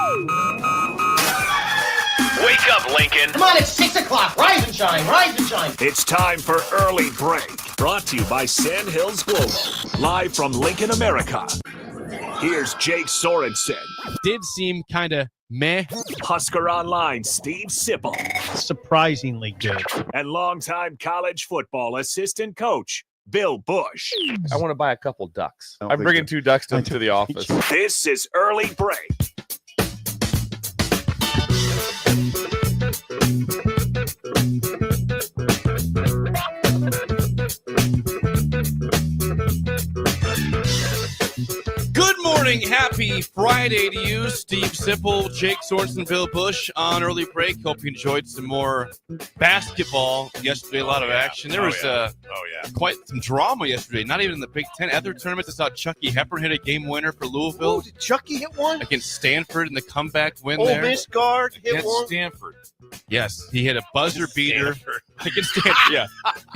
Wake up, Lincoln. Come on, it's 6 o'clock. Rise and shine, rise and shine. It's time for Early Break. Brought to you by Sandhills Global. Live from Lincoln, America. Here's Jake Sorensen. Did seem kind of meh. Husker Online, Steve Sipple. Surprisingly good. And longtime college football assistant coach, Bill Busch. I want to buy a couple ducks. I'm bringing 2 ducks to the office. This is Early Break. Good morning. Happy Friday to you, Steve Sipple, Jake Sorensen, Bill Busch on Early Break. Hope you enjoyed some more basketball yesterday. A lot of action. There was quite some drama yesterday. Not even in the Big Ten. Other tournaments, I saw Chucky Hepburn hit a game winner for Louisville. Oh, did Chucky hit one? Against Stanford in the comeback win Ole there. Miss guard hit Against one? Stanford. Yes, he hit a buzzer beater against Stanford. Yeah.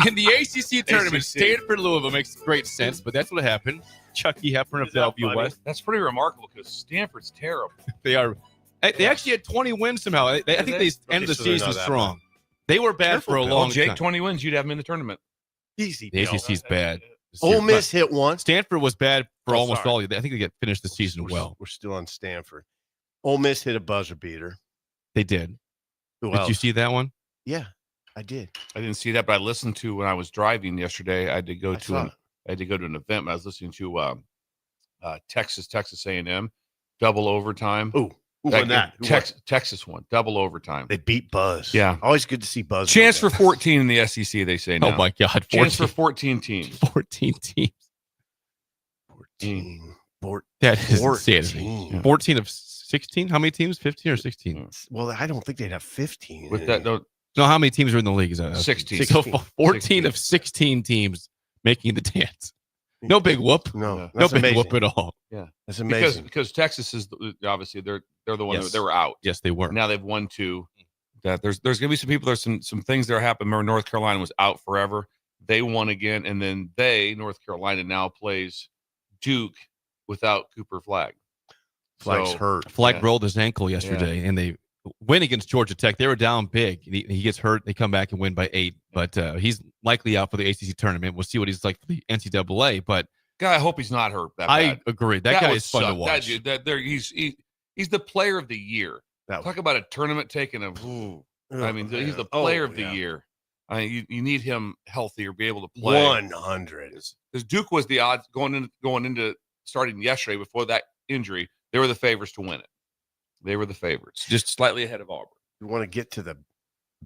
In the ACC tournament, Stanford-Louisville makes great sense, but that's what happened. Chucky Hepburn of Bellevue West. That's pretty remarkable because Stanford's terrible. They are. They actually had 20 wins somehow. I think they ended the season strong. They were bad for a long time. Jake, 20 wins, you'd have him in the tournament. Easy. The ACC's bad. Ole Miss hit one. Stanford was bad for almost all. I think they finished the season well. We're still on Stanford. Ole Miss hit a buzzer beater. They did. Who Did else? you see that one? Yeah, I did. I didn't see that, but I listened to when I was driving yesterday. I had to go to an event. I was listening to Texas A&M double overtime. Ooh, who won that? Texas won double overtime. They beat Buzz. Yeah, always good to see Buzz. Chance for 14 in the SEC. They say now. Oh my God, 14. Chance for 14 teams. 14 teams. 14. That is 14. insanity. 14 of 16. How many teams? 15 or 16? Well, I don't think they'd have 15. With that, no, how many teams are in the league? Is that 16. So 14 of 16 teams making the dance. No big whoop. No big amazing. whoop at all. Yeah, that's amazing. Because Texas is obviously they're the one Yes. they were out. Yes, they were. Now they've won 2. That there's going to be some people. There's some things that are happening. Remember, North Carolina was out forever. They won again, and then North Carolina now plays Duke without Cooper Flagg. Flagg's hurt. Flagg rolled his ankle yesterday, and they win against Georgia Tech. They were down big. He gets hurt. They come back and win by 8. But he's likely out for the ACC tournament. We'll see what he's like for the NCAA. But God, I hope he's not hurt that I bad. agree. That guy is fun to watch. He's the player of the year. Talk about a tournament taking a. He's the player of the year. I mean, you need him healthy or be able to play. 100. Because Duke was the odds going into starting yesterday before that injury. They were the favorites to win it. They were the favorites, just slightly ahead of Auburn. You want to get to the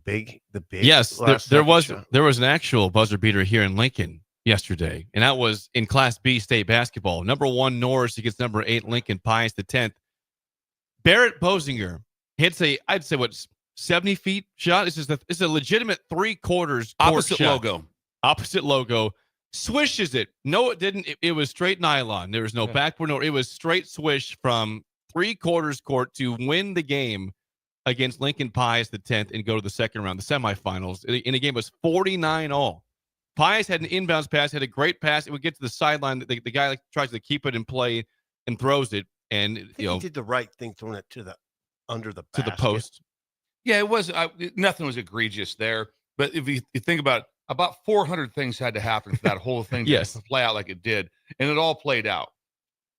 big. Yes, there was an actual buzzer beater here in Lincoln yesterday, and that was in Class B state basketball. Number 1 Norris against number 8 Lincoln Pius X. Barrett Bosinger hits I'd say 70 feet shot. It's a legitimate 3/4 opposite shot. Opposite logo. Swishes it. No, it didn't. It was straight nylon. There was no backboard. No, it was straight swish from 3/4 court to win the game against Lincoln Pius X and go to the second round, the semifinals. In a game it was 49-all. Pius had an inbounds pass, had a great pass. It would get to the sideline. The guy tries to keep it in play and throws it, and he did the right thing, throwing it under the basket. To the post. Yeah, it was. Nothing was egregious there. But if you think about 400 things had to happen for that whole thing to play out like it did, and it all played out.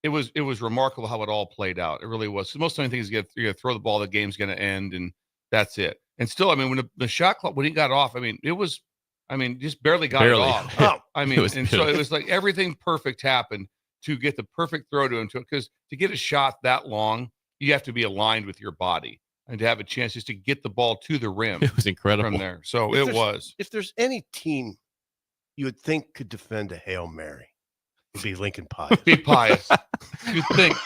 It was remarkable how it all played out. It really was. So most of the things you're going to throw the ball, the game's going to end, and that's it. And still, when the shot clock, when he got off, just barely got it off. So it was like everything perfect happened to get the perfect throw to him. Because to get a shot that long, you have to be aligned with your body and to have a chance just to get the ball to the rim. It was incredible from there. So If there's any team you would think could defend a Hail Mary, it'd be Lincoln Pius. Be Pius. You'd think.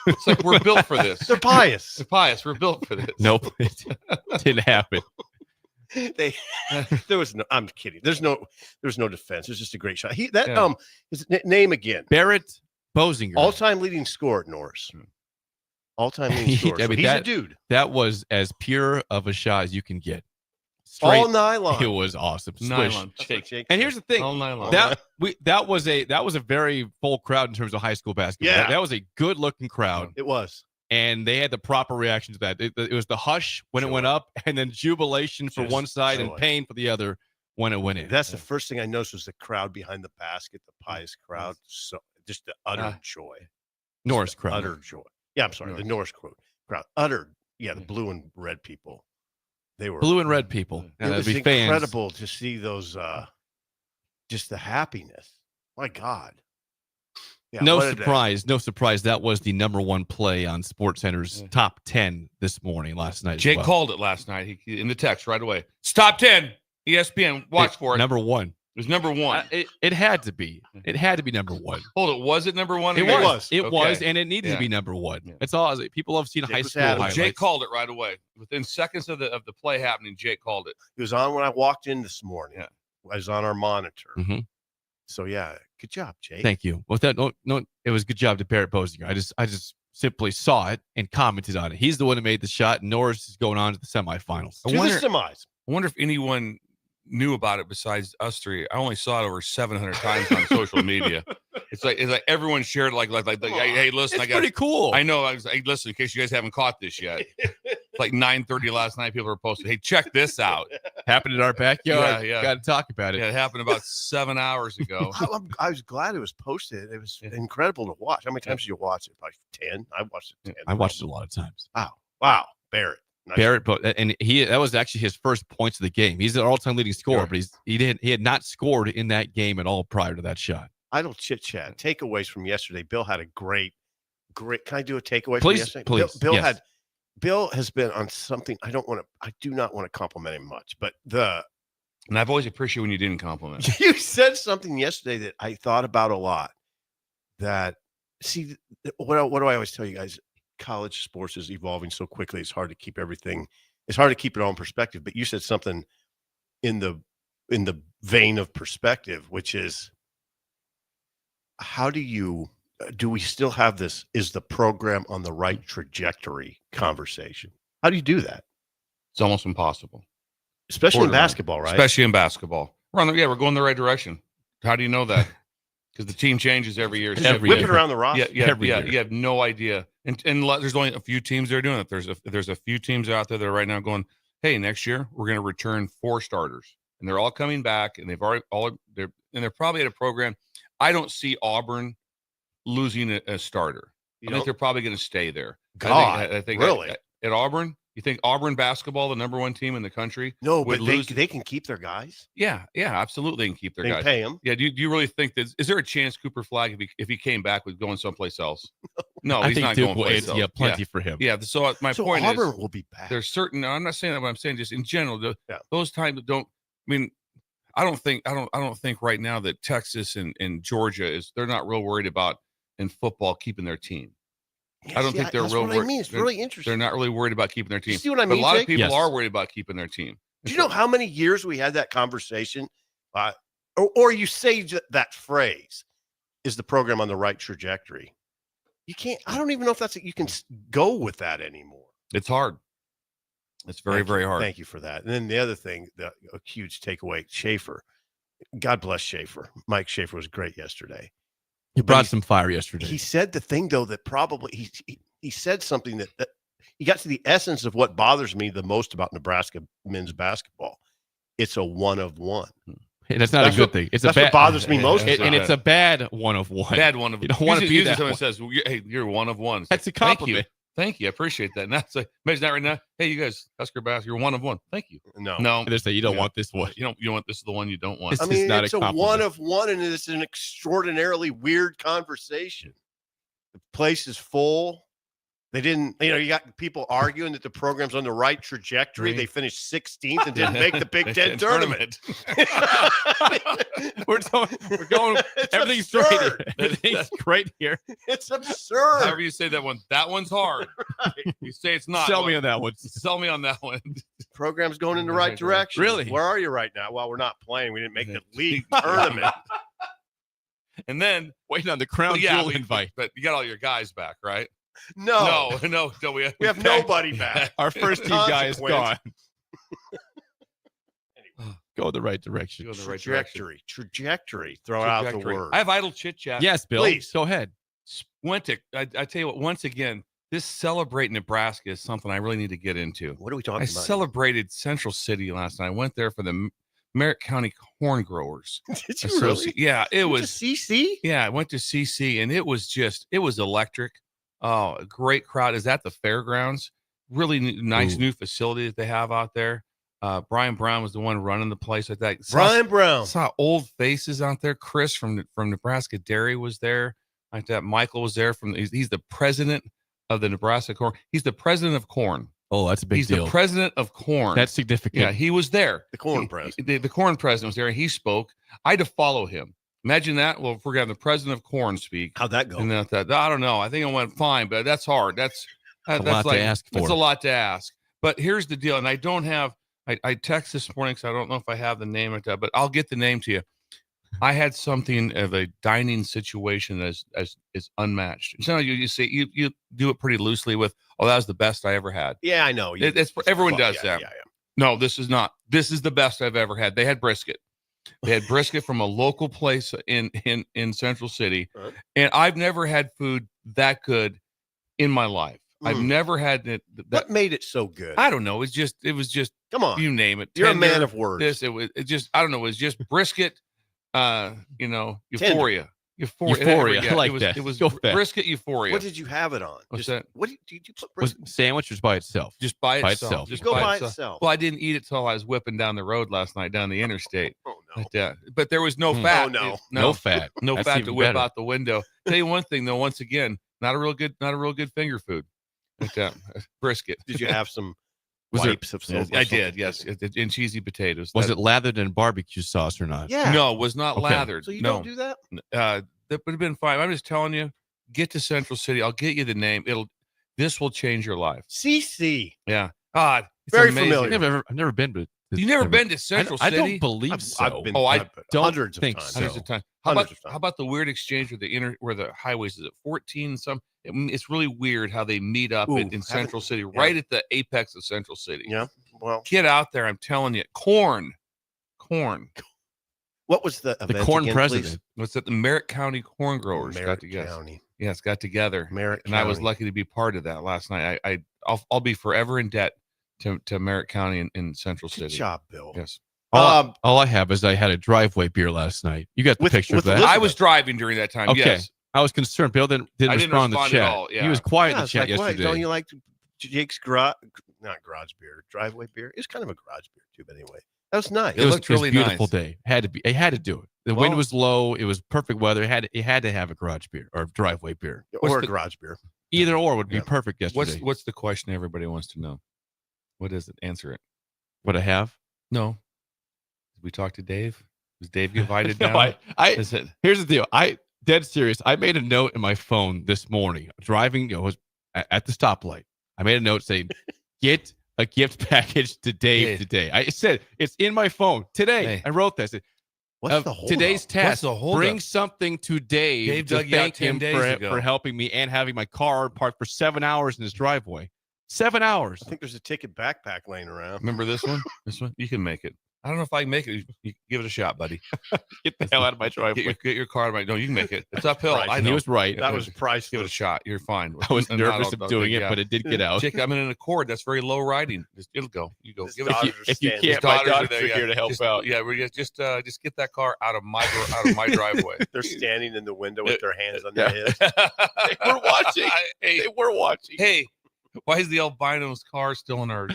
It's like we're built for this. They're pious. They're pious. We're built for this. Nope. It didn't happen. I'm kidding. There's no defense. It's just a great shot. His name again. Barrett Bosinger. All-time leading scorer at Norris. All-time leading scorer. He's a dude. That was as pure of a shot as you can get. Straight, all nylon. It was awesome. Nylon. And here's the thing. All nylon. That was a very full crowd in terms of high school basketball. Yeah. That was a good looking crowd. It was. and they had the proper reaction to that. It was the hush when it went up, and then jubilation for Just one side joy. and pain for the other when it went in. That's the first thing I noticed was the crowd behind the basket, the Pius crowd. So just the utter joy. Norris Just the crowd. Utter joy. Yeah, I'm sorry, the Norris crowd. Utter, the blue and red people. They were Blue and red people. It was be fans. incredible to see those, just the happiness. My God. Yeah, No what a day. surprise. No surprise. That was the number one play on SportsCenter's top 10 this morning, last night. Jake called it last night. He in the text right away. It's top 10. ESPN. Watch for it. Number one. It was number one. It had to be. It had to be number one. Hold it. Was it number one? It was. It Okay. was, and it needed to be number one. Yeah. It's all people have seen Jake high was school adamant. highlights. Jake called it right away. Within seconds of the play happening, Jake called it. He was on when I walked in this morning. Yeah. I was on our monitor. Mhm. So yeah, good job, Jake. Thank you. Well, no, it was a good job to Barrett Bosinger. I just simply saw it and commented on it. He's the one who made the shot. And Norris is going on to the semifinals. To the semis. I wonder if anyone knew about it besides us three. I only saw it over 700 times on social media. It's like everyone shared like hey, listen, It's pretty cool. I know. I was hey, listen, in case you guys haven't caught this yet. It's like 9:30 last night. People were posting, hey, check this out. Happened in our backyard. Yeah. Got to talk about it. Yeah, it happened about 7 hours ago. I was glad it was posted. It was incredible to watch. How many times did you watch it? Like 10. I watched it 10. I watched it a lot of times. Wow. Barrett. Nice. Barrett, and that was actually his first points of the game. He's an all-time leading scorer, but he had not scored in that game at all prior to that shot. Idle chit chat. Takeaways from yesterday. Bill had a great. Can I do a takeaway Please, from yesterday? please. Bill Yes. Bill has been on something. I do not want to compliment him much, but And I've always appreciated when you didn't compliment. you said something yesterday that I thought about a lot. That see, what do I always tell you guys? College sports is evolving so quickly. It's hard to keep everything. It's hard to keep it all in perspective. But you said something in the vein of perspective, which is, how do we still have this? Is the program on the right trajectory conversation? How do you do that? It's almost impossible. Especially in Borderline. basketball, right? Especially in basketball. We're going the right direction. How do you know that? Because the team changes every year. Whipping around the roster. Yeah. You have no idea. And there's only a few teams that are doing it. There's a few teams out there that are right now going, hey, next year we're going to return 4 starters, and they're all coming back, and they're probably at a program. I don't see Auburn losing a starter. I think they're probably going to stay there. I think really at Auburn. You think Auburn basketball, the number 1 team in the country? No, but they can keep their guys. Yeah, absolutely, they can keep their They guys. pay them. Yeah, do you really think that? Is there a chance Cooper Flagg, if he came back, was going someplace else? No, I he's think not Duke going will place else. plenty for him. Yeah, so my point Auburn is, will be back. there's certain. I'm not saying that, but I'm saying just in general, those times that don't. I mean, I don't think right now that Texas and Georgia they're not real worried about in football keeping their team. I don't think they're real worried. I mean, it's really interesting. They're not really worried about keeping their team. You see what I mean? But a lot Jake? of people Yes. are worried about keeping their team. Do you know how many years we had that conversation? Or you say that phrase, is the program on the right trajectory? You can't. I don't even know if you can go with that anymore. It's hard. It's very, very hard. Thank you for that. And then the other thing, a huge takeaway, Schaefer. God bless Schaefer. Mike Schaefer was great yesterday. He brought some fire yesterday. He said the thing, though, that probably he said something that he got to the essence of what bothers me the most about Nebraska men's basketball. It's a 1 of 1. And that's not a good thing. It's that's a bad, what bothers me most. and it's a bad 1 of 1. Bad 1 of 1. You don't want to be that. Someone one. says, well, "Hey, you're 1 of 1." That's a compliment. Thank you. I appreciate that. And that's like, imagine that right now. Hey, you guys, Husker basketball, you're 1 of 1. Thank you. No. They say you don't want this one. You don't want this is the one you don't want. It's I mean, not it's a a 1 compliment. of 1, and it's an extraordinarily weird conversation. The place is full. They didn't, you got people arguing that the program's on the right trajectory. They finished 16th and didn't make the Big Ten tournament. We're going. It's Everything's absurd. straight. Everything's great here. It's absurd. However you say that one, that one's hard. Right. You say it's not. Sell me on that one. Sell me on that one. Program's going in the right direction. Really? Where are you right now? Well, we're not playing. We didn't make the league tournament. And then Waiting on the crown jewel invite. But you got all your guys back, right? No. No. We have nobody back. Our first team guy is Consequence. gone. Go the right direction. Go in the right direction. Trajectory. Throw out the Trajectory. word. I have idle chit chat. Yes, Bill. Please. Go ahead. I tell you what, once again, this Celebrate Nebraska is something I really need to get into. What are we talking I about? celebrated Central City last night. I went there for the Merritt County Corn Growers. Did you really? Yeah, it Went was to CC. Yeah, I went to CC and it was electric. Oh, a great crowd. Is at the fairgrounds. Really nice new facility that they have out there. Brian Brown was the one running the place like that. Brian Brown. Saw old faces out there. Chris from Nebraska Dairy was there. Like that. Michael was there. He's the president of the Nebraska Corn. He's the president of corn. Oh, that's a big deal. He's the president of corn. That's significant. Yeah, he was there. The corn president. The corn president was there, and he spoke. I had to follow him. Imagine that. Well, if we're going to have the president of corn speak. How'd that go? And I don't know. I think it went fine, but that's hard. That's a lot to ask for. It's a lot to ask. But here's the deal, and I don't have. I text this morning, so I don't know if I have the name of that, but I'll get the name to you. I had something of a dining situation as is unmatched. So you say you do it pretty loosely with, oh, that was the best I ever had. Yeah, I know. Everyone does that. Yeah. No, this is not. This is the best I've ever had. They had brisket. They had brisket from a local place in Central City, and I've never had food that good in my life. I've never had it. What made it so good? I don't know. It was just. Come on, you name it. You're a man of words. It was just. I don't know. It was just brisket. Euphoria. Euphoria. Yeah, I like it was, that. It was Go brisket euphoria. What did you have it on? What's that? What did you put Was brisket? sandwich or by itself? Just by itself. Just go by itself. Well, I didn't eat it till I was whipping down the road last night down the interstate. Oh no! But there was no fat. Oh no! No fat. No That's fat even to whip better. out the window. Tell you one thing though. Once again, not a real good finger food. Like that brisket. Did you have some Was wipes of Yes, soap? I did. Yes, and cheesy potatoes. Was it lathered in barbecue sauce or not? Yeah. No, it was not Okay. lathered. So you no. don't do that? That would have been fine. I'm just telling you, get to Central City. I'll get you the name. This will change your life. CC. Yeah. It's Very amazing. familiar. I've never been, but You've never been to Central I City? don't believe so. I've been. I don't hundreds think of times. so. Hundreds of times. Hundreds of times. How about the weird exchange where the highways is at 14 and some? It's really weird how they meet up in Central City, right at the apex of Central City. Yeah. Well, Get out there. I'm telling you. Corn. what was the event corn again, president. please? What's that? The Merritt County Corn Growers got Merritt together. County. Yes, got together. Merritt And I was County. lucky to be part of that last night. I'll be forever in debt to Merritt County in Central Good City. job, Bill. Yes. All I have is I had a driveway beer last night. You got the picture of that. Elizabeth. I was driving during that time. Okay. Yes. I was concerned. Bill didn't I didn't respond in the respond chat. at all, yeah. He was quiet in Yeah, the it's chat like, why yesterday. don't you like Jake's not garage beer, driveway beer? It's kind of a garage beer too, but anyway, that was nice. It looked really a beautiful nice. day. Had to be. It had to do it. The wind was low. It was perfect weather. It had to have a garage beer or driveway beer. Or a garage beer. Either or would be perfect yesterday. What's the question everybody wants to know? What is it? Answer it. What I have? No. Did we talk to Dave? Was Dave invited No, down? Here's the deal. Dead serious. I made a note in my phone this morning, driving, was at the stoplight. I made a note saying, get a gift package to Dave today. I said, it's in my phone today. Hey. I wrote this. What's the hold Today's up? task, What's the hold bring up? something to Dave Dave to dug you out thank 10 him days ago. for helping me and having my car parked for 7 hours in his driveway. 7 hours. I think there's a ticket backpack laying around. Remember this one? This one? You can make it. I don't know if I can make it. You give it a shot, buddy. Get the hell out of my driveway. Get your car out of my. No, you can make it. It's uphill. Right. I And know. he was right. That was Give it priceless. a shot. You're fine. I was And not nervous all- of doing it, yeah. but it did get out. Jake, I'm in an Accord. That's very low riding. It'll go. You go. His Give it. daughters are If you standing. can't, my daughters are daughters there, are yeah. here to help Just- out. Yeah, we're just get that car out of my driveway. They're standing in the window with their hands on Yeah. their hips. They were watching. Hey, They were watching. hey, why is the albino's car still in our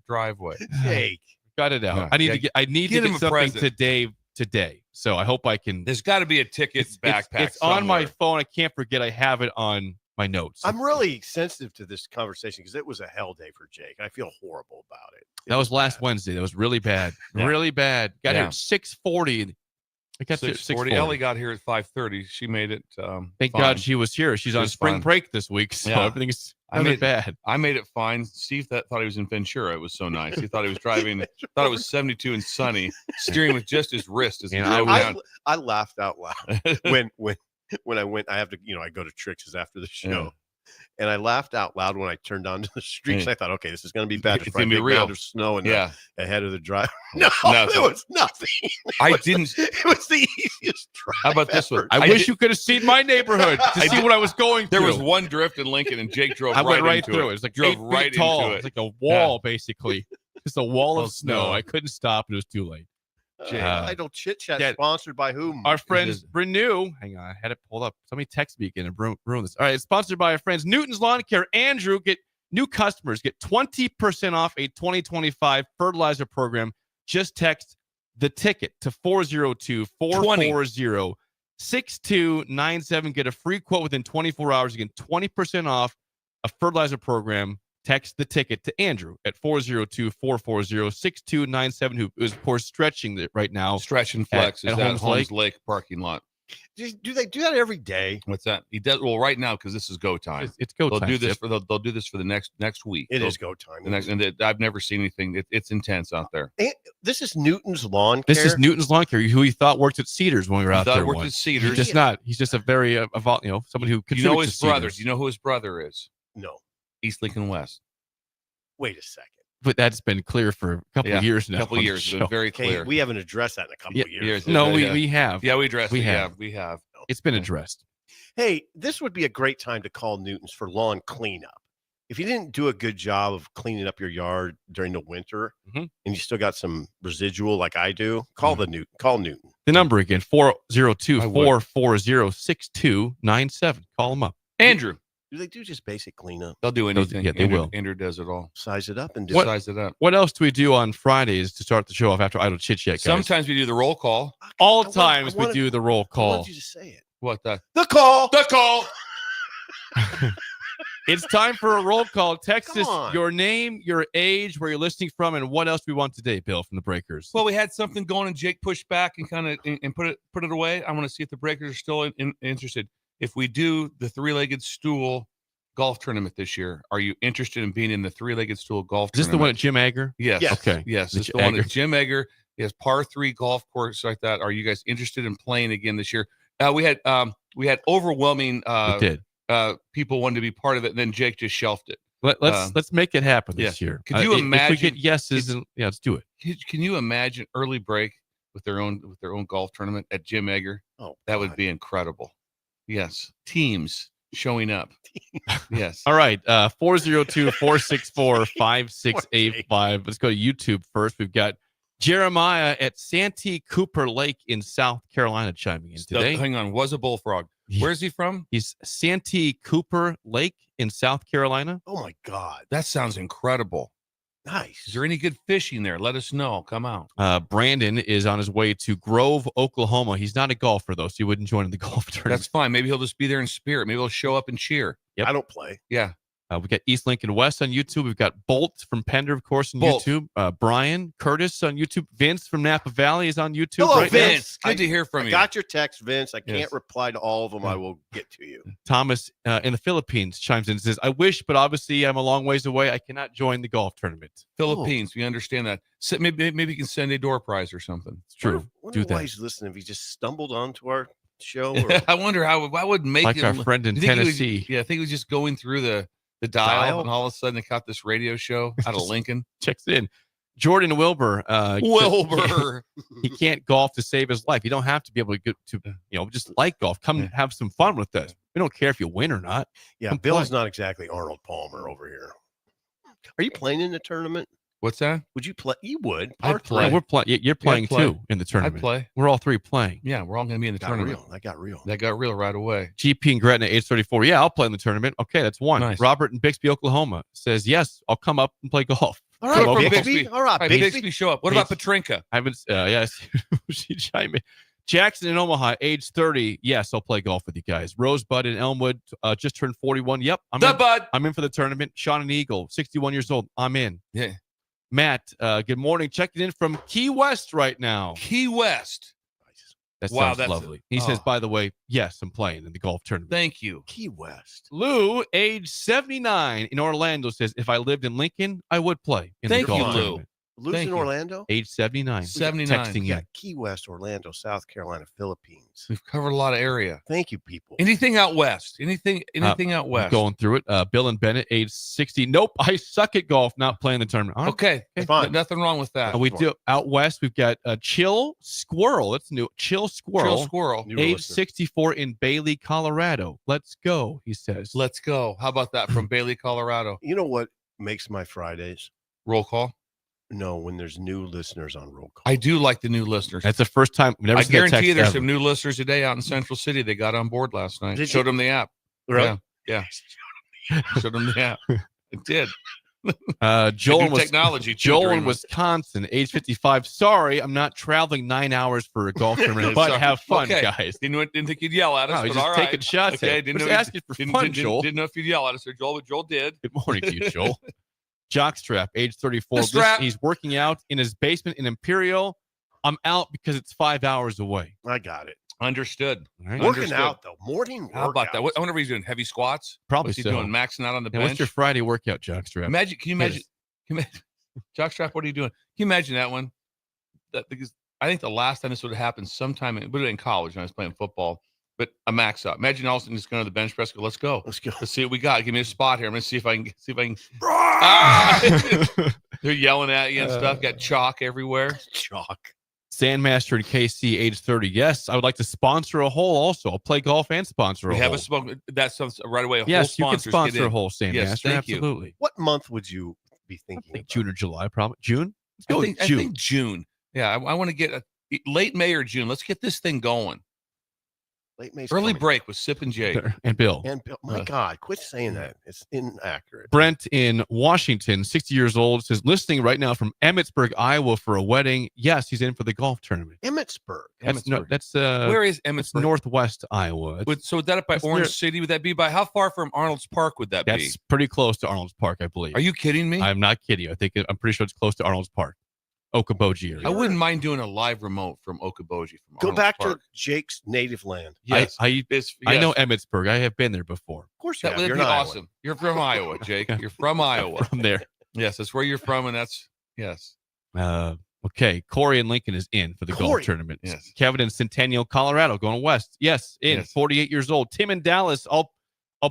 driveway? Jake. Got it out. Yeah. I need Get to him get a something present. to Dave today. So I hope I can. There's got to be a ticket backpack. It's on my somewhere. phone. I can't forget. I have it on my notes. I'm really sensitive to this conversation because it was a hell day for Jake. I feel horrible about it. That was last bad. Wednesday. That was really bad. Yeah. Really bad. Got here Yeah. at 6:40. I got there at 6:40. 6:40. Ellie got here at 5:30. She made it. Thank fine. God she was here. She's She on was spring fine. break this week, so Yeah. everything's I kind of made- bad. I made it fine. Steve thought he was in Ventura. It was so nice. He thought he was driving. Thought it was 72 and sunny, steering with just his wrist as he And drove down. I laughed out loud when I went. I have to, I go to Trix's after the show, And I laughed out loud when I turned onto the streets. Yeah. I thought, okay, this is going to be bad. It's going to be real. Mound of snow and ahead of the drive. No, Nothing. it was nothing. It was the easiest drive. How about this one? I wish you could have seen my neighborhood to see what I was going through. There was one drift in Lincoln, and Jake drove I went right into through it. it. It's like drove 8 feet right tall. into it. It's like a wall, basically. Just a wall of snow. snow. I couldn't stop. It was too late. Idle Chit Chat sponsored by whom? Our friends Renew. Hang on, I had it pulled up. Somebody text me again and ruin this. All right, it's sponsored by our friends Newton's Lawn Care. Andrew, get new customers get 20% off a 2025 fertilizer program. Just text the ticket to 402-440-6297. Get a free quote within 24 hours. You get 20% off a fertilizer program. Text the ticket to Andrew at 402-440-6297, who is, of course, stretching it right now. Stretch and Flex is at that Holmes Lake parking lot. Do they do that every day? What's that? He does well right now because this is go time. It's go they'll time. do this they'll do this for the next week. It is go time. I've never seen anything. It's intense out there. This is Newton's Lawn Care. This is Newton's Lawn Care, who he thought worked at Cedars when we were out there. Worked once. at Cedars. He's just not. He's just a very, somebody who You know contributes his to brother. Cedars. Do you know who his brother is? No. East Lincoln West. Wait a second. But that's been clear for a couple of years now. A couple of years. It's been very clear. We haven't addressed that in a couple of years. No, we have. Yeah, we addressed we it. have. Yeah, we have. It's been addressed. Hey, this would be a great time to call Newton's for lawn cleanup. If you didn't do a good job of cleaning up your yard during the winter and you still got some residual like I do, call Newton. The number again, 402-440-6297. Call them up. Andrew. Do they do just basic cleanup? They'll do anything. Yeah, they will. Andrew does it all. Size it up and size it up. What else do we do on Fridays to start the show off after Idle Chit Chat, guys? Sometimes we do the roll call. All times we do the roll I call. wanted you to say it. What the call? The call. It's time for a roll call. Text Come us on. your name, your age, where you're listening from, and what else we want today, Bill, from the Breakers. Well, we had something going, and Jake pushed back and kind of and put it away. I want to see if the Breakers are still interested. If we do the three-legged stool golf tournament this year, are you interested in being in the three-legged stool golf Is this tournament? the one at Jim Egger? Yes. Okay. Yes, it's the one at Jim Egger. He has par 3 golf course like that. Are you guys interested in playing again this year? We had overwhelming people wanted to be part of it, and then Jake just shelved it. Let's make it happen this year. Could you imagine if we get yeses? Let's do it. Can you imagine early break with their own golf tournament at Jim Egger? Oh, that would be incredible. Yes, teams showing up. Yes. All right. 402-464-5685. Let's go to YouTube first. We've got Jeremiah at Santee Cooper Lake in South Carolina chiming in today. Hang on. Was a bullfrog. Where's he from? He's Santee Cooper Lake in South Carolina. Oh, my God. That sounds incredible. Nice. Is there any good fishing there? Let us know. Come out. Brandon is on his way to Grove, Oklahoma. He's not a golfer, though, so he wouldn't join in the golf tournament. That's fine. Maybe he'll just be there in spirit. Maybe he'll show up and cheer. Yep. I don't play. Yeah. We got East Lincoln West on YouTube. We've got Bolt from Pender, of course, on YouTube. Brian Curtis on YouTube. Vince from Napa Valley is on YouTube. Hello, right Vince. now. Good to hear from you. I got your text, Vince. I can't reply to all of them. I will get to you. Thomas in the Philippines chimes in and says, I wish, but obviously I'm a long ways away. I cannot join the golf tournament. Philippines. We understand that. So maybe you can send a door prize or something. It's true. Do that. Why he's listening. If he just stumbled onto our show. Or... I wonder how I would make like him, our friend in Tennessee. I think he was just going through the dial, and all of a sudden they caught this radio show out of Lincoln. Checks in. Jordan Wilbur. He can't golf to save his life. You don't have to be able to get to, just like golf. Come have some fun with us. We don't care if you win or not. Yeah, Come Bill's play. not exactly Arnold Palmer over here. Are you playing in the tournament? What's that? Would you play? You would. I'd play. We're playing. You're playing too in the tournament. I'd play. We're all three playing. Yeah, we're all going to be in the tournament. That got real. That got real right away. GP and Gretna 834. Yeah, I'll play in the tournament. Okay, that's one. Nice. Robert in Bixby, Oklahoma says, yes, I'll come up and play golf. All right, From Bixby. All right, Bixby, show up. What about Petrinka? I haven't. Yes, she chimed in. Jackson in Omaha, age 30. Yes, I'll play golf with you guys. Rosebud in Elmwood, just turned 41. Yep, I'm in for the tournament. Sean and Eagle, 61 years old. I'm in. Yeah. Matt, good morning. Checking in from Key West right now. Key West. That Wow, sounds that's lovely. He says, by the way, yes, I'm playing in the golf tournament. Thank you. Key West. Lou, age 79 in Orlando, says, if I lived in Lincoln, I would play in the golf Lou. tournament. Lives in Orlando? Age 79. 79. Texting Yeah, you. Key West, Orlando, South Carolina, Philippines. We've covered a lot of area. Thank you, people. Anything out west? Anything out west? Going through it. Bill and Bennett, age 60. Nope, I suck at golf, not playing the tournament. All right. Okay. Fine. Nothing wrong with that. We do out west. We've got Chill Squirrel. That's new. Chill Squirrel. Chill Squirrel. New Age listener. 64 in Bailey, Colorado. Let's go, he says. Let's go. How about that from Bailey, Colorado? You know what makes my Fridays? Roll call. No, when there's new listeners on roll call. I do like the new listeners. That's the first time. We've never I seen that guarantee text you there's ever. some new listeners today out in Central City. They got on board last night. Did Showed you? them the app. Really? Yeah. Showed them the app. It did. Joel was technology. Joel in Wisconsin, age 55. Sorry, I'm not traveling 9 hours for a golf tournament, but Sorry. have fun, Okay. guys. Didn't think you'd yell at us, No, but he's all just right. taking shots. Okay, Didn't know asking for fun, Joel. Didn't know if you'd yell at us there, Joel, but Joel did. Good morning to you, Joel. Jockstrap, age 34. The strap. He's working out in his basement in Imperial. I'm out because it's 5 hours away. I got it. Understood. All right. Working Understood. out, though. Morning How about that? workouts. I wonder if he's doing heavy squats. Probably What's he so. doing? Maxing out on the Now, bench. what's your Friday workout, Jockstrap? Imagine, can you imagine? Jockstrap, what are you doing? Can you imagine that one? Because I think the last time this would have happened sometime, but in college when I was playing football, but a max up. Imagine all of a sudden just going to the bench press, go, let's go. Let's go. Let's see what we got. Give me a spot here. I'm going to see if I can. Ah! They're yelling at you and stuff. Got chalk everywhere. Chalk. Sandmaster in KC, age 30. Yes, I would like to sponsor a hole also. I'll play golf and sponsor We a have hole. a smoke. That sounds right away. Yes, you can sponsors get sponsor in. a hole, Sandmaster. Yes, thank you. Absolutely. What month would you be I thinking think about? June or July, probably. June? Let's I go think, with June. I think June. Yeah, I want to get late May or June. Let's get this thing going. Late May's Early coming. break with Sip and Jake. And Bill. And Bill, my God, quit saying that. It's inaccurate. Brent in Washington, 60 years old, says, listening right now from Emmitsburg, Iowa for a wedding. Yes, he's in for the golf tournament. Emmitsburg. That's Where is it's Emmitsburg? northwest Iowa. So would that up by It's Orange near- City? Would that be by how far from Arnold's Park would that be? That's pretty close to Arnold's Park, I believe. Are you kidding me? I'm not kidding you. I'm pretty sure it's close to Arnold's Park, Okoboji area. I wouldn't mind doing a live remote from Okoboji. From Go Arnold's back Park. to Jake's native land. Yes, I know Emmitsburg. I have been there before. Of course you that have. would You're be an Iowan. awesome. You're from Iowa, Jake. You're from Iowa. From there. Yes, that's where you're from, and that's yes. Okay, Corey in Lincoln is in for the golf Corey. tournament. Yes. Kevin in Centennial, Colorado, going west. Yes, in. Yes. 48 years old. Tim in Dallas. I'll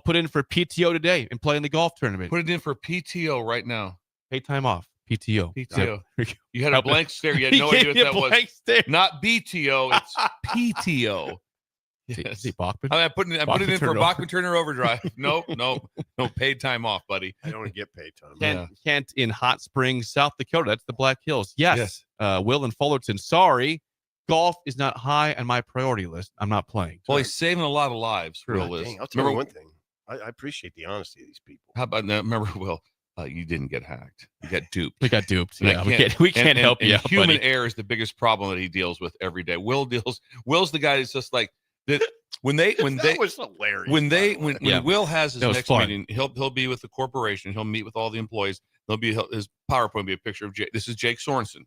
put in for PTO today and play in the golf tournament. Put it in for PTO right now. Pay time off. PTO. PTO. Yeah. You had a blank stare. You had no He idea gave what me that a blank was. stare. Not BTO. It's PTO. Is Yes. he Bachman? I put it in Bachman for Turner Bachman Turner Overdrive. No paid time off, buddy. I don't get paid time. Kent in Hot Springs, South Dakota. That's the Black Hills. Yes. Will in Fullerton. Sorry, golf is not high on my priority list. I'm not playing. Well, he's saving a lot of lives. True. Will is. Dang, I'll tell you Remember, one thing. I appreciate the honesty of these people. how about now? Remember, Will, you didn't get hacked. You got duped. We got duped. And I Yeah, we can't help and you. Human buddy. error is the biggest problem that he deals with every day. Will's the guy that's just like that. When they That was hilarious. when by the way. Yeah. Will has his That was next fun. meeting, he'll be with the corporation. He'll meet with all the employees. His PowerPoint will be a picture of Jake. This is Jake Sorensen,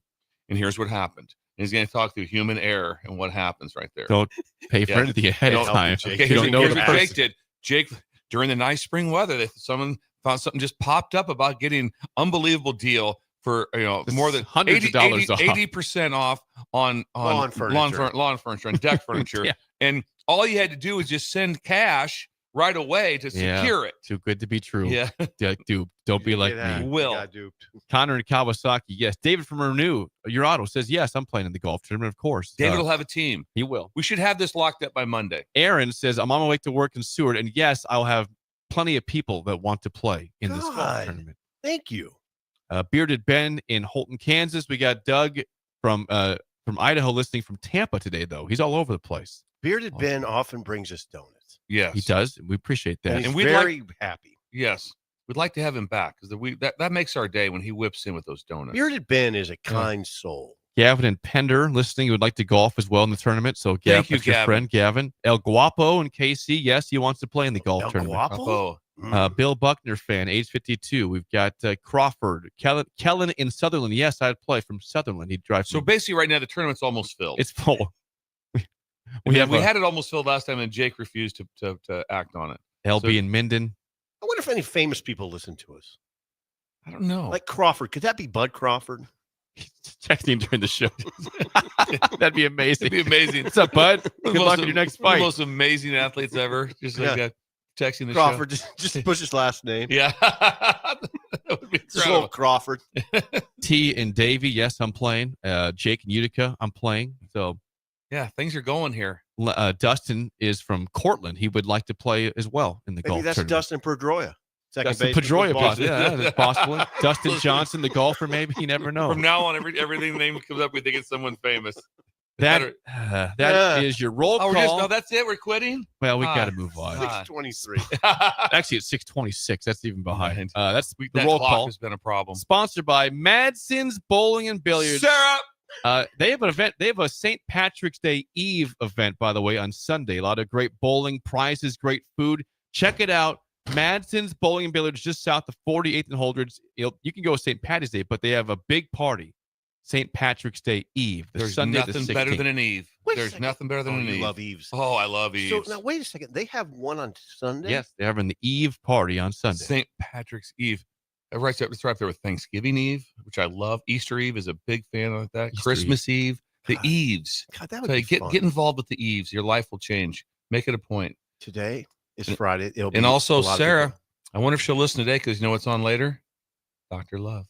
and here's what happened. And he's going to talk through human error and what happens right there. Don't pay for Yeah. anything ahead of Don't- time. Jake. Okay, You here's, don't know here's the what person. Jake did. Jake, during the nice spring weather, someone found something just popped up about getting unbelievable deal for This more is than hundreds of dollars off. 80% off on Lawn furniture. lawn furniture and deck furniture. Yeah. And all you had to do was just send cash right away to Yeah. secure it. Too good to be true. Yeah. Dude, don't be You like say that, me. you Will. got duped. Connor in Kawasaki. Yes. David from Renew, your auto says, yes, I'm playing in the golf tournament, of course. David will have a team. He will. We should have this locked up by Monday. Aaron says, I'm on my way to work in Seward, and yes, I'll have plenty of people that want to play in this golf God. tournament. Thank you. Bearded Ben in Holton, Kansas. We got Doug from Idaho listening from Tampa today, though. He's all over the place. Bearded Awesome. Ben often brings us donuts. Yes. He does. We appreciate that. And he's And we'd very happy. Yes. We'd like to have him back because that makes our day when he whips in with those donuts. Bearded Ben is a kind soul. Gavin and Pender listening. He would like to golf as well in the tournament. So, Thank you, that's your Gavin. friend, Gavin. El Guapo in KC. Yes, he wants to play in the golf El tournament. Guapo? Oh, Bill Buckner fan, age 52. We've got Crawford. Kellen in Sutherland. Yes, I'd play from Sutherland. He'd drive. so basically, right now the tournament's almost filled. It's full. we have had it almost filled last time, and Jake refused to act on it. LB so- in Minden. I wonder if any famous people listen to us. I don't know. Like Crawford. Could that be Bud Crawford? Texting during the show. That'd be amazing. It'd be amazing. What's up, bud? Good luck in your next One of fight. the most amazing athletes ever. Just like texting the Crawford, just push his last name. show. Yeah. That would be Just a little incredible. Crawford. T and Davey, yes, I'm playing. Jake and Utica, I'm playing. So Yeah, things are going here. Dustin is from Cortland. He would like to play as well in the Maybe golf that's tournament. Dustin Pedroia. Dustin Pedroia, possibly. Yeah, that's possibly. Dustin Johnson, the golfer, maybe. You never know. From now on, everything name comes up, we think it's someone famous. That is your roll Oh, call. that's it. We're quitting. Well, we got to Ah, move on. ah. 6:23. Actually, it's 6:26. That's even behind. That's the That roll clock call. has been a problem. Sponsored by Madsen's Bowling and Billiards. Sarah. They have an event. They have a St. Patrick's Day Eve event, by the way, on Sunday. A lot of great bowling prizes, great food. Check it out. Madsen's Bowling and Billiards, just south of 48th and Holdrege. You can go St. Patty's Day, but they have a big party, St. Patrick's Day Eve. There's Sunday, nothing the 16th. better than an Eve. Wait a There's second. nothing better than an You Eve. love Eves. Oh, I love Eves. So now wait a second. They have one on Sunday. Yes, they're having the Eve party on Sunday. St. Patrick's Eve. It's right there with Thanksgiving Eve, which I love. Easter Eve is a big fan of that. Easter Christmas Eve. The God. Eves. God, that would So be get fun. involved with the Eves. Your life will change. Make it a point. Today is And- Friday. It'll be And also, a lot of Sarah, people. I wonder if she'll listen today because you know what's on later? Dr. Love.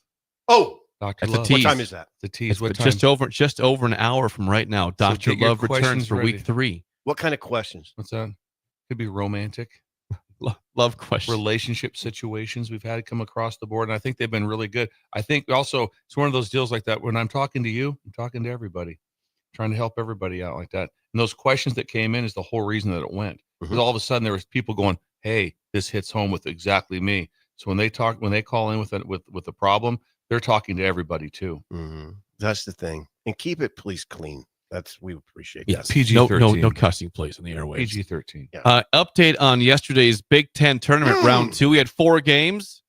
Oh, Dr. That's a Love. tease. what time is that? The tease. It's What time? just over an hour from right now. Dr. get your Love returns questions for ready. week 3. What kind of questions? What's that? Could be romantic. Love questions. Relationship situations we've had come across the board, and I think they've been really good. I think also it's one of those deals like that. When I'm talking to you, I'm talking to everybody, trying to help everybody out like that. And those questions that came in is the whole reason that it went. Because all of a sudden there was people going, "Hey, this hits home with exactly me." So when they call in with a problem, they're talking to everybody too. Mm-hmm. That's the thing. And keep it, please, clean. We appreciate Yeah, that. PG-13. no cussing, please, on the airwaves. PG-13. Update on yesterday's Big Ten tournament round 2. We had 4 games.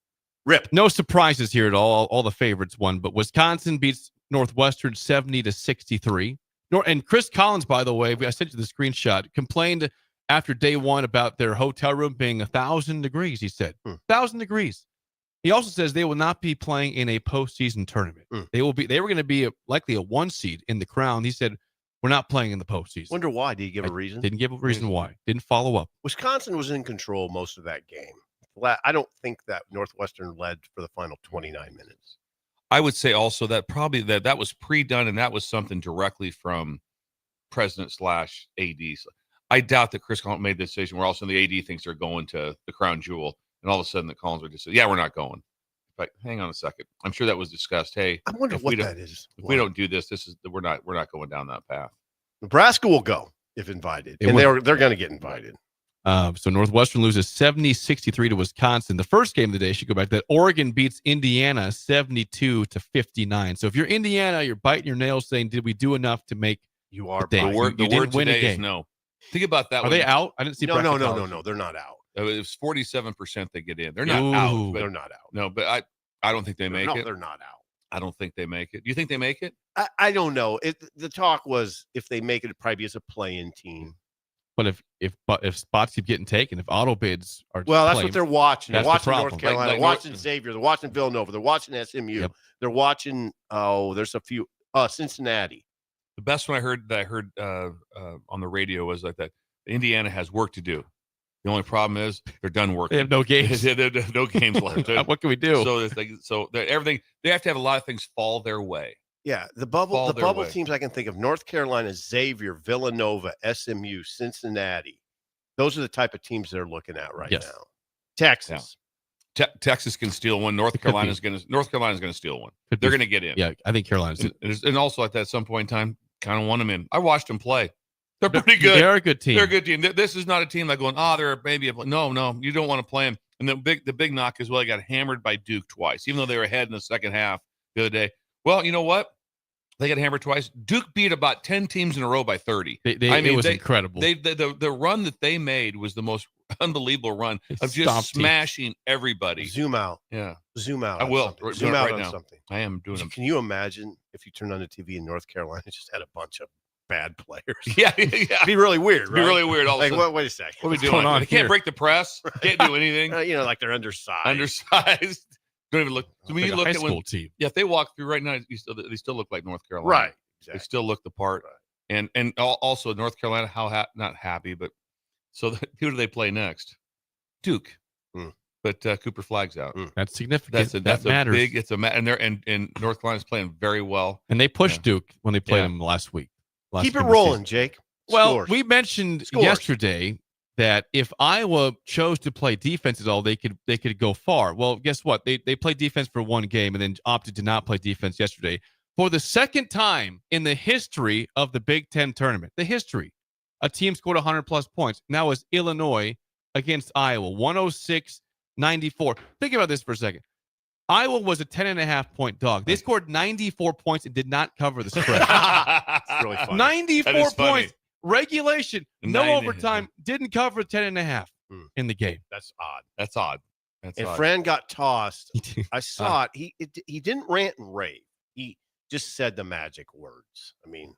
Rip. No surprises here at all. All the favorites won, but Wisconsin beats Northwestern 70-63. And Chris Collins, by the way, I sent you the screenshot, complained after day 1 about their hotel room being 1,000 degrees. He said 1,000 degrees. He also says they will not be playing in a postseason tournament. They were going to be likely a 1 seed in the crown. He said, "We're not playing in the postseason." Wonder why? Did he give a reason? Didn't give a reason why. Didn't follow up. Wisconsin was in control most of that game. I don't think that Northwestern led for the final 29 minutes. I would say also that probably that was pre-done, and that was something directly from president/AD. I doubt that Chris Collins made the decision where all of a sudden the AD thinks they're going to the crown jewel, and all of a sudden the Collins would just say, "Yeah, we're not going." But hang on a second. I'm sure that was discussed. Hey, I wonder if what we don't- that is. If we don't do this, we're not going down that path. Nebraska will go if invited, It and will. they're going to get invited. So Northwestern loses 70-63 to Wisconsin. The first game of the day should go back to that. Oregon beats Indiana 72-59. So if you're Indiana, you're biting your nails saying, "Did we do enough to make You are. They- The biting. word, you the didn't word win a today is game. no. Think about that. Are they out? I didn't see. No, Breakfast College. They're not out. It was 47% they get in. They're not Ooh. out. But They're not out. no, but I don't think they make it. They're not out. I don't think they make it. Do you think they make it? I don't know. The talk was if they make it, it probably be as a play-in team. But if spots keep getting taken, if auto bids are Well, that's claimed, what they're watching. They're that's the watching North problem. Carolina. Like They're watching Xavier. They're watching Villanova. They're watching SMU. Yep. They're watching. There's a few. Cincinnati. The best one I heard on the radio was like that. Indiana has work to do. The only problem is they're done working. They have no games. They have no games left. What can we do? So it's like everything. They have to have a lot of things fall their way. Yeah, the bubble. Fall The their bubble way. teams I can think of: North Carolina, Xavier, Villanova, SMU, Cincinnati. Those are the type of teams they're looking at right Yes. now. Texas. Texas can steal one. North Carolina's going to steal one. Could They're be- going to get in. Yeah, I think Carolina's. And also at that some point in time, kind of want them in. I watched them play. They're pretty good. They're a good team. They're a good team. This is not a team like going, they're maybe no, you don't want to play them. And the big knock is, well, they got hammered by Duke twice, even though they were ahead in the second half the other day. Well, you know what? They got hammered twice. Duke beat about 10 teams in a row by 30. It was incredible. The run that they made was the most unbelievable run of just stomped teams. smashing everybody. Zoom out. Yeah, Zoom out. I on will. something. We're Zoom doing it out right on now. something. I am doing them. Can you imagine if you turned on the TV in North Carolina and just had a bunch of bad players? Yeah. It'd be really weird, It'd right? be really weird. All of a Like, sudden. wait a second. What are we What's doing? going on They can't here? break the press. Can't do anything. Like they're undersized. Undersized. Don't even look. So when Like you a look high at school team. if they walk through right now, they still look like North Carolina. Right. They Exactly. still look the part. And also North Carolina, not happy, but so who do they play next? Duke. Mm. But Cooper Flagg's out. That's significant. That's matters. a big. It's a and they're and North Carolina's playing very well. And they pushed Duke when they played them last week. Keep it rolling, Jake. Well, Scores. we mentioned yesterday that if Iowa chose to play defense at all, they could go far. Well, guess what? They played defense for one game and then opted to not play defense yesterday. For the second time in the history of the Big Ten tournament, a team scored 100-plus points. Now it's Illinois against Iowa, 106-94. Think about this for a second. Iowa was a 10.5-point dog. They scored 94 points and did not cover the spread. It's really funny. 94 points. Regulation, no overtime, didn't cover 10.5 in the game. That's odd. That's odd. And Fran got tossed. I saw it. He didn't rant and rave. He just said the magic words. I mean,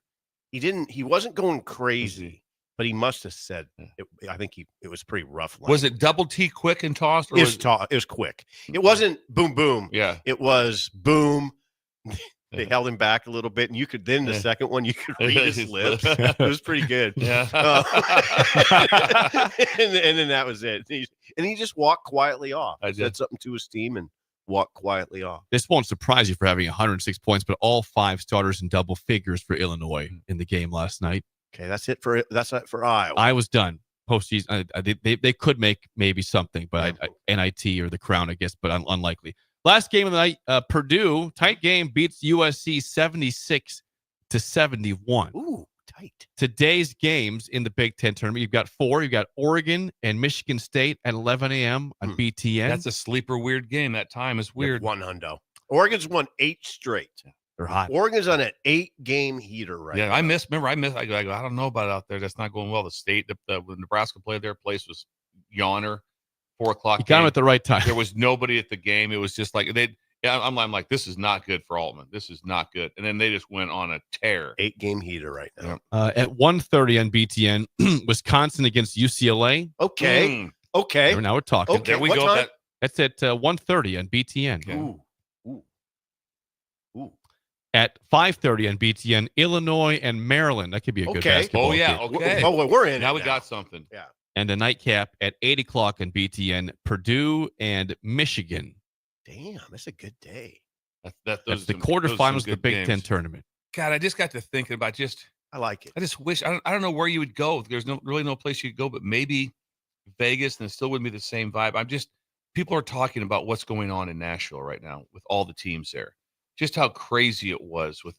he wasn't going crazy, but he must have said it. I think it was pretty rough. Was it double T quick and tossed? Or it was quick. It wasn't boom, boom. Yeah. It was boom. They held him back a little bit, and you could then the second one you could read his lips. It was pretty good. Yeah. And then that was it. And he just walked quietly off. Said something to his team and walked quietly off. This won't surprise you for having 106 points, but all 5 starters in double figures for Illinois in the game last night. Okay, that's it for Iowa. I was done. Postseason, they could make maybe something, but NIT or the Crown, I guess, but unlikely. Last game of the night, Purdue, tight game, beats USC 76-71. Ooh, tight. Today's games in the Big Ten tournament, you've got 4. You've got Oregon and Michigan State at 11 a.m. on BTN. That's a sleeper weird game. That time is weird. One hundo. Oregon's won 8 straight. They're hot. Oregon's on an 8-game heater right now. I go, I don't know about it out there. That's not going well. The state, when Nebraska played their place was yawner. 4 o'clock. You got him at the right time. There was nobody at the game. It was just like I'm like, this is not good for Altman. This is not good. And then they just went on a tear. 8-game heater right now. At 1:30 on BTN, Wisconsin against UCLA. Okay. Okay. Now we're talking. Okay. There we go. That's at 1:30 on BTN. Okay. Ooh. At 5:30 on BTN, Illinois and Maryland. That could be a good basketball game. Okay. We're in. Now we got something. Yeah. And the nightcap at 8 o'clock on BTN, Purdue and Michigan. Damn, that's a good day. That's the quarterfinals of the Big Ten tournament. God, I just got to thinking about I like it. I just wish I don't know where you would go. There's really no place you could go, but maybe Vegas, and it still wouldn't be the same vibe. People are talking about what's going on in Nashville right now with all the teams there. Just how crazy it was with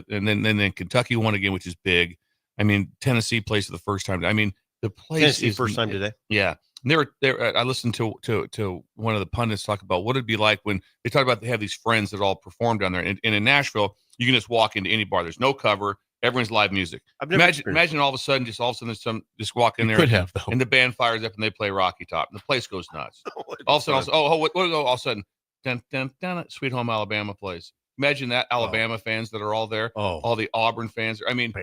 and then Kentucky won again, which is big. I mean, Tennessee plays for the first time. I mean, the place Tennessee is first time today. Yeah. And I listened to one of the pundits talk about what it'd be like when they talk about they have these friends that all perform down there. And in Nashville, you can just walk into any bar. There's no cover. Everyone's live music. Imagine all of a sudden there's some just walk in there. Could have though. And the band fires up and they play Rocky Top and the place goes nuts. All of a sudden, all of a sudden, dun, dun, dun, Sweet Home Alabama plays. Imagine that Alabama fans that are all there. All the Auburn fans. I mean,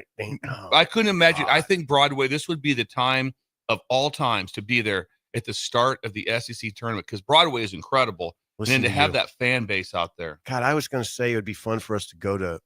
I couldn't imagine. I think Broadway, this would be the time of all times to be there at the start of the SEC tournament because Broadway is incredible. And then to have that fan base out there. God, I was going to say it would be fun for us to go to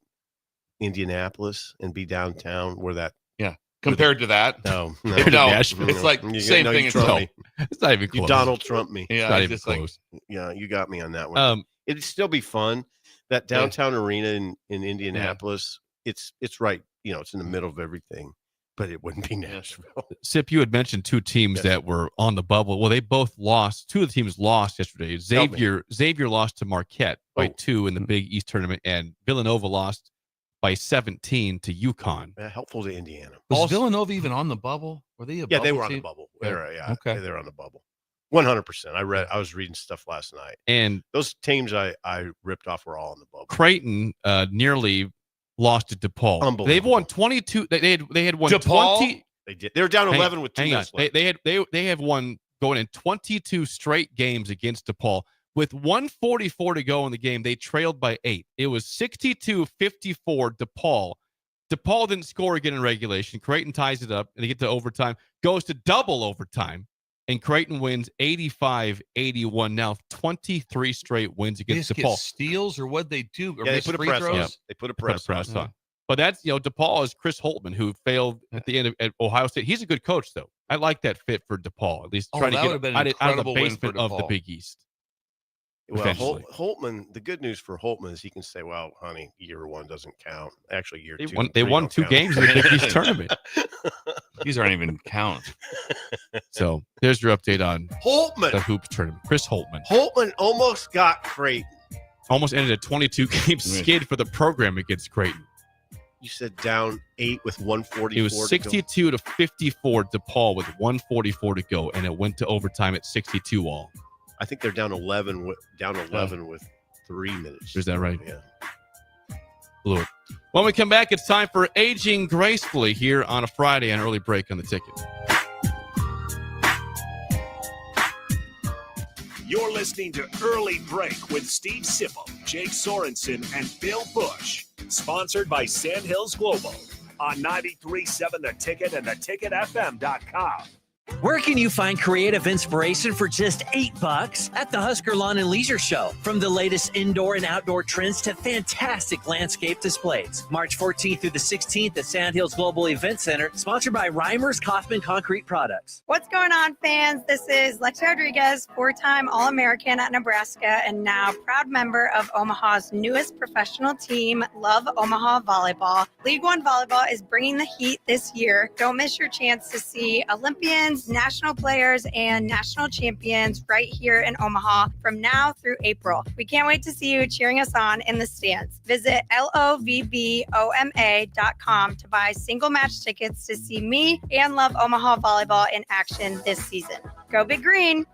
Indianapolis and be downtown where that. Yeah. Compared to that. No. It's like same thing as me. It's not even close. You Donald Trump me. Yeah. It's not even close. You got me on that one. It'd still be fun. That downtown arena in Indianapolis, it's right. It's in the middle of everything. But it wouldn't be Nashville. Sip, you had mentioned 2 teams that were on the bubble. Well, they both lost. 2 of the teams lost yesterday. Xavier lost to Marquette by 2 in the Big East tournament, and Villanova lost by 17 to UConn. Helpful to Indiana. Was Villanova even on the bubble? Were they? They were on the bubble. Okay, they're on the bubble. 100%. I was reading stuff last night, and those teams I ripped off were all on the bubble. Creighton nearly lost to DePaul. They've won 22. They had won DePaul? 20. They did. They were down 11 with 2 minutes left. They have won going in 22 straight games against DePaul. With 1:44 to go in the game, they trailed by 8. It was 62-54 DePaul. DePaul didn't score again in regulation. Creighton ties it up, and they get to overtime. Goes to double overtime, And Creighton wins 85-81. Now 23 straight wins against They just DePaul. get steals, or what they do? Or Yeah, they miss put a free press throws? on. They put a press on. But that's, DePaul is Chris Holtman, who failed at the end at Ohio State. He's a good coach, though. I like that fit for DePaul, at least trying to that would have get been an out of the incredible win for basement of the DePaul. Big East. Well, Eventually. Holtman, the good news for Holtman is he can say, well, honey, year one doesn't count. Actually, year two. They won 2 games in the Big East tournament. These aren't even count. So there's your update on the Holtman. hoops tournament. Chris Holtman Holtman almost got Creighton. almost ended a 22-game skid for the program against Creighton. You said down 8 with 144. It was 62-54 DePaul with 144 to go, and it went to overtime at 62 all. I think they're down 11 with 3 minutes. Is that right? Yeah. Blew it. When we come back, it's time for Aging Gracefully here on a Friday on Early Break on the Ticket. You're listening to Early Break with Steve Sipple, Jake Sorensen, and Bill Busch. Sponsored by Sandhills Global on 93.7 The Ticket and theticketfm.com. Where can you find creative inspiration for just $8 at the Husker Lawn and Leisure Show? From the latest indoor and outdoor trends to fantastic landscape displays. March 14th through the 16th at Sandhills Global Event Center, sponsored by Reimers Kaufman Concrete Products. What's going on, fans? This is Lexi Rodriguez, 4-time All-American at Nebraska and now proud member of Omaha's newest professional team, Love Omaha Volleyball. League One Volleyball is bringing the heat this year. Don't miss your chance to see Olympians, national players, and national champions right here in Omaha from now through April. We can't wait to see you cheering us on in the stands. Visit lovboma.com to buy single match tickets to see me and Love Omaha Volleyball in action this season. Go Big Green!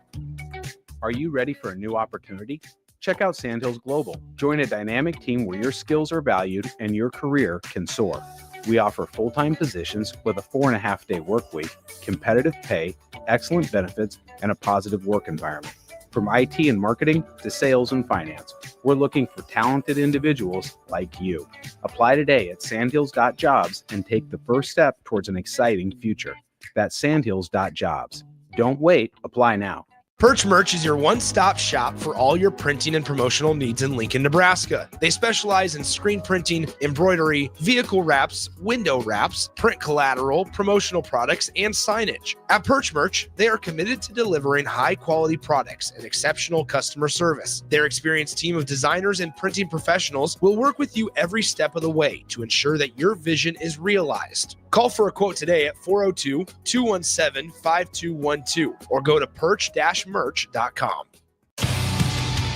Are you ready for a new opportunity? Check out Sandhills Global. Join a dynamic team where your skills are valued and your career can soar. We offer full-time positions with a 4.5-day work week, competitive pay, excellent benefits, and a positive work environment. From IT and marketing to sales and finance, we're looking for talented individuals like you. Apply today at sandhills.jobs and take the first step towards an exciting future. That's sandhills.jobs. Don't wait. Apply now. Perch Merch is your one-stop shop for all your printing and promotional needs in Lincoln, Nebraska. They specialize in screen printing, embroidery, vehicle wraps, window wraps, print collateral, promotional products, and signage. At Perch Merch, they are committed to delivering high-quality products and exceptional customer service. Their experienced team of designers and printing professionals will work with you every step of the way to ensure that your vision is realized. Call for a quote today at 402-217-5212 or go to perch-merch.com.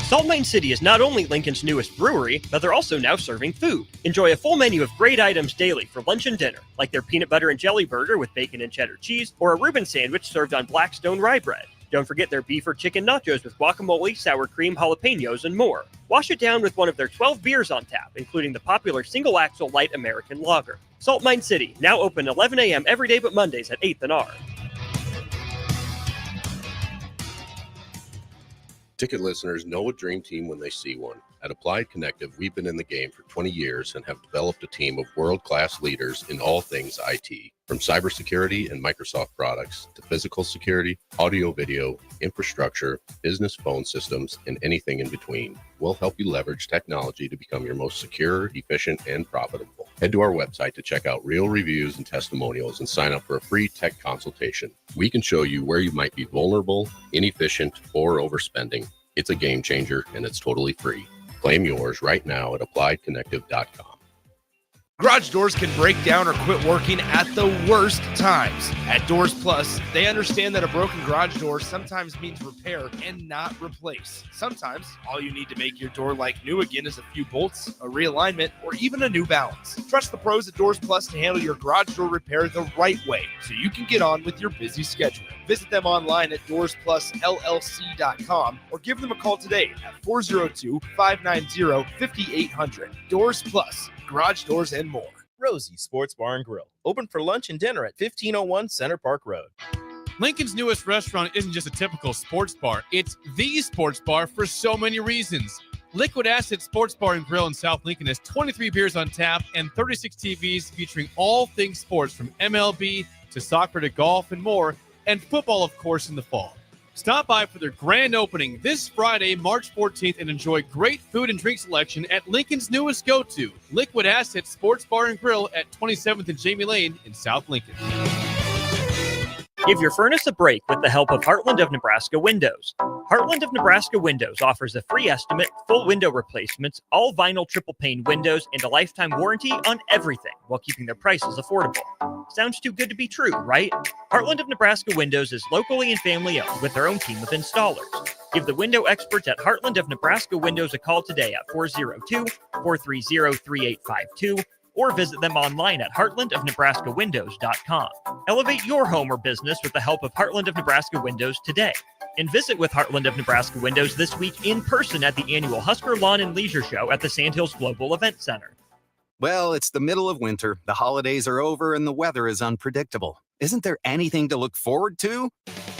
Salt Mine City is not only Lincoln's newest brewery, but they're also now serving food. Enjoy a full menu of great items daily for lunch and dinner, like their peanut butter and jelly burger with bacon and cheddar cheese, or a Reuben sandwich served on Blackstone rye bread. Don't forget their beef or chicken nachos with guacamole, sour cream, jalapenos, and more. Wash it down with one of their 12 beers on tap, including the popular Single Axle Light American Lager. Salt Mine City, now open 11 a.m. every day but Mondays at 8th and R. Ticket listeners know a dream team when they see one. At Applied Connective, we've been in the game for 20 years and have developed a team of world-class leaders in all things IT. From cybersecurity and Microsoft products to physical security, audio-video, infrastructure, business phone systems, and anything in between. We'll help you leverage technology to become your most secure, efficient, and profitable. Head to our website to check out real reviews and testimonials and sign up for a free tech consultation. We can show you where you might be vulnerable, inefficient, or overspending. It's a game changer, and it's totally free. Claim yours right now at appliedconnective.com. Garage doors can break down or quit working at the worst times. At Doors Plus, they understand that a broken garage door sometimes means repair and not replace. Sometimes all you need to make your door like new again is a few bolts, a realignment, or even a new balance. Trust the pros at Doors Plus to handle your garage door repair the right way so you can get on with your busy schedule. Visit them online at DoorsPlusLLC.com or give them a call today at 402-590-5800. Doors Plus. Garage doors and more. Rosie Sports Bar and Grill, open for lunch and dinner at 1501 Center Park Road. Lincoln's newest restaurant isn't just a typical sports bar. It's the sports bar for so many reasons. Liquid Asset Sports Bar and Grill in South Lincoln has 23 beers on tap and 36 TVs featuring all things sports from MLB to soccer to golf and more. and football, of course, in the fall. Stop by for their grand opening this Friday, March 14th, and enjoy great food and drink selection at Lincoln's newest go-to, Liquid Assets Sports Bar and Grill at 27th and Jamie Lane in South Lincoln. Give your furnace a break with the help of Heartland of Nebraska Windows. Heartland of Nebraska Windows offers a free estimate, full window replacements, all vinyl triple pane windows, and a lifetime warranty on everything while keeping their prices affordable. Sounds too good to be true, right? Heartland of Nebraska Windows is locally and family owned with their own team of installers. Give the window experts at Heartland of Nebraska Windows a call today at 402-430-3852 or visit them online at heartlandofnebraskawindows.com. Elevate your home or business with the help of Heartland of Nebraska Windows today. And visit with Heartland of Nebraska Windows this week in person at the annual Husker Lawn and Leisure Show at the Sandhills Global Event Center. Well, it's the middle of winter, the holidays are over, and the weather is unpredictable. Isn't there anything to look forward to?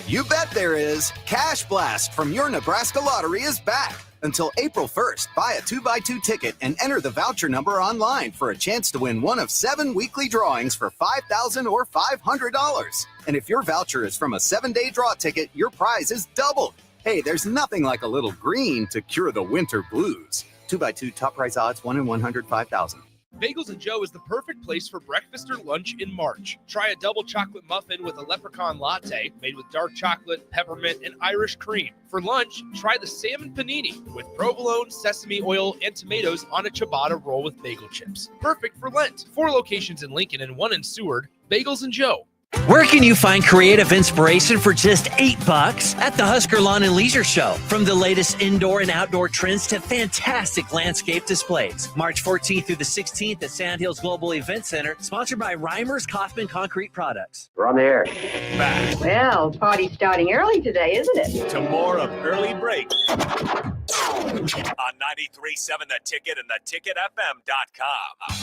You bet there is. Cash Blast from your Nebraska Lottery is back. Until April 1st, buy a 2x2 ticket and enter the voucher number online for a chance to win one of 7 weekly drawings for $5,000 or $500. And if your voucher is from a 7-day draw ticket, your prize is doubled. Hey, there's nothing like a little green to cure the winter blues. 2x2 top prize odds, 1 in 105,000. Bagels & Joe is the perfect place for breakfast or lunch in March. Try a double chocolate muffin with a leprechaun latte made with dark chocolate, peppermint, and Irish cream. For lunch, try the salmon panini with provolone, sesame oil, and tomatoes on a ciabatta roll with bagel chips. Perfect for Lent. 4 locations in Lincoln and 1 in Seward. Bagels & Joe. Where can you find creative inspiration for just $8 at the Husker Lawn and Leisure Show? From the latest indoor and outdoor trends to fantastic landscape displays. March 14th through the 16th at Sandhills Global Event Center, sponsored by Reimers Kaufman Concrete Products. We're on the air. Back Well, party's starting early today, isn't it? to more of Early Break on 93.7 The Ticket and theticketfm.com.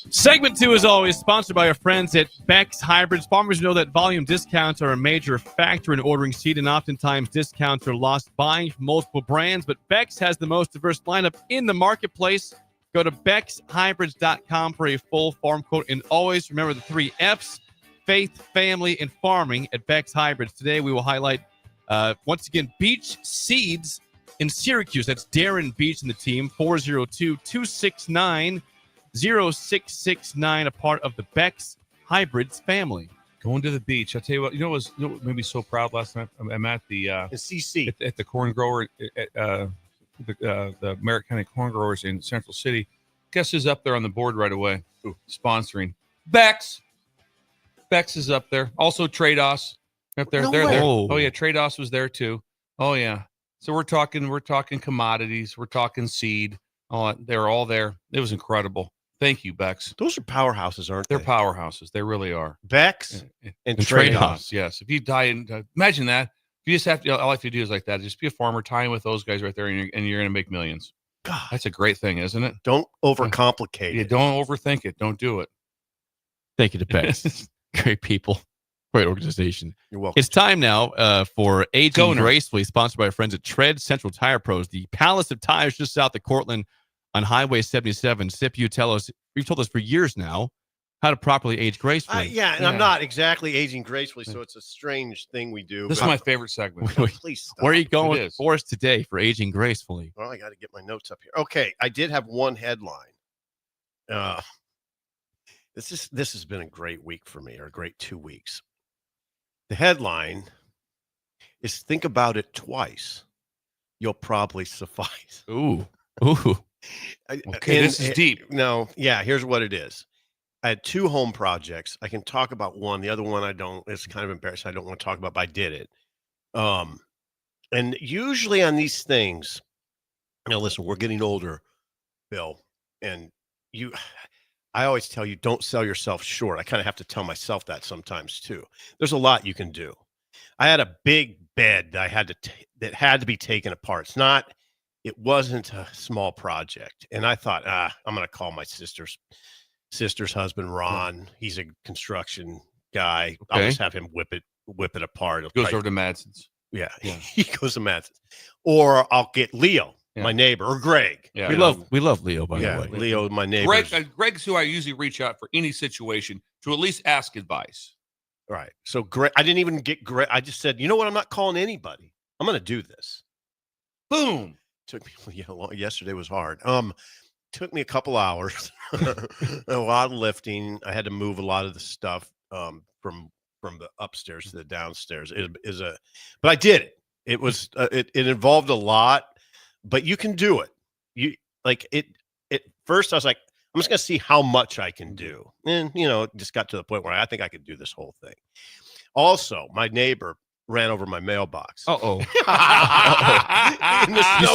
Segment 2 is always sponsored by our friends at Beck's Hybrids. Farmers know that volume discounts are a major factor in ordering seed, and oftentimes discounts are lost buying from multiple brands, but Beck's has the most diverse lineup in the marketplace. Go to beckshybrids.com for a full farm quote, and always remember the 3 F's: faith, family, and farming at Beck's Hybrids. Today we will highlight, once again, Beach Seeds in Syracuse. That's Darren Beach and the team, 402-269-0669, a part of the Beck's Hybrids family. Going to the beach. I'll tell you what, what made me so proud last night? I'm at the CC at the corn grower at the Merritt County Corn Growers in Central City. Guess who's up there on the board right away? Sponsoring Beck's. Beck's is up there. Also Trados up there. They're there. Oh yeah, Trados was there too. Oh yeah. So we're talking commodities. We're talking seed. Oh, they're all there. It was incredible. Thank you, Beck's. Those are powerhouses, aren't they? They're powerhouses. They really are. Beck's and Trados. Yes. If you die in, imagine that. You just have to. All I have to do is like that. Just be a farmer, tie in with those guys right there, and you're going to make millions. God, that's a great thing, isn't it? Don't overcomplicate it. Don't overthink it. Don't do it. Thank you to Beck's. Great people, great organization. You're welcome. It's time now for Aging Gracefully, sponsored by our friends at Tread Central Tire Pros, the Palace of Tires just south of Cortland on Highway 77. Sip, you've told us for years now how to properly age gracefully. I'm not exactly aging gracefully, so it's a strange thing we do. This is my favorite segment. Please stop. Where are you going for us today for aging gracefully? Well, I got to get my notes up here. Okay, I did have one headline. This has been a great week for me, or a great 2 weeks. The headline is "Think about it twice. You'll probably suffice." Ooh. Okay, this is deep. No, yeah, here's what it is. I had 2 home projects. I can talk about one. The other one I don't. It's kind of embarrassing. I don't want to talk about, but I did it. And usually on these things, listen, we're getting older, Bill, and I always tell you, don't sell yourself short. I kind of have to tell myself that sometimes too. There's a lot you can do. I had a big bed that that had to be taken apart. It wasn't a small project. And I thought, I'm going to call my sister's sister's husband, Ron. He's a construction guy. I'll just have him whip it apart. Goes over to Madsen's. Yeah, he goes to Madsen's. Or I'll get Leo, my neighbor, or Greg. Yeah, we love Leo, by the way. Leo, my neighbor. Greg's who I usually reach out for any situation to at least ask advice. Right. So Greg, I didn't even get Greg. I just said, you know what? I'm not calling anybody. I'm going to do this. Boom. Took me yesterday was hard. Took me a couple hours, a lot of lifting. I had to move a lot of the stuff from the upstairs to the downstairs. But I did it. It was it involved a lot, but you can do it. You like it. At first, I was like, I'm just gonna see how much I can do, and it just got to the point where I think I could do this whole thing. Also, my neighbor ran over my mailbox. Uh-oh. You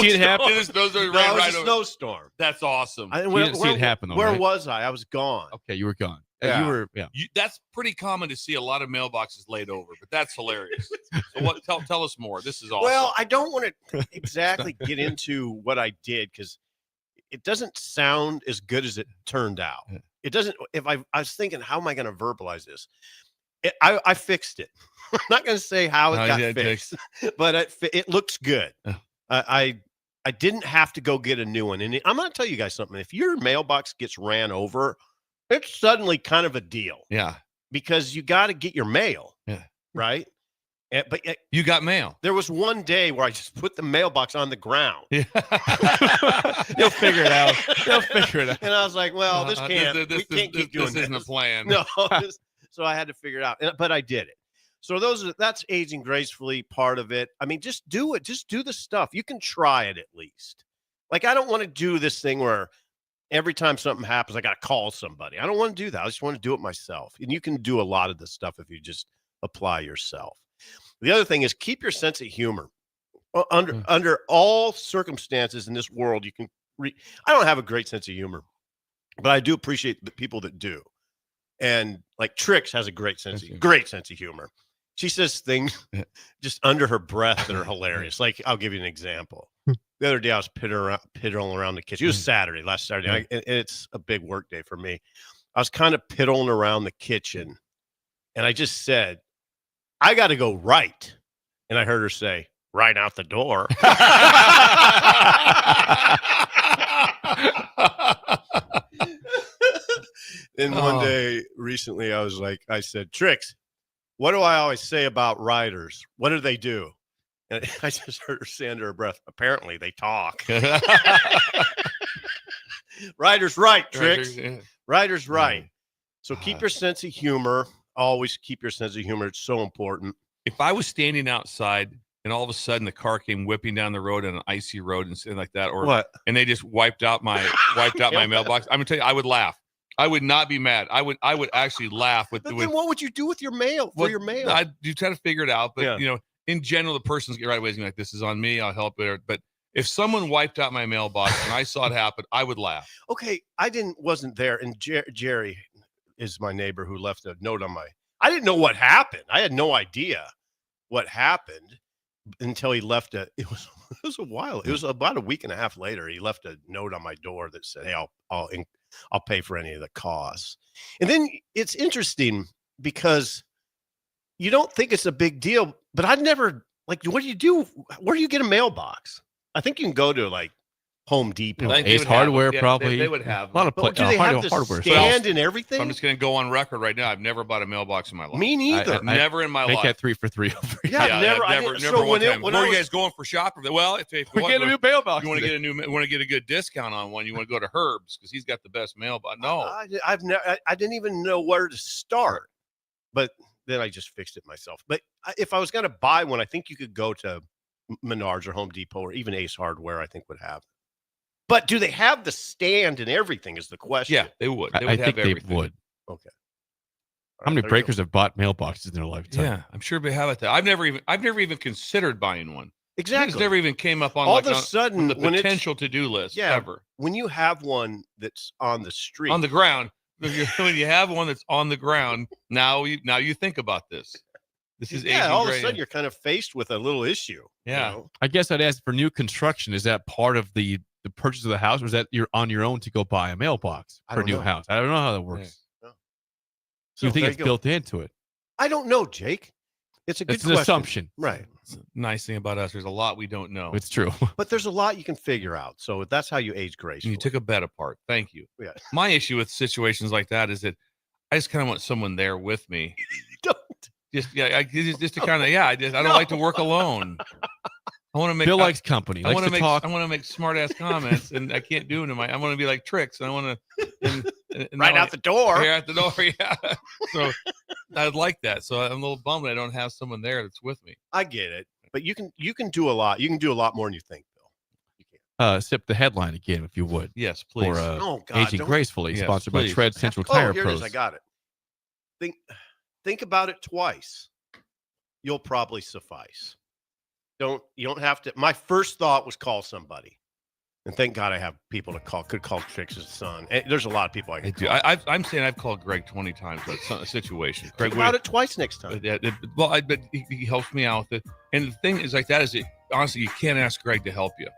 see it happen? It was a snowstorm. That's awesome. You didn't see it happen, though, Where right? was I? I was gone. Okay, you were gone. Yeah. That's pretty common to see a lot of mailboxes laid over, but that's hilarious. So tell us more. This is awesome. Well, I don't want to exactly get into what I did because it doesn't sound as good as it turned out. It doesn't. I was thinking, how am I going to verbalize this? I fixed it. I'm not going to say how it got fixed, but it looks good. I didn't have to go get a new one. And I'm going to tell you guys something. If your mailbox gets ran over, it's suddenly kind of a deal. Yeah. Because you got to get your mail. Yeah. Right. But you got mail. There was one day where I just put the mailbox on the ground. Yeah. They'll figure it out. They'll figure it out. And I was like, well, we can't keep doing this. This isn't a plan. No. So I had to figure it out. But I did it. So that's aging gracefully part of it. I mean, just do it. Just do the stuff. You can try it at least. Like, I don't want to do this thing where every time something happens, I got to call somebody. I don't want to do that. I just want to do it myself. And you can do a lot of this stuff if you just apply yourself. The other thing is keep your sense of humor. Under all circumstances in this world, you can I don't have a great sense of humor, but I do appreciate the people that do. And like Trix has a great sense of humor. She says things just under her breath that are hilarious. Like, I'll give you an example. The other day I was piddling around the kitchen. It was last Saturday. And it's a big work day for me. I was kind of piddling around the kitchen and I just said, I got to go right. And I heard her say, right out the door. And one day recently, I said, Trix, what do I always say about riders? What do they do? And I just heard her say under her breath, apparently they talk. Rider's right, Trix. Rider's right. So keep your sense of humor. Always keep your sense of humor. It's so important. If I was standing outside and all of a sudden the car came whipping down the road on an icy road and something like that, and they just wiped out my mailbox, I'm gonna tell you, I would laugh. I would not be mad. I would actually laugh. Then what would you do with your mail? You try to figure it out, but in general, the person's right away is like, "This is on me. I'll help it." But if someone wiped out my mailbox and I saw it happen, I would laugh. Okay, wasn't there, and Jerry is my neighbor who left a note on I didn't know what happened. I had no idea what happened until he left it was a while. It was about a week and a half later. He left a note on my door that said, "Hey, I'll pay for any of the costs." And then it's interesting because you don't think it's a big deal, but I'd never what do you do? Where do you get a mailbox? I think you can go to Home Depot, Ace Hardware, probably. They would have a lot of do they have the hardware stand and everything? I'm just going to go on record right now. I've never bought a mailbox in my life. Me neither. Never in my life. Make that 3 for 3 over here. Never one time. Where are you guys going for shopping? Well, if we get a new mailbox, you want to get a good discount on one. You want to go to Herb's because he's got the best mailbox. No, I didn't even know where to start, but then I just fixed it myself. But if I was going to buy one, I think you could go to Menards or Home Depot or even Ace Hardware. I think would have. But do they have the stand and everything is the question. Yeah, they would. I think they would. Okay. How many breakers have bought mailboxes in their lifetime? Yeah, I'm sure they have it. I've never even considered buying one. Exactly. It's never even came up on all of a sudden the potential to-do list ever. When you have one that's on the street. On the ground. When you have one that's on the ground, now you think about this. This is all of a sudden you're kind of faced with a little issue. Yeah. I guess I'd ask for new construction. Is that part of the the purchase of the house, or is that you're on your own to go buy a mailbox for a new house? I don't know how that works. Yeah. No. So you think it's built into it? I don't know, Jake. It's a good an assumption. Right. It's a nice thing about us. There's a lot we don't know. It's true. But there's a lot you can figure out. So that's how you age gracefully. You took a bed apart. Thank you. Yeah. My issue with situations like that is that I just kind of want someone there with me. Don't. Just to kind of I don't like to work alone. I want to make Bill likes company. I want to talk. I want to make smart ass comments, and I can't do them. I want to be like Tricks, and I want to right out the door. Right out the door. Yeah. So I'd like that. So I'm a little bummed I don't have someone there that's with me. I get it, but you can do a lot. You can do a lot more than you think, Bill. You can. Sip the headline again, if you would. Yes, please. For Aging Gracefully, sponsored by Tread Central Oh, Tire here Pros. it is. I got it. Think about it twice. You'll probably suffice. You don't have to. My first thought was call somebody, and thank God I have people to call. Could call Trix's son. There's a lot of people I can call. I'm saying I've called Greg 20 times about a situation. Greg, think about it twice next time. But he helps me out with it. And the thing is like that is, honestly, you can't ask Greg to help you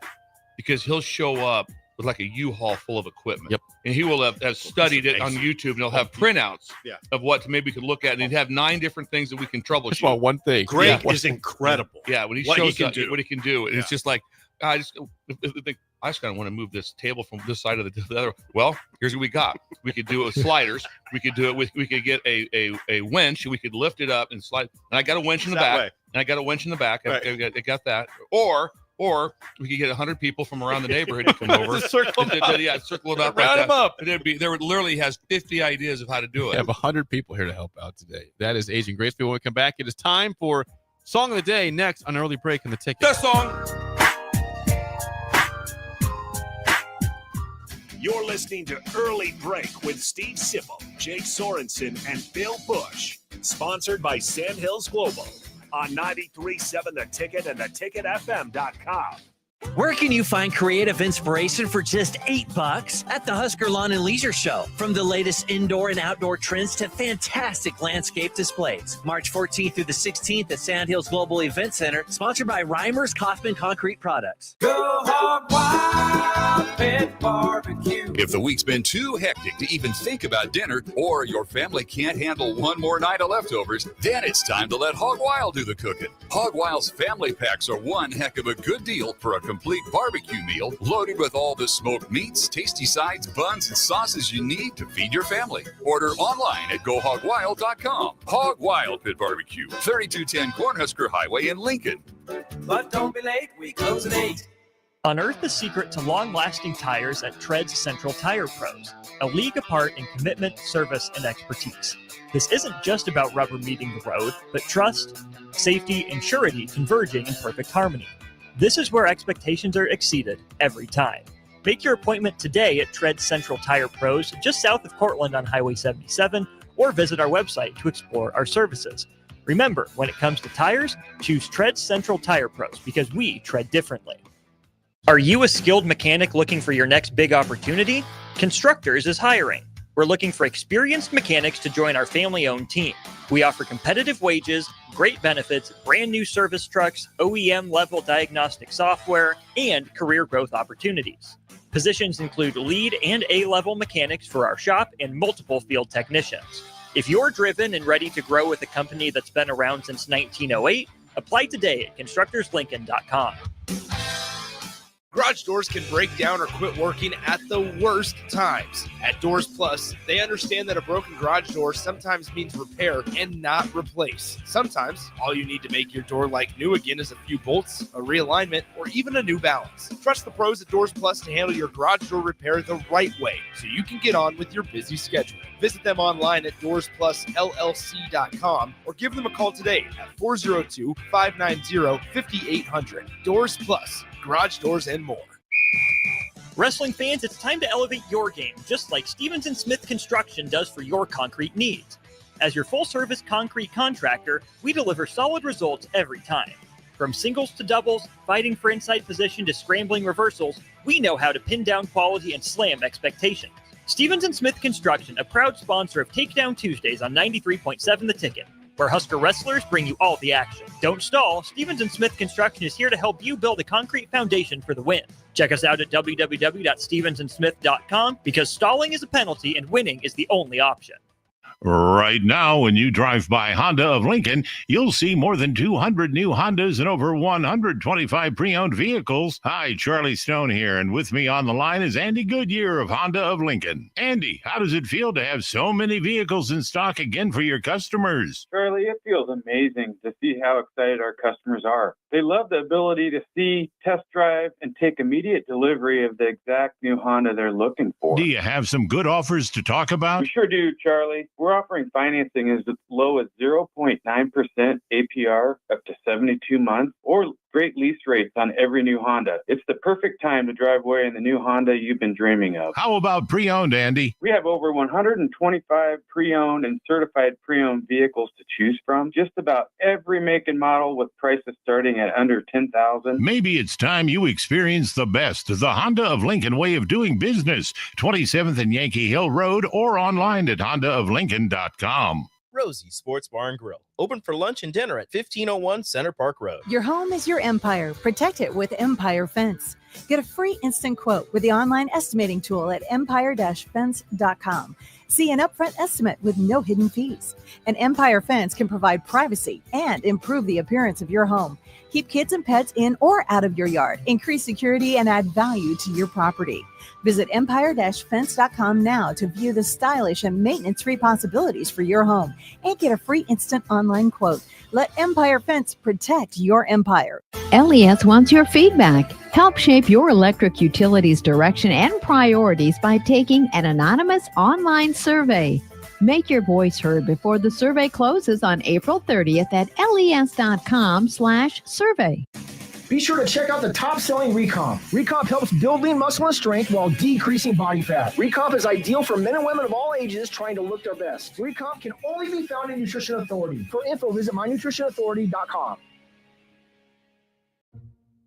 because he'll show up with like a U-Haul full of equipment. Yep. And he will have studied it on YouTube, and he'll have printouts of what maybe we could look at, and he'd have 9 different things that we can troubleshoot. Just about one thing. Greg is incredible. Yeah, when he what shows he up, what he can do, and Yeah. it's just like I just kind of want to move this table from this side of the other. Well, here's what we got. We could do it with sliders. We could do it with. We could get a winch. We could lift it up and slide. And I got a winch in the back. And I got a winch in the back. Right. I got that. Or we could get 100 people from around the neighborhood to come over. Circle it up. Round them up. There literally has 50 ideas of how to do it. We have 100 people here to help out today. That is Aging Gracefully. When we come back, it is time for Song of the Day next on Early Break in the Ticket. The song. You're listening to Early Break with Steve Sipple, Jake Sorensen, and Bill Busch. Sponsored by Sandhills Global on 93.7 The Ticket and theticketfm.com. Where can you find creative inspiration for just $8 at the Husker Lawn and Leisure Show? From the latest indoor and outdoor trends to fantastic landscape displays. March 14th through the 16th at Sandhills Global Event Center, sponsored by Reimers Kaufman Concrete Products. Go Hog Wild Pit Barbecue. If the week's been too hectic to even think about dinner, or your family can't handle one more night of leftovers, then it's time to let Hog Wild do the cooking. Hog Wild's family packs are one heck of a good deal for a complete barbecue meal loaded with all the smoked meats, tasty sides, buns, and sauces you need to feed your family. Order online at GoHogWild.com. Hog Wild Pit Barbecue, 3210 Cornhusker Highway in Lincoln. But don't be late, we close at 8. Unearth the secret to long-lasting tires at Tread's Central Tire Pros, a league apart in commitment, service, and expertise. This isn't just about rubber meeting the road, but trust, safety, and surety converging in perfect harmony. This is where expectations are exceeded every time. Make your appointment today at Tread Central Tire Pros, just south of Cortland on Highway 77, or visit our website to explore our services. Remember, when it comes to tires, choose Tread Central Tire Pros because we tread differently. Are you a skilled mechanic looking for your next big opportunity? Constructors is hiring. We're looking for experienced mechanics to join our family-owned team. We offer competitive wages, great benefits, brand new service trucks, OEM-level diagnostic software, and career growth opportunities. Positions include lead and A-level mechanics for our shop and multiple field technicians. If you're driven and ready to grow with a company that's been around since 1908, apply today at constructorslincoln.com. Garage doors can break down or quit working at the worst times. At Doors Plus, they understand that a broken garage door sometimes means repair and not replace. Sometimes, all you need to make your door like new again is a few bolts, a realignment, or even a new balance. Trust the pros at Doors Plus to handle your garage door repair the right way so you can get on with your busy schedule. Visit them online at DoorsPlusLLC.com or give them a call today at 402-590-5800. Doors Plus. Garage doors and more. Wrestling fans, it's time to elevate your game, just like Stevens & Smith Construction does for your concrete needs. As your full-service concrete contractor, we deliver solid results every time. From singles to doubles, fighting for inside position to scrambling reversals, we know how to pin down quality and slam expectations. Stevens & Smith Construction, a proud sponsor of Takedown Tuesdays on 93.7 The Ticket. where Husker wrestlers bring you all the action. Don't stall. Stevens & Smith Construction is here to help you build a concrete foundation for the win. Check us out at www.stevensandsmith.com because stalling is a penalty and winning is the only option. Right now, when you drive by Honda of Lincoln, you'll see more than 200 new Hondas and over 125 pre-owned vehicles. Hi, Charlie Stone here, and with me on the line is Andy Goodyear of Honda of Lincoln. Andy, how does it feel to have so many vehicles in stock again for your customers? Charlie, it feels amazing to see how excited our customers are. They love the ability to see, test drive, and take immediate delivery of the exact new Honda they're looking for. Do you have some good offers to talk about? We sure do, Charlie. We're offering financing as low as 0.9% APR up to 72 months or great lease rates on every new Honda. It's the perfect time to drive away in the new Honda you've been dreaming of. How about pre-owned, Andy? We have over 125 pre-owned and certified pre-owned vehicles to choose from. Just about every make and model with prices starting at under $10,000. Maybe it's time you experience the best, the Honda of Lincoln way of doing business. 27th and Yankee Hill Road or online at hondaoflincoln.com. Rosie Sports Bar and Grill. Open for lunch and dinner at 1501 Center Park Road. Your home is your empire. Protect it with Empire Fence. Get a free instant quote with the online estimating tool at empire-fence.com. See an upfront estimate with no hidden fees. An Empire Fence can provide privacy and improve the appearance of your home. Keep kids and pets in or out of your yard. Increase security and add value to your property. Visit empire-fence.com now to view the stylish and maintenance-free possibilities for your home and get a free instant online quote. Let Empire Fence protect your empire. LES wants your feedback. Help shape your electric utility's direction and priorities by taking an anonymous online survey. Make your voice heard before the survey closes on April 30th at les.com/survey. Be sure to check out the top-selling Recomp. Recomp helps build lean muscle and strength while decreasing body fat. Recomp is ideal for men and women of all ages trying to look their best. Recomp can only be found in Nutrition Authority. For info, visit mynutritionauthority.com.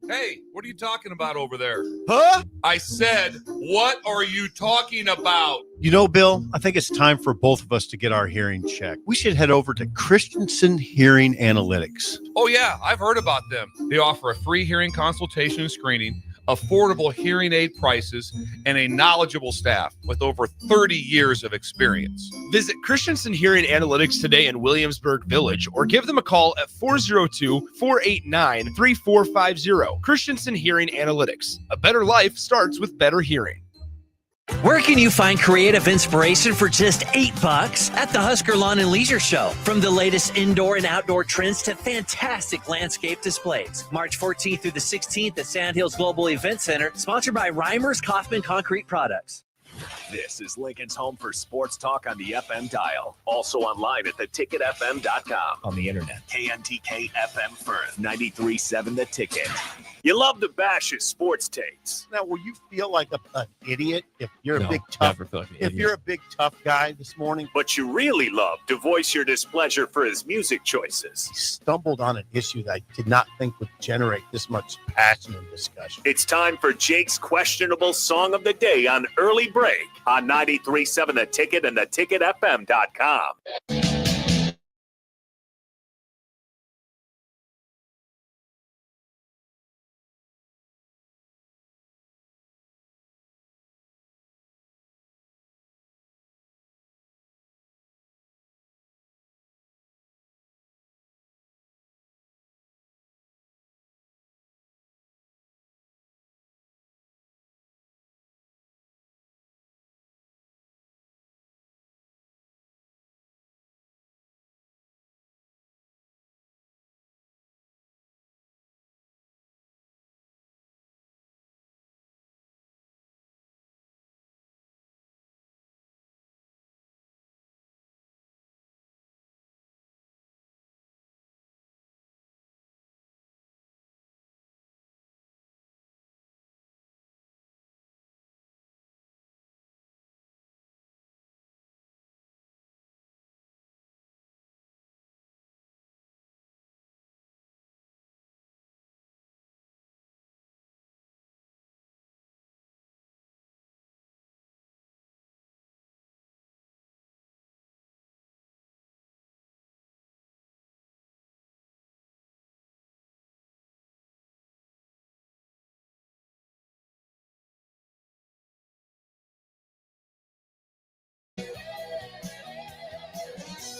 Hey, what are you talking about over there? Huh? I said, what are you talking about? You know, Bill, I think it's time for both of us to get our hearing checked. We should head over to Christensen Hearing Analytics. Oh, yeah, I've heard about them. They offer a free hearing consultation and screening, affordable hearing aid prices, and a knowledgeable staff with over 30 years of experience. Visit Christensen Hearing Analytics today in Williamsburg Village or give them a call at 402-489-3450. Christensen Hearing Analytics. A better life starts with better hearing. Where can you find creative inspiration for just $8 at the Husker Lawn and Leisure Show? From the latest indoor and outdoor trends to fantastic landscape displays. March 14th through the 16th at Sandhills Global Event Center, sponsored by Reimers Kaufman Concrete Products. This is Lincoln's home for sports talk on the FM dial. Also online at theticketfm.com. On the internet. KNTK FM Firth, 93.7 The Ticket. You love to bash his sports takes. Now, will you feel like an idiot if you're a big tough? Never feel like an If idiot. you're a big tough guy this morning, But you really love to voice your displeasure for his music choices. he stumbled on an issue that I did not think would generate this much passion and discussion. It's time for Jake's questionable song of the day on Early Break on 93.7 The Ticket and theticketfm.com.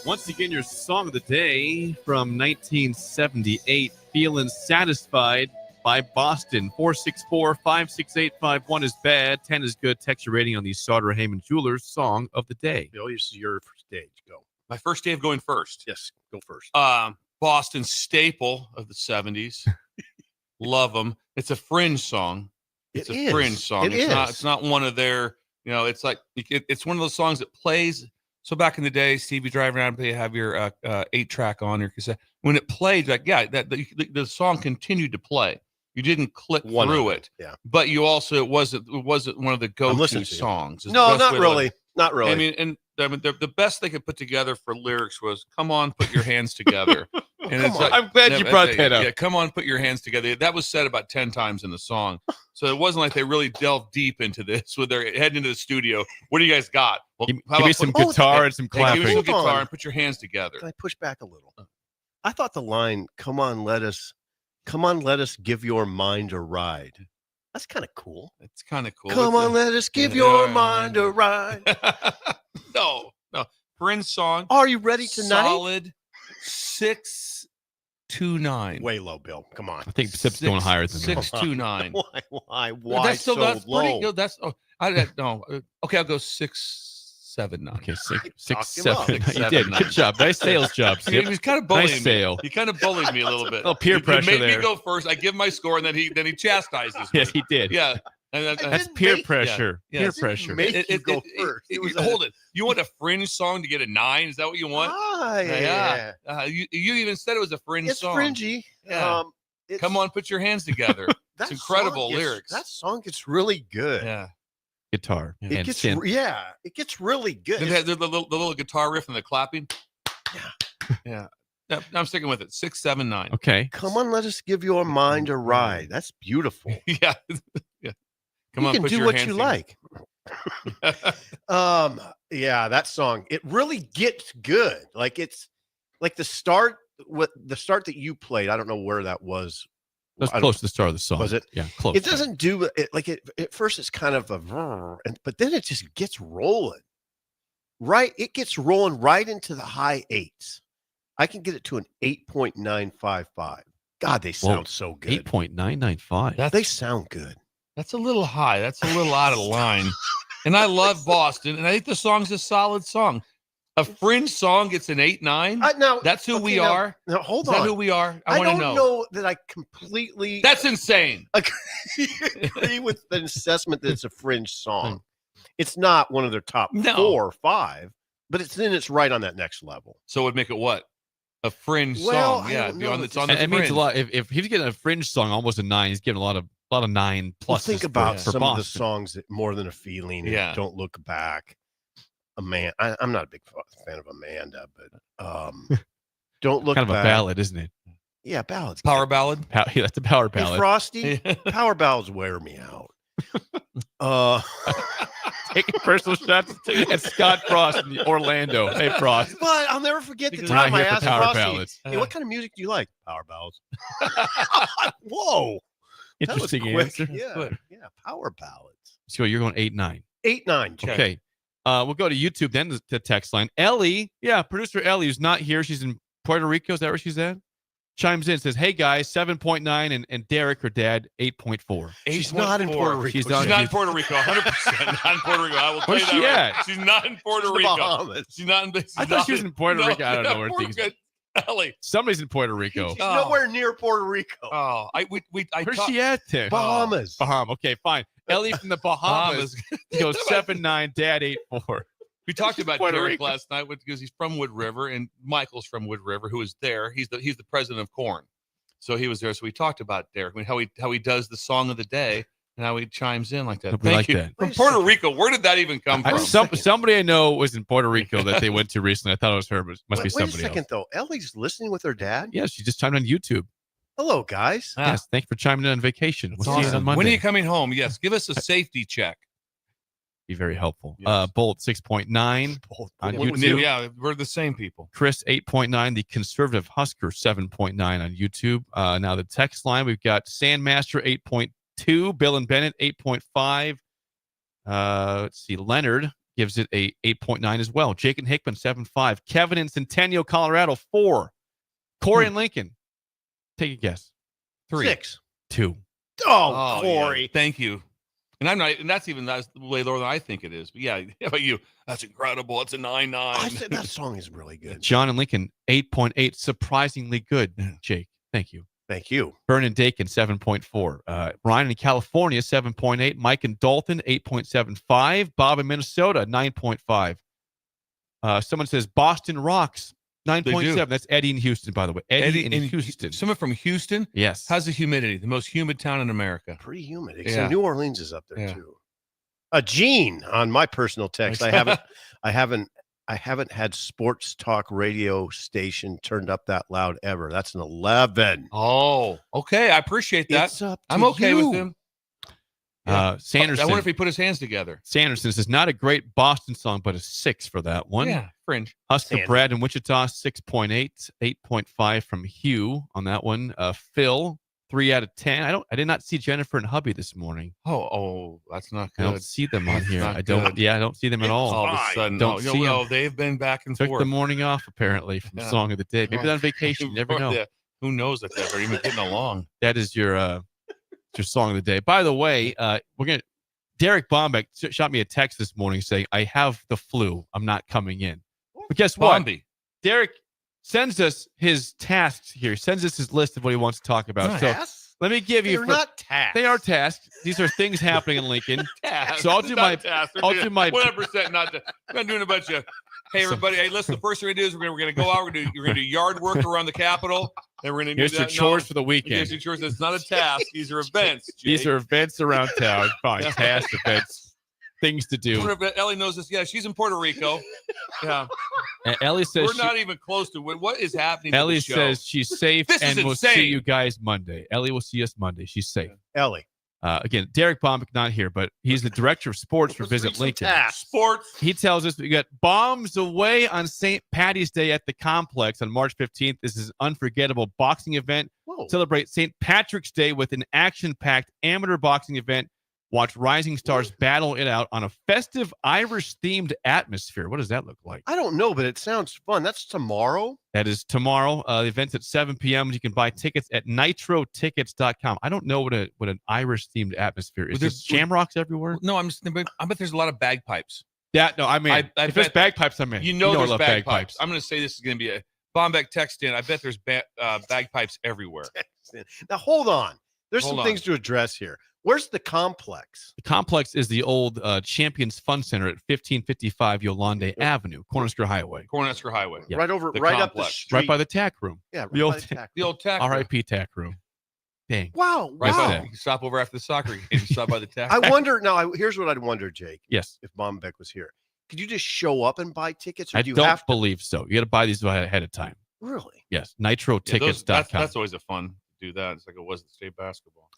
Once again, your song of the day from 1978, Feelin' Satisfied by Boston. 464-568-51 is bad, 10 is good. Text your rating on the Sauter Heyman Jewelers song of the day. Bill, this is your stage. Go. My first day of going first. Yes, go first. Boston staple of the 70s. Love them. It's a Fringe song. It's a Fringe song. It's not one of their, it's like, it's one of those songs that plays. So back in the day, Steve, you drive around, you have your 8-track on your cassette. When it played, the song continued to play. You didn't click through it. Yeah. But you also, it wasn't one of the go-to songs. No, not really. Not really. I mean, the best they could put together for lyrics was, come on, put your hands together. And it's like, I'm glad you brought that up. Yeah, come on, put your hands together. That was said about 10 times in the song. So it wasn't like they really delved deep into this with their head into the studio. What do you guys got? Well, give me some guitar and some clapping. Give me some guitar and put your hands together. Can I push back a little? I thought the line, come on, let us give your mind a ride. That's kind of cool. It's kind of cool. Come on, let us give your mind a ride. No. Fringe song. Are you ready tonight? Solid 629. Way low, Bill. Come on. I think Sip's going higher than 629. Why that's so low? Pretty good. I don't know. Okay, I'll go 679. Okay, 6, Knock him 7. up. You did. Good job. Nice sales job, Sip. He was kind of bullying nice me. sale. He kind of bullied me a little bit. Oh, peer pressure He made there. me go first. I give my score, and then he chastises me. Yes, he did. Yeah. That's peer pressure. Yeah. Peer pressure. Make you go first. Hold it. You want a Fringe song to get a 9? Is that what you want? Yeah. You even said it was a Fringe It's song. fringy. Yeah. Come on, put your hands together. It's incredible lyrics. That song gets really good. Yeah. Guitar. It and gets synth. it gets really good. The little guitar riff and the clapping. Yeah. I'm sticking with it. 679. Okay. Come on, let us give your mind a ride. That's beautiful. Yeah. Come on, you can put do your what hands you together. like. That song, it really gets good. Like it's like the start that you played. I don't know where that was. That's close to the start of the song. Was it? Yeah, close. It doesn't do it like it at first. It's kind of but then it just gets rolling. Right, it gets rolling right into the high 8s. I can get it to an 8.955. God, they sound so good. 8.995. They sound good. That's a little high. That's a little out of line. And I love Boston, and I think the song's a solid song. A Fringe song gets an 8.9. Now that's who we are. Now hold on. Is on. that who we are? I want to don't know that I completely. That's insane. Agree with the assessment that it's a Fringe song. It's not one of their top 4 or 5, but it's right on that next level. So it would make it what? A Fringe Well, song. Yeah, it's on the it means Fringe. a lot. If he's getting a Fringe song, almost a 9, he's getting a lot of 9 plus. Think about for some Boston. of the songs that More Than a Feeling. And Yeah. Don't Look Back. I'm not a big fan of Amanda, but Don't Look Kind of Back. a ballad, isn't it? Yeah, ballads. Power ballad. Yeah, that's a power Hey, ballad. Frosty, power ballads wear me out. Taking personal shots at Scott Frost in Orlando. Hey, Frost. But I'll never forget the We're time not I here for asked power Frosty, ballads. hey, what kind of music do you like? Power ballads. Whoa. That was Interesting quick. answer. Yeah, power ballads. So you're going 8.9. 8.9. Jay. Okay. We'll go to YouTube then, the text line. Ellie, producer Ellie, who's not here. She's in Puerto Rico. Is that where she's at? Chimes in, says, hey, guys, 7.9, and Derek, her dad, 8.4. She's not in Puerto Rico. She's Not in Puerto Rico. 100% not in Puerto Rico. I will tell Where's you that. she right. at? She's not in Puerto The Rico. Bahamas. She's not in. I thought she was in Puerto Rico. I don't know where things are. Ellie. Somebody's in Puerto Rico. She's nowhere near Puerto Rico. Oh, Where's she at there? Bahamas. Bahamas. Okay, fine. Ellie from the Bahamas goes 7.9, dad 8.4. We talked about Puerto Derek Rico. last night because he's from Wood River, and Michael's from Wood River, who is there. He's the president of Corn, so he was there. So we talked about Derek, how he does the song of the day, and how he chimes in like that. We Thank like you. that. From Puerto Rico. Where did that even come from? Somebody I know was in Puerto Rico that they went to recently. I thought it was her, but it must be Wait a somebody second, else. though. Ellie's listening with her dad? Yeah, she just chimed on YouTube. Hello, guys. Yes, thank you for chiming in on vacation. We'll see you on Monday. When are you coming home? Yes, give us a safety check. Be very helpful. Yes. Bolt 6.9 on YouTube. Yeah, we're the same people. Chris 8.9, the conservative Husker 7.9 on YouTube. Now the text line, we've got Sandmaster 8.2, Bill and Bennett 8.5. Let's see, Leonard gives it a 8.9 as well. Jake and Hickman, 7.5. Kevin in Centennial, Colorado, 4. Corey and Lincoln, take a guess. 3. 6. 2. Oh, Corey. Yeah. Thank you. And that's way lower than I think it is. But yeah, how about you? That's incredible. It's a 9.9. I said that song is really good. John and Lincoln, 8.8. Surprisingly good, Jake. Thank you. Thank you. Vernon Dakin, 7.4. Brian in California, 7.8. Mike in Dalton, 8.75. Bob in Minnesota, 9.5. Someone says Boston rocks, 9.7. That's Eddie in Houston, by the way. Eddie in Houston. Someone from Houston? Yes. How's the humidity? The most humid town in America. Pretty humid. Yeah. Except New Orleans is up there too. Gene on my personal text. I haven't had sports talk radio station turned up that loud ever. That's an 11. Oh, okay. I appreciate that. It's up to I'm okay you. with him. Sanderson. I wonder if he put his hands together. Sanderson says, not a great Boston song, but a 6 for that one. Yeah, fringe. Husker Sandy. Brad in Wichita, 6.8. 8.5 from Hugh on that one. Phil, 3 out of 10. I did not see Jennifer and hubby this morning. Oh, that's not good. I don't see them on That's here. not I don't. good. Yeah, I don't see them at all. All of a sudden, don't see them. they've been back and Took forth. the morning off apparently from Song of the Day. Maybe they're on vacation. You never know. Yeah. Who knows that they're even getting along? That is your Song of the Day. By the way, Derek Bombeck shot me a text this morning saying, I have the flu. I'm not coming in. But guess what? Bombi. Derek sends us his tasks here. Sends us his list of what he wants to talk about. So let me give you. They're not tasks. They are tasks. These are things happening in Lincoln. Tasks. So I'll do my. I'll do my 100% not. I'm not doing a bunch of. Hey everybody! Hey, listen. The first thing we're gonna do is we're gonna go out. You're gonna do yard work around the Capitol. And we're gonna do Here's your chores for the weekend. Here's your chores. It's not a task. These are events. Jake. These are events around town. Fine, tasks, events, things to I do. wonder if Ellie knows this. Yeah, she's in Puerto Rico. Yeah. And Ellie says we're not even close to what is happening. Ellie to the show. says she's safe This and is we'll see insane. you guys Monday. Ellie will see us Monday. She's safe. Ellie. Again, Derek Bombeck not here, but he's the director of sports for Visit Lincoln. Sports. He tells us we got bombs away on St. Patty's Day at the complex on March 15th. This is an unforgettable boxing event. Whoa. Celebrate St. Patrick's Day with an action-packed amateur boxing event. Watch rising stars battle it out on a festive Irish-themed atmosphere. What does that look like? I don't know, but it sounds fun. That's tomorrow. That is tomorrow. The event's at 7 p.m. You can buy tickets at nitrotickets.com. I don't know what an Irish-themed atmosphere is. There's shamrocks everywhere? No, I bet there's a lot of bagpipes. Yeah, no, I mean, if there's bagpipes, I'm in. You know there's I love bagpipes. I'm going to say this is going to be a Bombeck text in. I bet there's bagpipes everywhere. Now, hold on. There's Hold some on. things to address here. Where's the complex? The complex is the old Champions Fun Center at 1555 Yolande Avenue, Cornerstone Highway. Cornerstone Highway. Yeah. Right over, The right up the complex. street. Right by the tack room. Yeah, right the by old, the tack. The old tack room. R.I.P. tack room. Dang. Wow. Right by wow. that. You can stop over after the soccer game. Stop by the tack. I wonder now. Here's what I'd wonder, Jake. Yes. If Bombeck was here, could you just show up and buy tickets, or I do you don't have to? believe so. You got to buy these ahead of time. Really? Yes. Yeah, Nitrotickets.com. that's always a fun to do that. It's like it was at state basketball.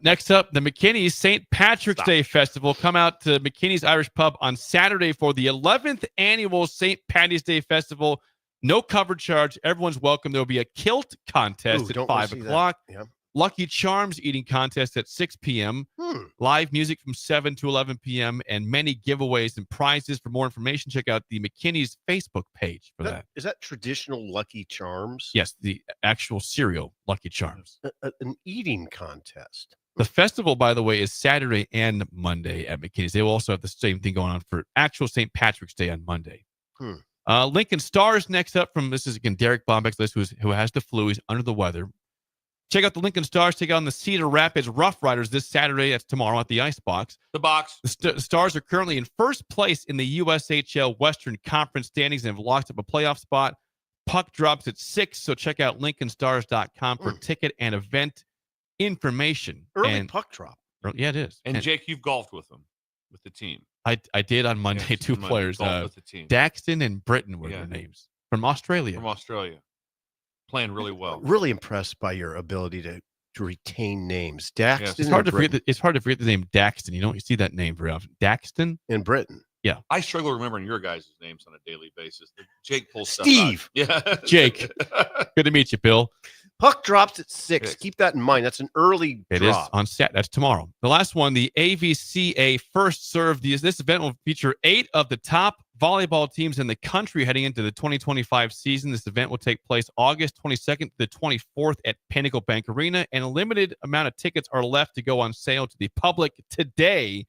Next up, the McKinney's St. Patrick's Day Festival. Come out to McKinney's Irish Pub on Saturday for the 11th annual St. Patty's Day Festival. No cover charge. Everyone's welcome. There will be a kilt contest Ooh, at 5 o'clock. Yeah. Lucky Charms eating contest at 6 p.m. Live music from 7 to 11 p.m. and many giveaways and prizes. For more information, check out the McKinney's Facebook page for that. Is that traditional Lucky Charms? Yes, the actual cereal Lucky Charms. An eating contest. The festival, by the way, is Saturday and Monday at McKinney's. They will also have the same thing going on for actual St. Patrick's Day on Monday. Lincoln Stars next up from, this is again Derek Bombeck's list, who has the flu. He's under the weather. Check out the Lincoln Stars. Take on the Cedar Rapids Rough Riders this Saturday. That's tomorrow at the Ice Box. The box. The Stars are currently in first place in the USHL Western Conference standings and have locked up a playoff spot. Puck drops at 6, so check out LincolnStars.com for ticket and event information. Early puck drop. Yeah, it is. And Jake, you've golfed with them, with the team. I did on Monday. Yes, two Monday, players, golfed with the team. Daxton and Britton were their names from Australia. Playing really well. Really impressed by your ability to retain names. Daxton. Yes. It's hard to forget the name Daxton. You don't see that name very often. Daxton in Britain. Yeah. I struggle remembering your guys' names on a daily basis. Jake pulls Steve. stuff out. Yeah. Jake. Good to meet you, Bill. Puck drops at 6. Keep that in mind. That's an early It drop. is on set. That's tomorrow. The last one, the AVCA First Serve. This event will feature 8 of the top volleyball teams in the country heading into the 2025 season. This event will take place August 22nd to the 24th at Pinnacle Bank Arena, and a limited amount of tickets are left to go on sale to the public today.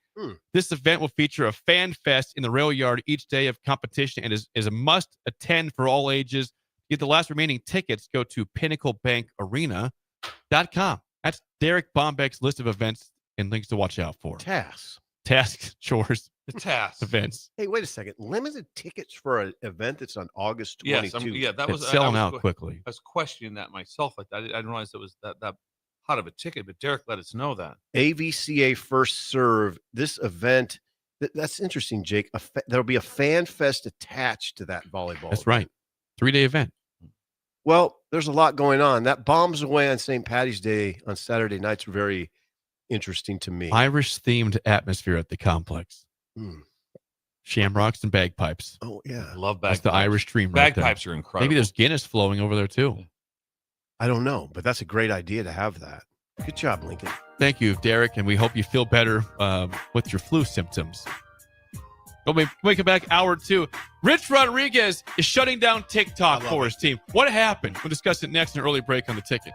This event will feature a fan fest in the rail yard each day of competition and is a must attend for all ages. To get the last remaining tickets, go to pinnaclebankarena.com. That's Derek Bombeck's list of events and links to watch out for. Tasks, chores, the tasks, events. Hey, wait a second. Limited tickets for an event that's on August 22. Yes, that was selling out quickly. I was questioning that myself. I didn't realize it was that hot of a ticket, but Derek let us know that. AVCA First Serve. This event, that's interesting, Jake. There'll be a fan fest attached to that volleyball. That's right. 3-day event. Well, there's a lot going on. That Bombs Away on St. Patty's Day on Saturday nights are very interesting to me. Irish-themed atmosphere at the complex. Shamrocks and bagpipes. Oh, yeah. I love That's bagpipes. the Irish dream right there. Bagpipes are incredible. Maybe there's Guinness flowing over there, too. I don't know, but that's a great idea to have that. Good job, Lincoln. Thank you, Derek, and we hope you feel better with your flu symptoms. When we come back, hour 2, Rich Rodriguez is shutting down TikTok for his team. What happened? We'll discuss it next in an early break on the ticket.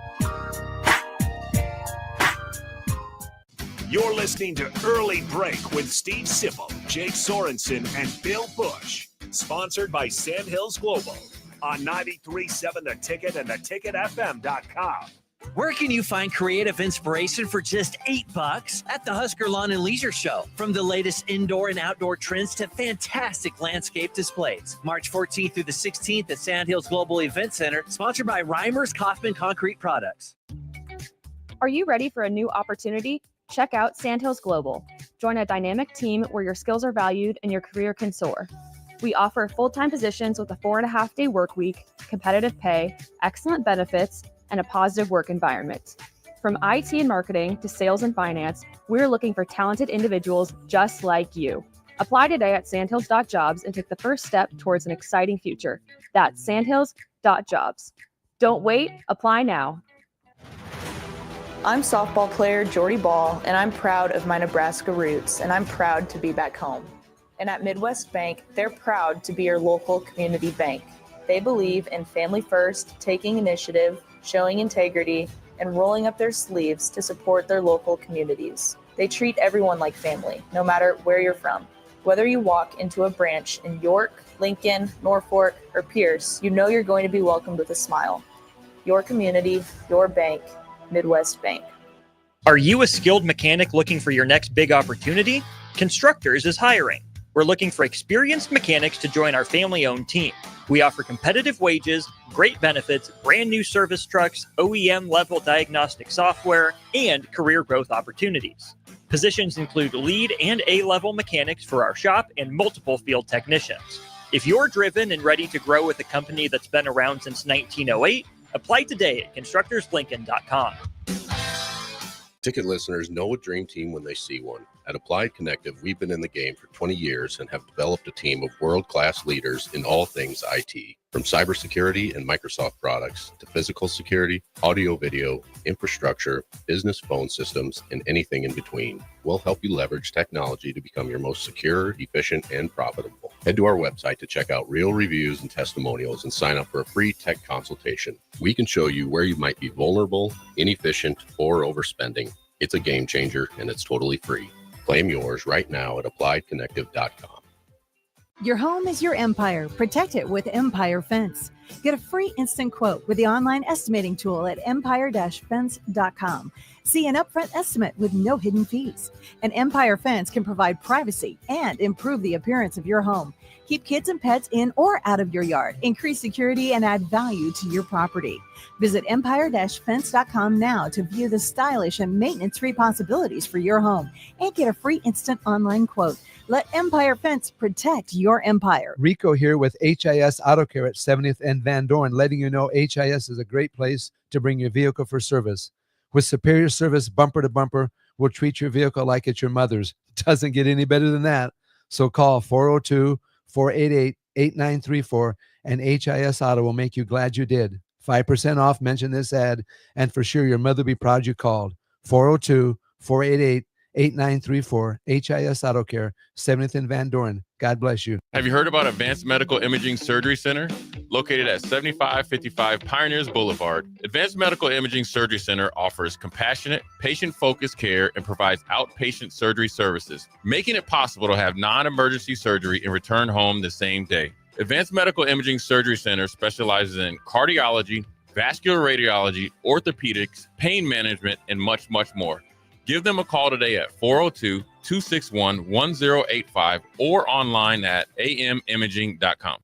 You're listening to Early Break with Steve Sipple, Jake Sorensen, and Bill Busch. Sponsored by Sandhills Global on 93.7 The Ticket and theticketfm.com. Where can you find creative inspiration for just $8 at the Husker Lawn and Leisure Show? From the latest indoor and outdoor trends to fantastic landscape displays. March 14th through the 16th at Sandhills Global Event Center, sponsored by Reimers Kaufman Concrete Products. Are you ready for a new opportunity? Check out Sandhills Global. Join a dynamic team where your skills are valued and your career can soar. We offer full-time positions with a 4.5-day work week, competitive pay, excellent benefits, and a positive work environment. From IT and marketing to sales and finance, we're looking for talented individuals just like you. Apply today at sandhills.jobs and take the first step towards an exciting future. That's sandhills.jobs. Don't wait, apply now. I'm softball player Jordy Ball, and I'm proud of my Nebraska roots, and I'm proud to be back home. And at Midwest Bank, they're proud to be your local community bank. They believe in family first, taking initiative, showing integrity, and rolling up their sleeves to support their local communities. They treat everyone like family, no matter where you're from. Whether you walk into a branch in York, Lincoln, Norfolk, or Pierce, you know you're going to be welcomed with a smile. Your community, your bank, Midwest Bank. Are you a skilled mechanic looking for your next big opportunity? Constructors is hiring. We're looking for experienced mechanics to join our family-owned team. We offer competitive wages, great benefits, brand new service trucks, OEM-level diagnostic software, and career growth opportunities. Positions include lead and A-level mechanics for our shop and multiple field technicians. If you're driven and ready to grow with a company that's been around since 1908, apply today at constructorslincoln.com. Ticket listeners know a dream team when they see one. At Applied Connective, we've been in the game for 20 years and have developed a team of world-class leaders in all things IT. From cybersecurity and Microsoft products to physical security, audio-video, infrastructure, business phone systems, and anything in between, we'll help you leverage technology to become your most secure, efficient, and profitable. Head to our website to check out real reviews and testimonials and sign up for a free tech consultation. We can show you where you might be vulnerable, inefficient, or overspending. It's a game changer, and it's totally free. Claim yours right now at appliedconnective.com. Your home is your empire. Protect it with Empire Fence. Get a free instant quote with the online estimating tool at empire-fence.com. See an upfront estimate with no hidden fees. An Empire Fence can provide privacy and improve the appearance of your home. Keep kids and pets in or out of your yard. Increase security and add value to your property. Visit empire-fence.com now to view the stylish and maintenance-free possibilities for your home and get a free instant online quote. Let Empire Fence protect your empire. Rico here with HIS Auto Care at 70th and Van Dorn, letting you know HIS is a great place to bring your vehicle for service. With superior service bumper to bumper, we'll treat your vehicle like it's your mother's. It doesn't get any better than that. So call 402-488-8934 and HIS Auto will make you glad you did. 5% off. Mention this ad, and for sure your mother will be proud you called. 402-488-8934. HIS Auto Care, 70th and Van Doren. God bless you. Have you heard about Advanced Medical Imaging Surgery Center? Located at 7555 Pioneers Boulevard, Advanced Medical Imaging Surgery Center offers compassionate, patient-focused care and provides outpatient surgery services, making it possible to have non-emergency surgery and return home the same day. Advanced Medical Imaging Surgery Center specializes in cardiology, vascular radiology, orthopedics, pain management, and much, much more. Give them a call today at 402-261-1085 or online at amimaging.com.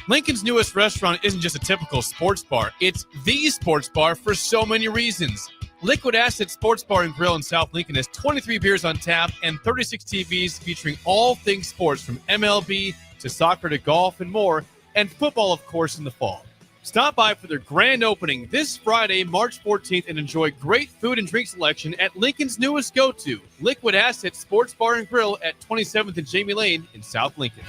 Lincoln's newest restaurant isn't just a typical sports bar. It's the sports bar for so many reasons. Liquid Asset Sports Bar and Grill in South Lincoln has 23 beers on tap and 36 TVs featuring all things sports from MLB to soccer to golf and more, and football, of course, in the fall. Stop by for their grand opening this Friday, March 14th, and enjoy great food and drink selection at Lincoln's newest go-to, Liquid Asset Sports Bar and Grill at 27th and Jamie Lane in South Lincoln.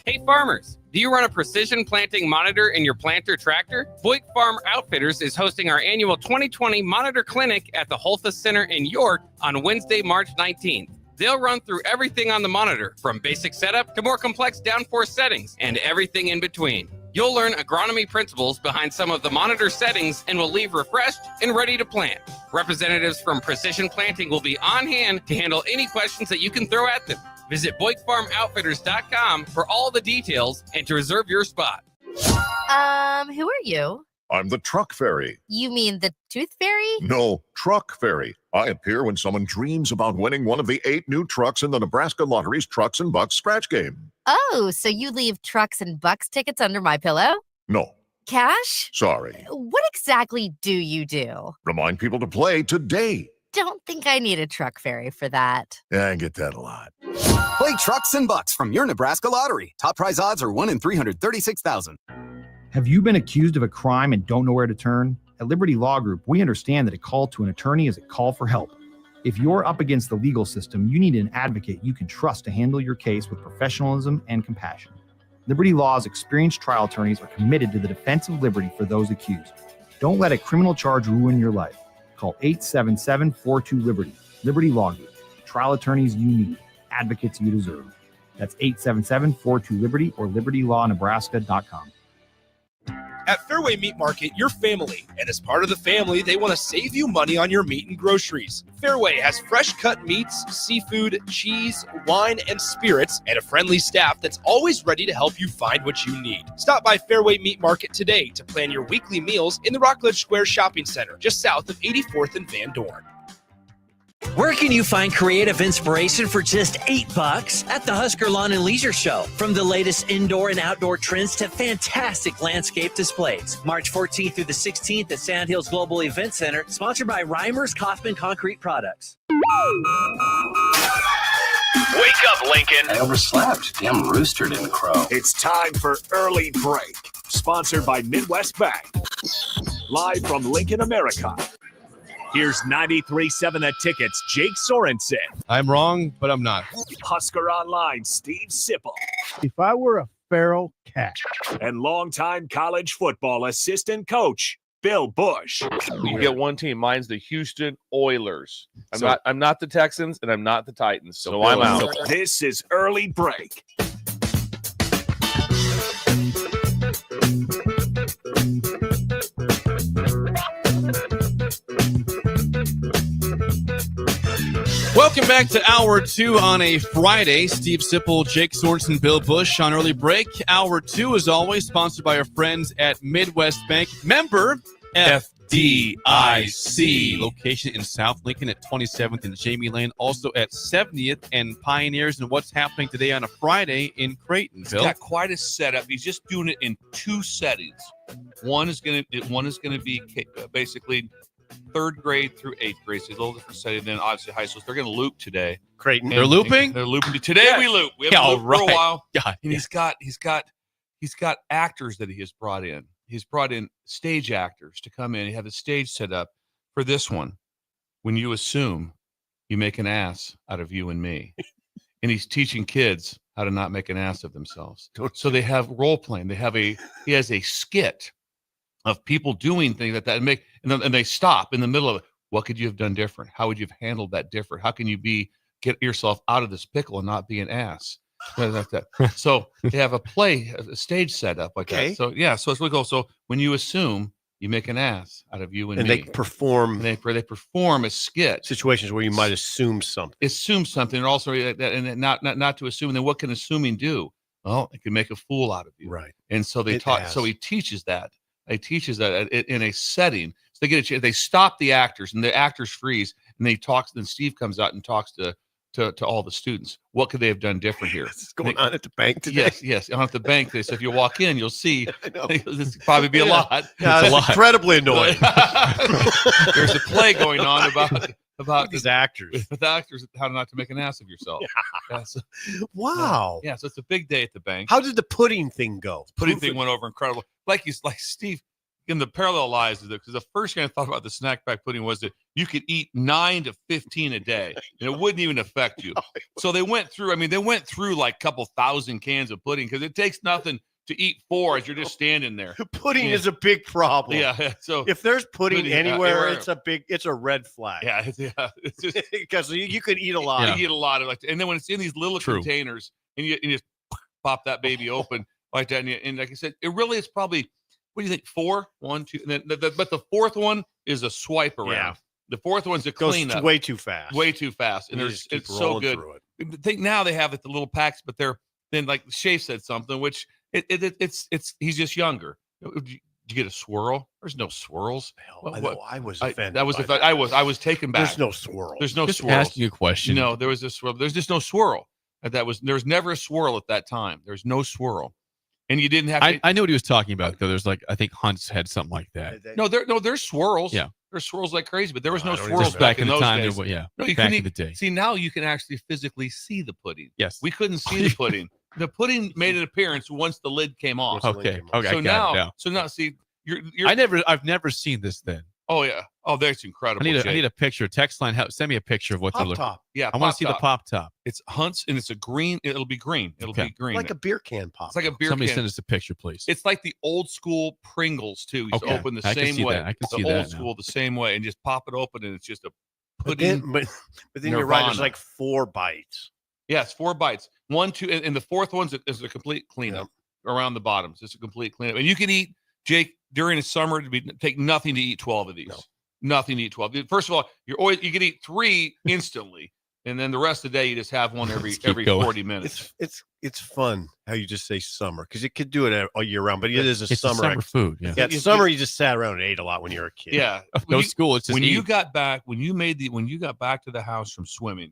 Hey farmers, do you run a precision planting monitor in your planter tractor? Boyk Farm Outfitters is hosting our annual 2020 Monitor Clinic at the Holthus Center in York on Wednesday, March 19th. They'll run through everything on the monitor, from basic setup to more complex downforce settings and everything in between. You'll learn agronomy principles behind some of the monitor settings and will leave refreshed and ready to plant. Representatives from Precision Planting will be on hand to handle any questions that you can throw at them. Visit BoykFarmOutfitters.com for all the details and to reserve your spot. Who are you? I'm the Truck Fairy. You mean the Tooth Fairy? No, Truck Fairy. I appear when someone dreams about winning one of the 8 new trucks in the Nebraska Lottery's Trucks and Bucks scratch game. Oh, so you leave Trucks and Bucks tickets under my pillow? No. Cash? Sorry. What exactly do you do? Remind people to play today. Don't think I need a Truck Fairy for that. Yeah, I get that a lot. Play Trucks and Bucks from your Nebraska Lottery. Top prize odds are 1 in 336,000. Have you been accused of a crime and don't know where to turn? At Liberty Law Group, we understand that a call to an attorney is a call for help. If you're up against the legal system, you need an advocate you can trust to handle your case with professionalism and compassion. Liberty Law's experienced trial attorneys are committed to the defense of liberty for those accused. Don't let a criminal charge ruin your life. Call 877-42-LIBERTY. Liberty Law Group. Trial attorneys you need. Advocates you deserve. That's 877-42-LIBERTY or libertylawnebraska.com. At Fairway Meat Market, you're family, and as part of the family, they want to save you money on your meat and groceries. Fairway has fresh cut meats, seafood, cheese, wine, and spirits, and a friendly staff that's always ready to help you find what you need. Stop by Fairway Meat Market today to plan your weekly meals in the Rockledge Square Shopping Center, just south of 84th and Van Dorn. Where can you find creative inspiration for just $8 at the Husker Lawn and Leisure Show? From the latest indoor and outdoor trends to fantastic landscape displays. March 14th through the 16th at Sandhills Global Event Center, sponsored by Reimers Kaufman Concrete Products. Wake up, Lincoln. I overslept. Damn rooster didn't crow. It's time for Early Break, sponsored by Midwest Bank. Live from Lincoln, America. Here's 93.7 The Ticket's Jake Sorensen. I'm wrong, but I'm not. Husker Online, Steve Sipple. If I were a feral cat. And longtime college football assistant coach, Bill Busch. You get one team. Mine's the Houston Oilers. I'm not the Texans, and I'm not the Titans, so I'm out. This is Early Break. Welcome back to Hour 2 on a Friday. Steve Sipple, Jake Sorensen, Bill Busch on Early Break. Hour 2, as always, sponsored by our friends at Midwest Bank. Member FDIC. Location in South Lincoln at 27th and Jamie Lane. Also at 70th and Pioneers. And what's happening today on a Friday in Creighton, Bill? He's got quite a setup. He's just doing it in 2 settings. One is going to be basically 3rd grade through 8th grade. So a little different setting than obviously high schools. They're going to loop today. Creighton. They're looping? They're looping. Today we loop. We haven't looped for a while. God. And he's got actors that he has brought in. He's brought in stage actors to come in. He had a stage set up for this one. When you assume, you make an ass out of you and me. And he's teaching kids how to not make an ass of themselves. So they have role playing. He has a skit of people doing things like that and they stop in the middle of it. What could you have done different? How would you have handled that different? How can you get yourself out of this pickle and not be an ass? Like that. So they have a stage set up like that. So so as we go. So when you assume, you make an ass out of you and me. They perform. They perform a skit. Situations where you might assume something. And also and not to assume. And then what can assuming do? Well, it can make a fool out of you. Right. And so they taught. So he teaches that. He teaches that in a setting. So they get a chance. They stop the actors, and the actors freeze, and they talk. Then Steve comes out and talks to all the students. What could they have done different here? This is going on at the bank today. Yes, on at the bank. So if you walk in, you'll see. This probably be a lot. Yeah, it's a lot. Incredibly annoying. There's a play going on about these actors. With actors, how not to make an ass of yourself. Wow. Yeah, so it's a big day at the bank. How did the pudding thing go? Pudding thing went over incredible. Like Steve. In the parallel lies, because the first thing I thought about the snack pack pudding was that you could eat 9 to 15 a day, and it wouldn't even affect you. So they went through. I mean, they went through like a couple thousand cans of pudding because it takes nothing to eat 4 as you're just standing there. Pudding is a big problem. Yeah. So if there's pudding anywhere, it's a red flag. Yeah. It's just because you could eat a lot. You eat a lot of and then when it's in these little containers, and you just pop that baby open like that, and like I said, it really is probably. What do you think? 4, 1, 2, and then but the fourth one is a swipe around. Yeah. The fourth one's a cleanup. Way too fast. And it's so good. I think now they have the little packs, but they're then like Shay said something, which it's he's just younger. Did you get a swirl? There's no swirls. I was offended. I was taken back. There's no swirl. There's no just swirl. Asking you a question. No, there was a swirl. There's just no swirl. There's never a swirl at that time. There's no swirl. And you didn't have to. I know what he was talking about, though. There's I think Hunt's had something like that. There's swirls. Yeah. There's swirls like crazy, but there was no swirls just back in the those time. days. No, you back in the day. See, now you can actually physically see the pudding. Yes. We couldn't see the pudding. The pudding made an appearance once the lid came off. Okay. So now, see, you're. I've never seen this then. Oh yeah. Oh, that's incredible. I need a picture. Text line. Send me a picture of what they're looking. Yeah, I want to see the pop top. It's Hunt's, and it's a green. It'll be green. It'll be green, like a beer can pop. It's like a beer Somebody can. send us a picture, please. It's like the old school Pringles too. You open the same way. I can see the that. Old school, the same way, and just pop it open, and it's just a pudding. But then you're right. There's like 4 bites. Yes, 4 bites. 1, 2, and the fourth one is a complete cleanup around the bottoms. It's a complete cleanup, and you can eat, Jake, during the summer. Take nothing to eat 12 of these. No. Nothing to eat 12. First of all, you can eat 3 instantly, and then the rest of the day you just have one every 40 minutes. It's fun how you just say summer, because you could do it all year round, but it is a summer food. Yeah, summer you just sat around and ate a lot when you were a kid. Yeah, no school. It's just when you got back to the house from swimming,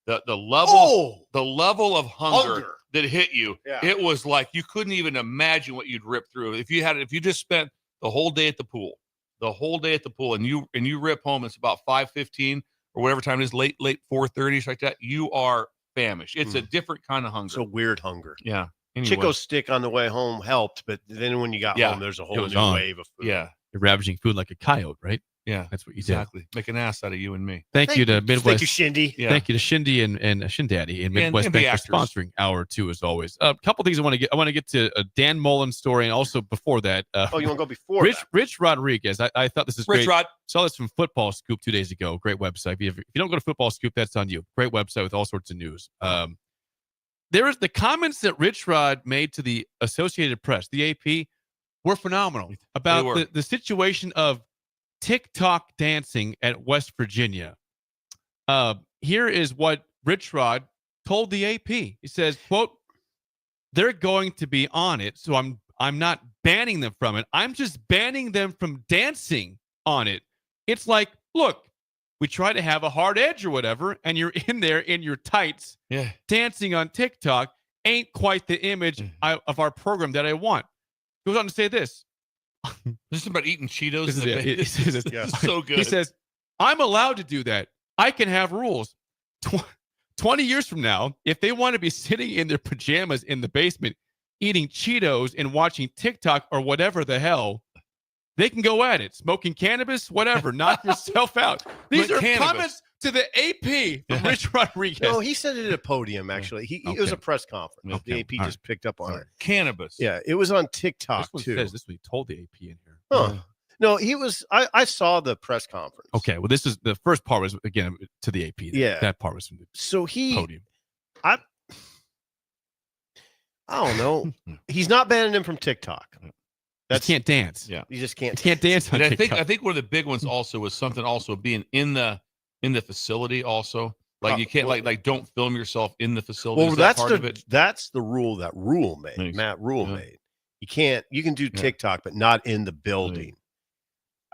the level of hunger that hit you, it was like you couldn't even imagine what you'd rip through if you just spent the whole day at the pool. And you rip home. It's about 5:15 or whatever time it is, late 4:30 like that. You are famished. It's a different kind of hunger. It's a weird hunger. Yeah. Anyway. Chico stick on the way home helped, but then when you got home, there's a whole new wave of food. Yeah, you're ravaging food like a coyote, right? Yeah, that's what you exactly. Did. Make an ass out of you and me. Thank you to Midwest. Thank you, Shindy. Yeah. Thank you to Shindy and Shindaddy and Midwest Bank for sponsoring Hour 2 as always. A couple things I want to get to a Dan Mullen story, and also before that. You want to go before Rich Rodriguez. I thought this is great. Rich Rod. Saw this from Football Scoop 2 days ago. Great website. If you don't go to Football Scoop, that's on you. Great website with all sorts of news. There is the comments that Rich Rod made to the Associated Press, the AP, were phenomenal about the situation of TikTok dancing at West Virginia. Here is what Rich Rod told the AP. He says, quote, "They're going to be on it, so I'm not banning them from it. I'm just banning them from dancing on it. It's like, look, we try to have a hard edge or whatever, and you're in there in your tights dancing on TikTok. Ain't quite the image of our program that I want." Goes on to say this. This is about eating Cheetos. It's so good. He says, "I'm allowed to do that. I can have rules. 20 years from now, if they want to be sitting in their pajamas in the basement, eating Cheetos and watching TikTok or whatever the hell, they can go at it. Smoking cannabis, whatever. Knock yourself out." These are comments to the AP from Rich Rodriguez. No, he said it at a podium, actually. It was a press conference. The AP just picked up on it. Cannabis. Yeah, it was on TikTok, this too. This is what he told the AP in here. Huh. No, he was. I saw the press conference. Okay, well, this is the first part was again to the AP. Yeah, that part was from the podium. I don't know. He's not banning him from TikTok. He can't dance. Yeah, you just can't. He can't dance on And TikTok. I think one of the big ones also was something also being in the facility also. Like you can't like don't film yourself in the facility. Well, Is that part of it? that's the rule that Rule made. Thanks. Matt Rule made. You can't. You can do TikTok, but not in the building.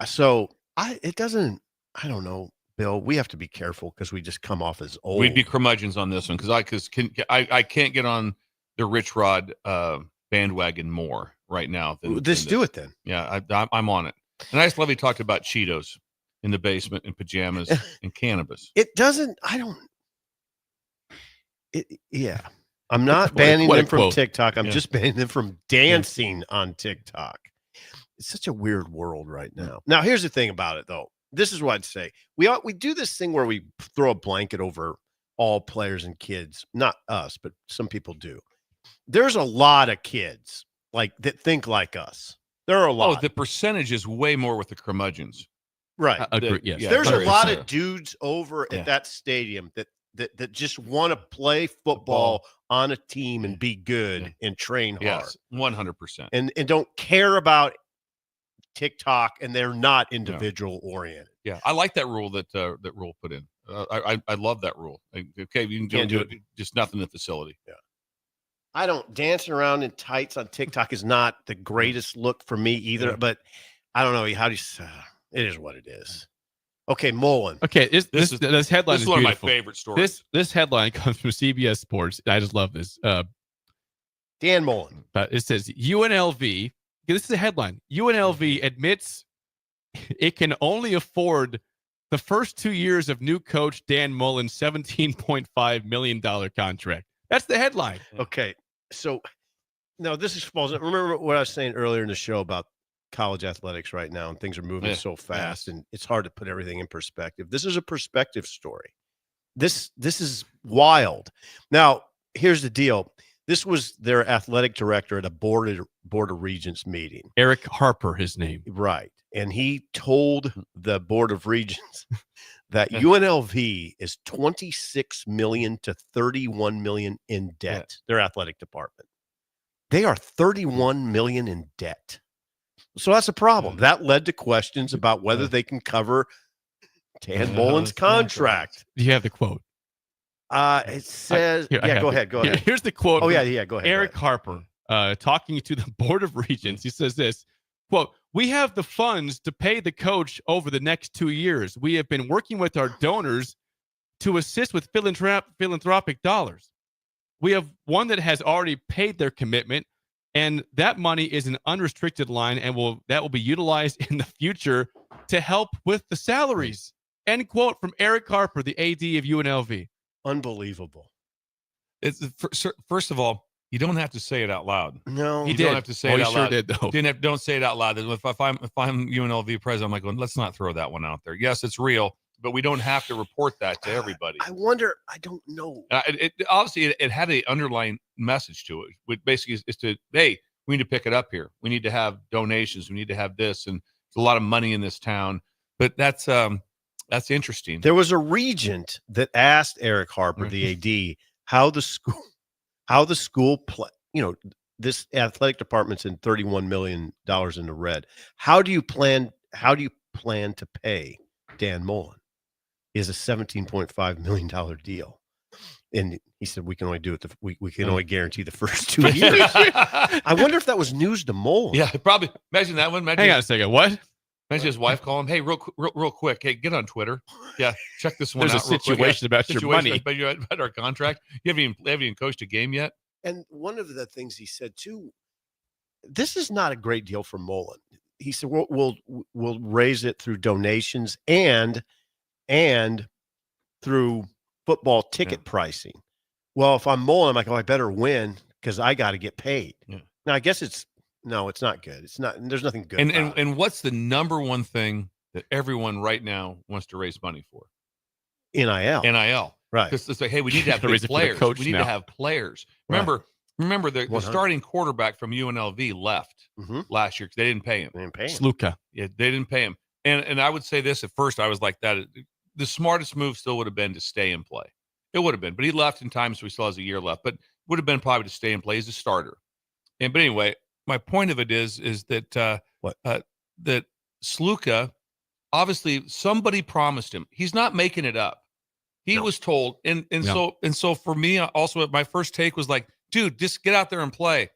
So it doesn't. I don't know, Bill. We have to be careful because we just come off as old. We'd be curmudgeons on this one because I can't get on the Rich Rod bandwagon more right now. Let's do it then. Yeah, I'm on it. And I just love he talked about Cheetos in the basement and pajamas and cannabis. It doesn't. I don't. Yeah. I'm not banning them from TikTok. I'm just banning them from dancing on TikTok. It's such a weird world right now. Now, here's the thing about it, though. This is what I'd say. We do this thing where we throw a blanket over all players and kids. Not us, but some people do. There's a lot of kids that think like us. There are a lot. Oh, the percentage is way more with the curmudgeons. Right. Yes. There's a lot of dudes over at that stadium that just want to play football on a team and be good and train hard. Yes, 100%. And don't care about TikTok, and they're not individual oriented. Yeah, I like that rule that Rule put in. I love that rule. Okay, you can do it. Just nothing in the facility. Yeah. I don't dancing around in tights on TikTok is not the greatest look for me either, but I don't know how do you. It is what it is. Okay, Mullen. Okay, this headline is is one of my beautiful. favorite stories. This headline comes from CBS Sports. I just love this. Dan Mullen. It says UNLV. This is a headline. UNLV admits it can only afford the first 2 years of new coach Dan Mullen's $17.5 million contract. That's the headline. Okay, so no, this is false. Remember what I was saying earlier in the show about college athletics right now, and things are moving so fast, and it's hard to put everything in perspective. This is a perspective story. This is wild. Now, here's the deal. This was their athletic director at a board of regents meeting. Eric Harper, his name. Right. And he told the board of regents that UNLV is $26 million to $31 million in debt, their athletic department. They are $31 million in debt. So that's a problem. That led to questions about whether they can cover Dan Mullen's contract. Do you have the quote? It says, go ahead. Here's the quote. Oh, yeah, go ahead. Eric Harper, talking to the Board of Regents, he says this, quote, "We have the funds to pay the coach over the next 2 years. We have been working with our donors to assist with philanthropic dollars. We have one that has already paid their commitment, and that money is an unrestricted line, and that will be utilized in the future to help with the salaries." End quote from Eric Harper, the AD of UNLV. Unbelievable. First of all, you don't have to say it out loud. No, you don't have to say it out loud. Did, though. Don't say it out loud. If I'm UNLV president, I'm like, well, let's not throw that one out there. Yes, it's real, but we don't have to report that to everybody. I wonder. I don't know. Obviously, it had an underlying message to it, which basically is to, hey, we need to pick it up here. We need to have donations. We need to have this, and there's a lot of money in this town. But that's interesting. There was a regent that asked Eric Harper, the AD, how the school this athletic department's in $31 million in the red. How do you plan to pay Dan Mullen? Is a $17.5 million deal. And he said, we can only do it. We can only guarantee the first 2 years. I wonder if that was news to Mullen. Yeah, probably. Imagine that one. Hang on a second. What? Imagine his wife calling him, hey, real quick. Hey, get on Twitter. Yeah, check this one out. There's a situation about your money. About our contract. You haven't even coached a game yet. And one of the things he said, too, this is not a great deal for Mullen. He said, we'll raise it through donations and through football ticket pricing. Well, if I'm Mullen, I'm like, I better win because I got to get paid. Yeah. Now, I guess it's not good. It's not. There's nothing good. And what's the number one thing that everyone right now wants to raise money for? NIL. NIL. Right. Because it's like, hey, we need to have good players. We need to have players. Remember Remember, the starting quarterback from UNLV left last year because they didn't pay him. Sluka. Yeah, they didn't pay him. And I would say this at first, I was like that. The smartest move still would have been to stay and play. It would have been, but he left in time, so he still has a year left. But would have been probably to stay and play as a starter. But anyway, my point of it is that that Sluka, obviously somebody promised him. He's not making it up. He was told, so for me also, my first take was like, dude, just get out there and play.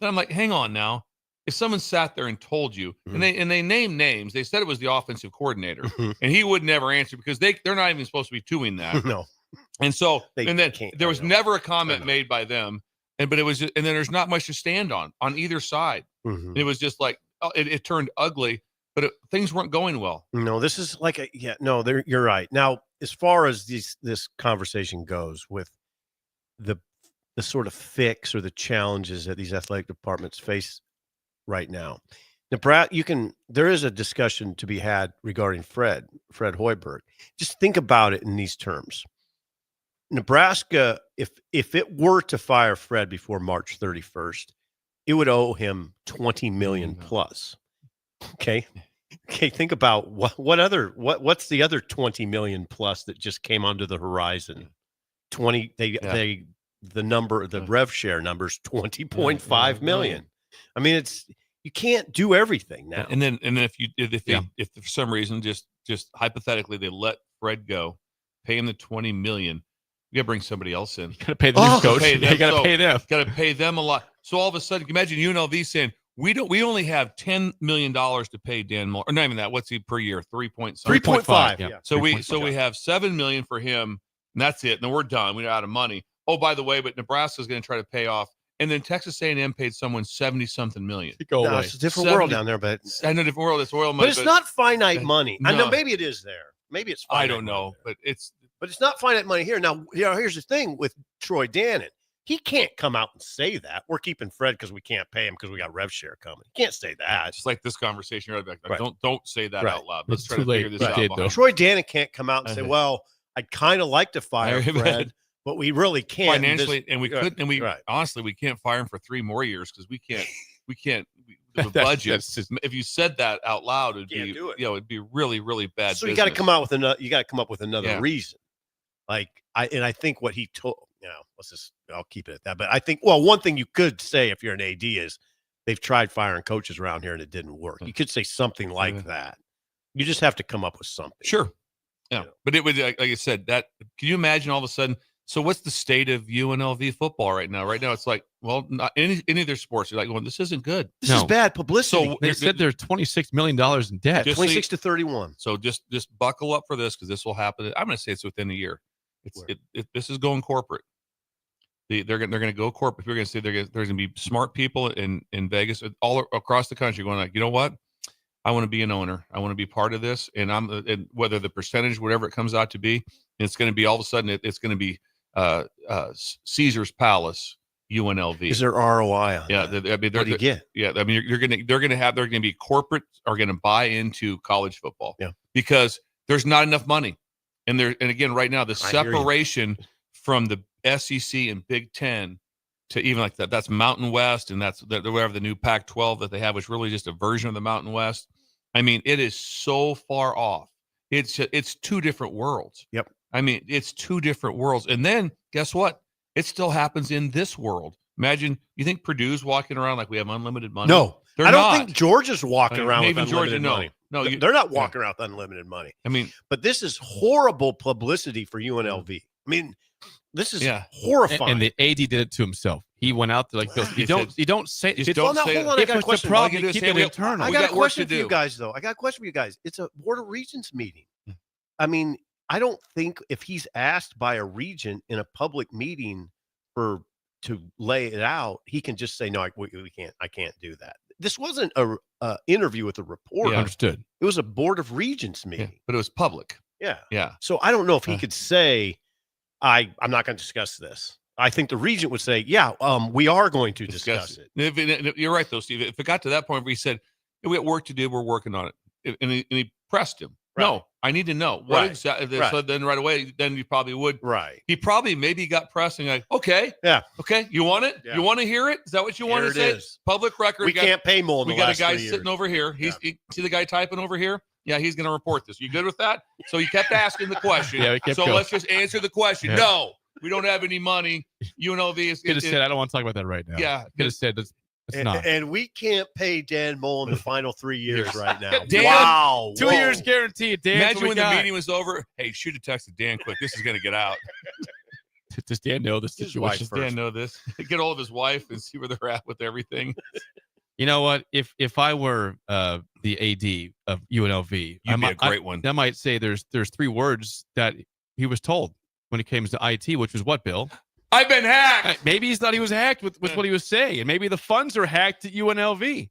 Then I'm like, hang on now. If someone sat there and told you, and they named names, they said it was the offensive coordinator, and he would never answer because they're not even supposed to be doing that. No. And so, and then there was never a comment made by them, but it was, and then there's not much to stand on either side. It was just like it turned ugly, but things weren't going well. No, this is like you're right. Now, as far as this conversation goes with the sort of fix or the challenges that these athletic departments face right now, Nebraska, there is a discussion to be had regarding Fred Hoiberg. Just think about it in these terms. Nebraska, if it were to fire Fred before March 31st, it would owe him $20 million plus. Okay. Think about what's the other $20 million plus that just came onto the horizon. The rev share number's $20.5 million. I mean, you can't do everything now. And then if for some reason just hypothetically they let Fred go, pay him the $20 million. You got to bring somebody else in. You got to pay the new coach. You got to pay them. Got to pay them a lot. So all of a sudden, imagine UNLV saying, we only have $10 million to pay Dan Moore. Or not even that. What's he per year? 3.5. Yeah. So we have $7 million for him, and that's it. And then we're done. We're out of money. Oh, by the way, but Nebraska's going to try to pay off. And then Texas A&M paid someone $70-something million. It's a different world down there, but I know different world. It's oil money, but it's not finite money. No. I know maybe it is there. Maybe it's finite. I don't know, but it's not finite money here. Now, here's the thing with Troy Dannon. He can't come out and say that. We're keeping Fred because we can't pay him because we got rev share coming. He can't say that. Just like this conversation. Right. Don't say that Right. out loud. Let's It's try too to late. figure this out. Troy Dannon can't come out and say, well, I'd kind of like to fire Fred, but we really can't. Financially, and we couldn't, and we honestly, we can't fire him for 3 more years because we can't the budget. If you said that out loud, it'd be really, really bad. So you got to come out with another reason. I think what he told, I'll keep it at that. But I think, one thing you could say if you're an AD is they've tried firing coaches around here and it didn't work. You could say something like that. You just have to come up with something. Sure. Yeah. But it would, like I said, can you imagine all of a sudden? So what's the state of UNLV football right now? Right now, it's like, well, not any of their sports. You're like, well, this isn't good. This is bad publicity. So they said they're $26 million in debt. 26 to 31. So just buckle up for this because this will happen. I'm going to say it's within a year. This is going corporate. They're going to go corporate. You're going to say there's going to be smart people in Vegas, all across the country, going like, you know what? I want to be an owner. I want to be part of this, and whether the percentage, whatever it comes out to be, it's going to be all of a sudden it's going to be Caesar's Palace, UNLV. Is there ROI on that? What do you get? Yeah, I mean, they're going to be corporate are going to buy into college football. Yeah, because there's not enough money, and again, right now the separation from the SEC and Big Ten to even like that's Mountain West, and that's whatever the new Pac-12 that they have, which really just a version of the Mountain West. I mean, it is so far off. It's 2 different worlds. Yep. I mean, it's 2 different worlds. And then guess what? It still happens in this world. Imagine, you think Purdue's walking around like we have unlimited money? No, they're I don't not. think Georgia's walking around with unlimited Georgia, money. No, they're not walking around with unlimited money. I mean, but this is horrible publicity for UNLV. I mean, this is horrifying. And the AD did it to himself. He went out there like this. You don't say. Hold on. I got a question. Problem, keep it internal. I got a question for you guys, though. It's a Board of Regents meeting. I mean, I don't think if he's asked by a regent in a public meeting to lay it out, he can just say, no, we can't. I can't do that. This wasn't a interview with a reporter. Yeah, understood. It was a Board of Regents meeting. But it was public. Yeah. So I don't know if he could say, I'm not going to discuss this. I think the regent would say, we are going to discuss it. You're right, though, Steve. If it got to that point where he said, we got work to do, we're working on it. And he pressed him. No, I need to know what Right. exactly. Right. So then right away, then you probably would. Right. He probably maybe got pressing like, okay, Yeah. okay, you want it? Yeah. You want to hear it? Is that what you want Here to it say? is. Public record. We can't pay more than We the got a last guy 3 sitting years. over here. See the guy typing over here? Yeah, he's going to report this. You good with that? So he kept asking the question. Yeah, we kept so going. let's just answer the question. Yeah. No, we don't have any money. UNLV is. Could have said, I don't want to talk about that right now. Yeah. Could have said, it's not. And we can't pay Dan Mullen the final 3 years right now. Dan, wow. 2 years guaranteed. Dan, Imagine when the meeting was over. Hey, shoot a text to Dan quick. This is going to get out. Does Dan know the His situation? wife Does Dan know this? Get hold of his wife and see where they're at with everything. You know what? If I were the AD of UNLV, You'd be a great one. I might say there's 3 words that he was told when it came to IT, which was what, Bill? I've been hacked. Maybe he thought he was hacked with what he was saying, and maybe the funds are hacked at UNLV.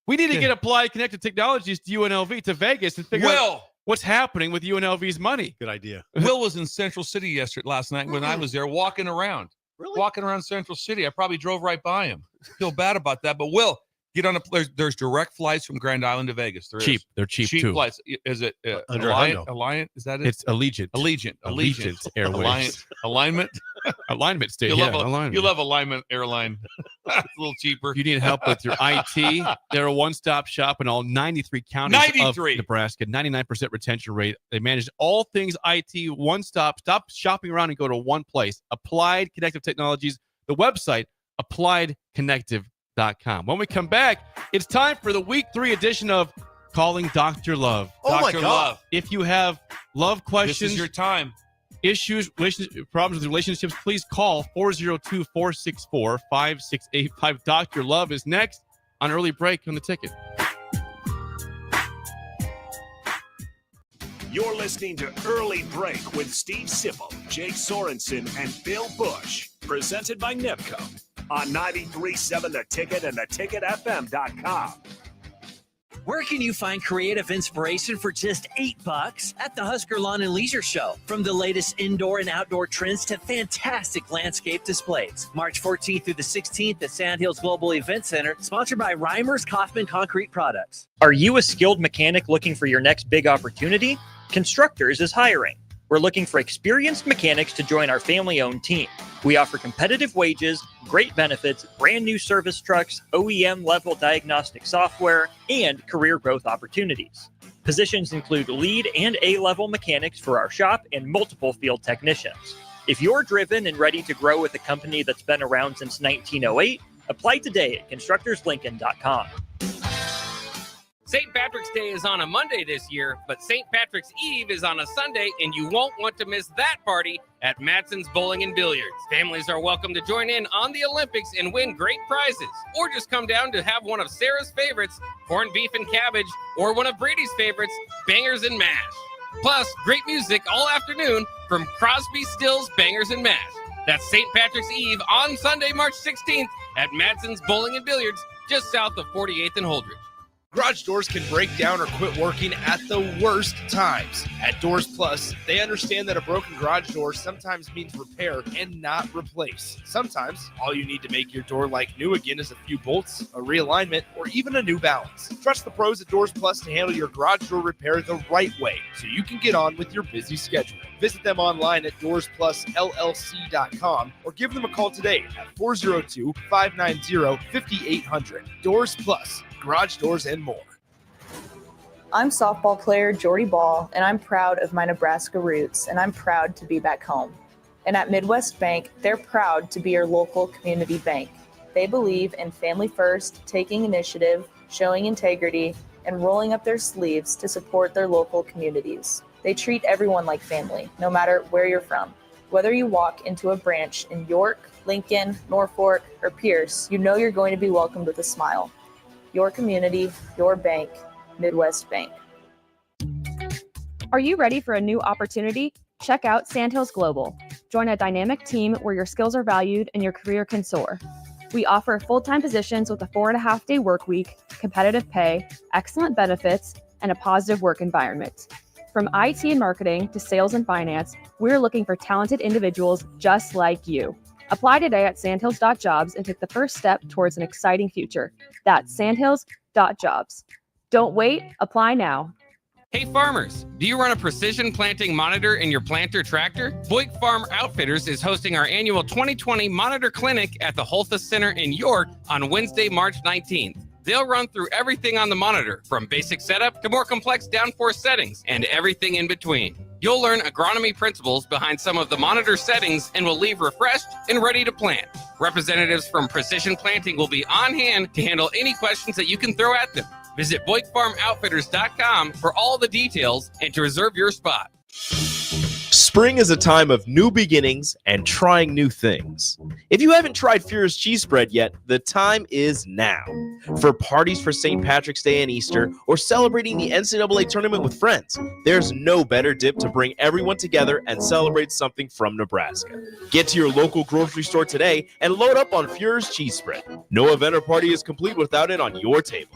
We need to get Applied Connected Technologies to UNLV, to Vegas, and figure out what's happening with UNLV's money. Good idea. Will was in Central City last night when I was there walking around. Really? Walking around Central City. I probably drove right by him. Feel bad about that. But Will, get on there's direct flights from Grand Island to Vegas. There Cheap. is. They're cheap Cheap too. flights. Is it Under Alliant? Hundo. Alliant? Is that it? It's Allegiant. Allegiant Airways. Alignment. Alignment state. You Yeah, love alignment. you love Alignment Airline. It's a little cheaper. You need help with your IT. They're a one-stop shop in all 93 counties 93. of Nebraska. 99% retention rate. They manage all things IT. One-stop. Stop shopping around and go to one place. Applied Connective Technologies. The website, appliedconnective.com. When we come back, it's time for the week 3 edition of Calling Dr. Love. Oh, my Dr. God. Love. If you have love questions, This is your time. issues, problems with relationships, please call 402-464-5685. Dr. Love is next on Early Break on the Ticket. You're listening to Early Break with Steve Sipple, Jake Sorensen, and Bill Busch. Presented by NEPCO on 93.7 The Ticket and theticketfm.com. Where can you find creative inspiration for just $8 at the Husker Lawn and Leisure Show? From the latest indoor and outdoor trends to fantastic landscape displays. March 14th through the 16th at Sandhills Global Event Center, sponsored by Reimers Kaufman Concrete Products. Are you a skilled mechanic looking for your next big opportunity? Constructors is hiring. We're looking for experienced mechanics to join our family-owned team. We offer competitive wages, great benefits, brand new service trucks, OEM-level diagnostic software, and career growth opportunities. Positions include lead and A-level mechanics for our shop and multiple field technicians. If you're driven and ready to grow with a company that's been around since 1908, apply today at constructorslincoln.com. St. Patrick's Day is on a Monday this year, but St. Patrick's Eve is on a Sunday, and you won't want to miss that party at Madson's Bowling and Billiards. Families are welcome to join in on the Olympics and win great prizes, or just come down to have one of Sarah's favorites, corned beef and cabbage, or one of Brady's favorites, bangers and mash. Plus, great music all afternoon from Crosby, Stills, Bangers and Mash. That's St. Patrick's Eve on Sunday, March 16th at Madson's Bowling and Billiards, just south of 48th and Holdridge. Garage doors can break down or quit working at the worst times. At Doors Plus, they understand that a broken garage door sometimes means repair and not replace. Sometimes, all you need to make your door like new again is a few bolts, a realignment, or even a new balance. Trust the pros at Doors Plus to handle your garage door repair the right way so you can get on with your busy schedule. Visit them online at DoorsPlusLLC.com or give them a call today at 402-590-5800. Doors Plus. Garage doors and more. I'm softball player Jordy Ball, and I'm proud of my Nebraska roots, and I'm proud to be back home. And at Midwest Bank, they're proud to be your local community bank. They believe in family first, taking initiative, showing integrity, and rolling up their sleeves to support their local communities. They treat everyone like family, no matter where you're from. Whether you walk into a branch in York, Lincoln, Norfolk, or Pierce, you know you're going to be welcomed with a smile. Your community, your bank, Midwest Bank. Are you ready for a new opportunity? Check out Sandhills Global. Join a dynamic team where your skills are valued and your career can soar. We offer full-time positions with a 4.5-day work week, competitive pay, excellent benefits, and a positive work environment. From IT and marketing to sales and finance, we're looking for talented individuals just like you. Apply today at sandhills.jobs and take the first step towards an exciting future. That's sandhills.jobs. Don't wait, apply now. Hey farmers, do you run a precision planting monitor in your planter tractor? Buick Farm Outfitters is hosting our annual 2020 Monitor Clinic at the Holthus Center in York on Wednesday, March 19th. They'll run through everything on the monitor, from basic setup to more complex downforce settings and everything in between. You'll learn agronomy principles behind some of the monitor settings and will leave refreshed and ready to plant. Representatives from Precision Planting will be on hand to handle any questions that you can throw at them. Visit BuickFarmOutfitters.com for all the details and to reserve your spot. Spring is a time of new beginnings and trying new things. If you haven't tried Furious Cheese Spread yet, the time is now. For parties for St. Patrick's Day and Easter, or celebrating the NCAA tournament with friends, there's no better dip to bring everyone together and celebrate something from Nebraska. Get to your local grocery store today and load up on Furious Cheese Spread. No event or party is complete without it on your table.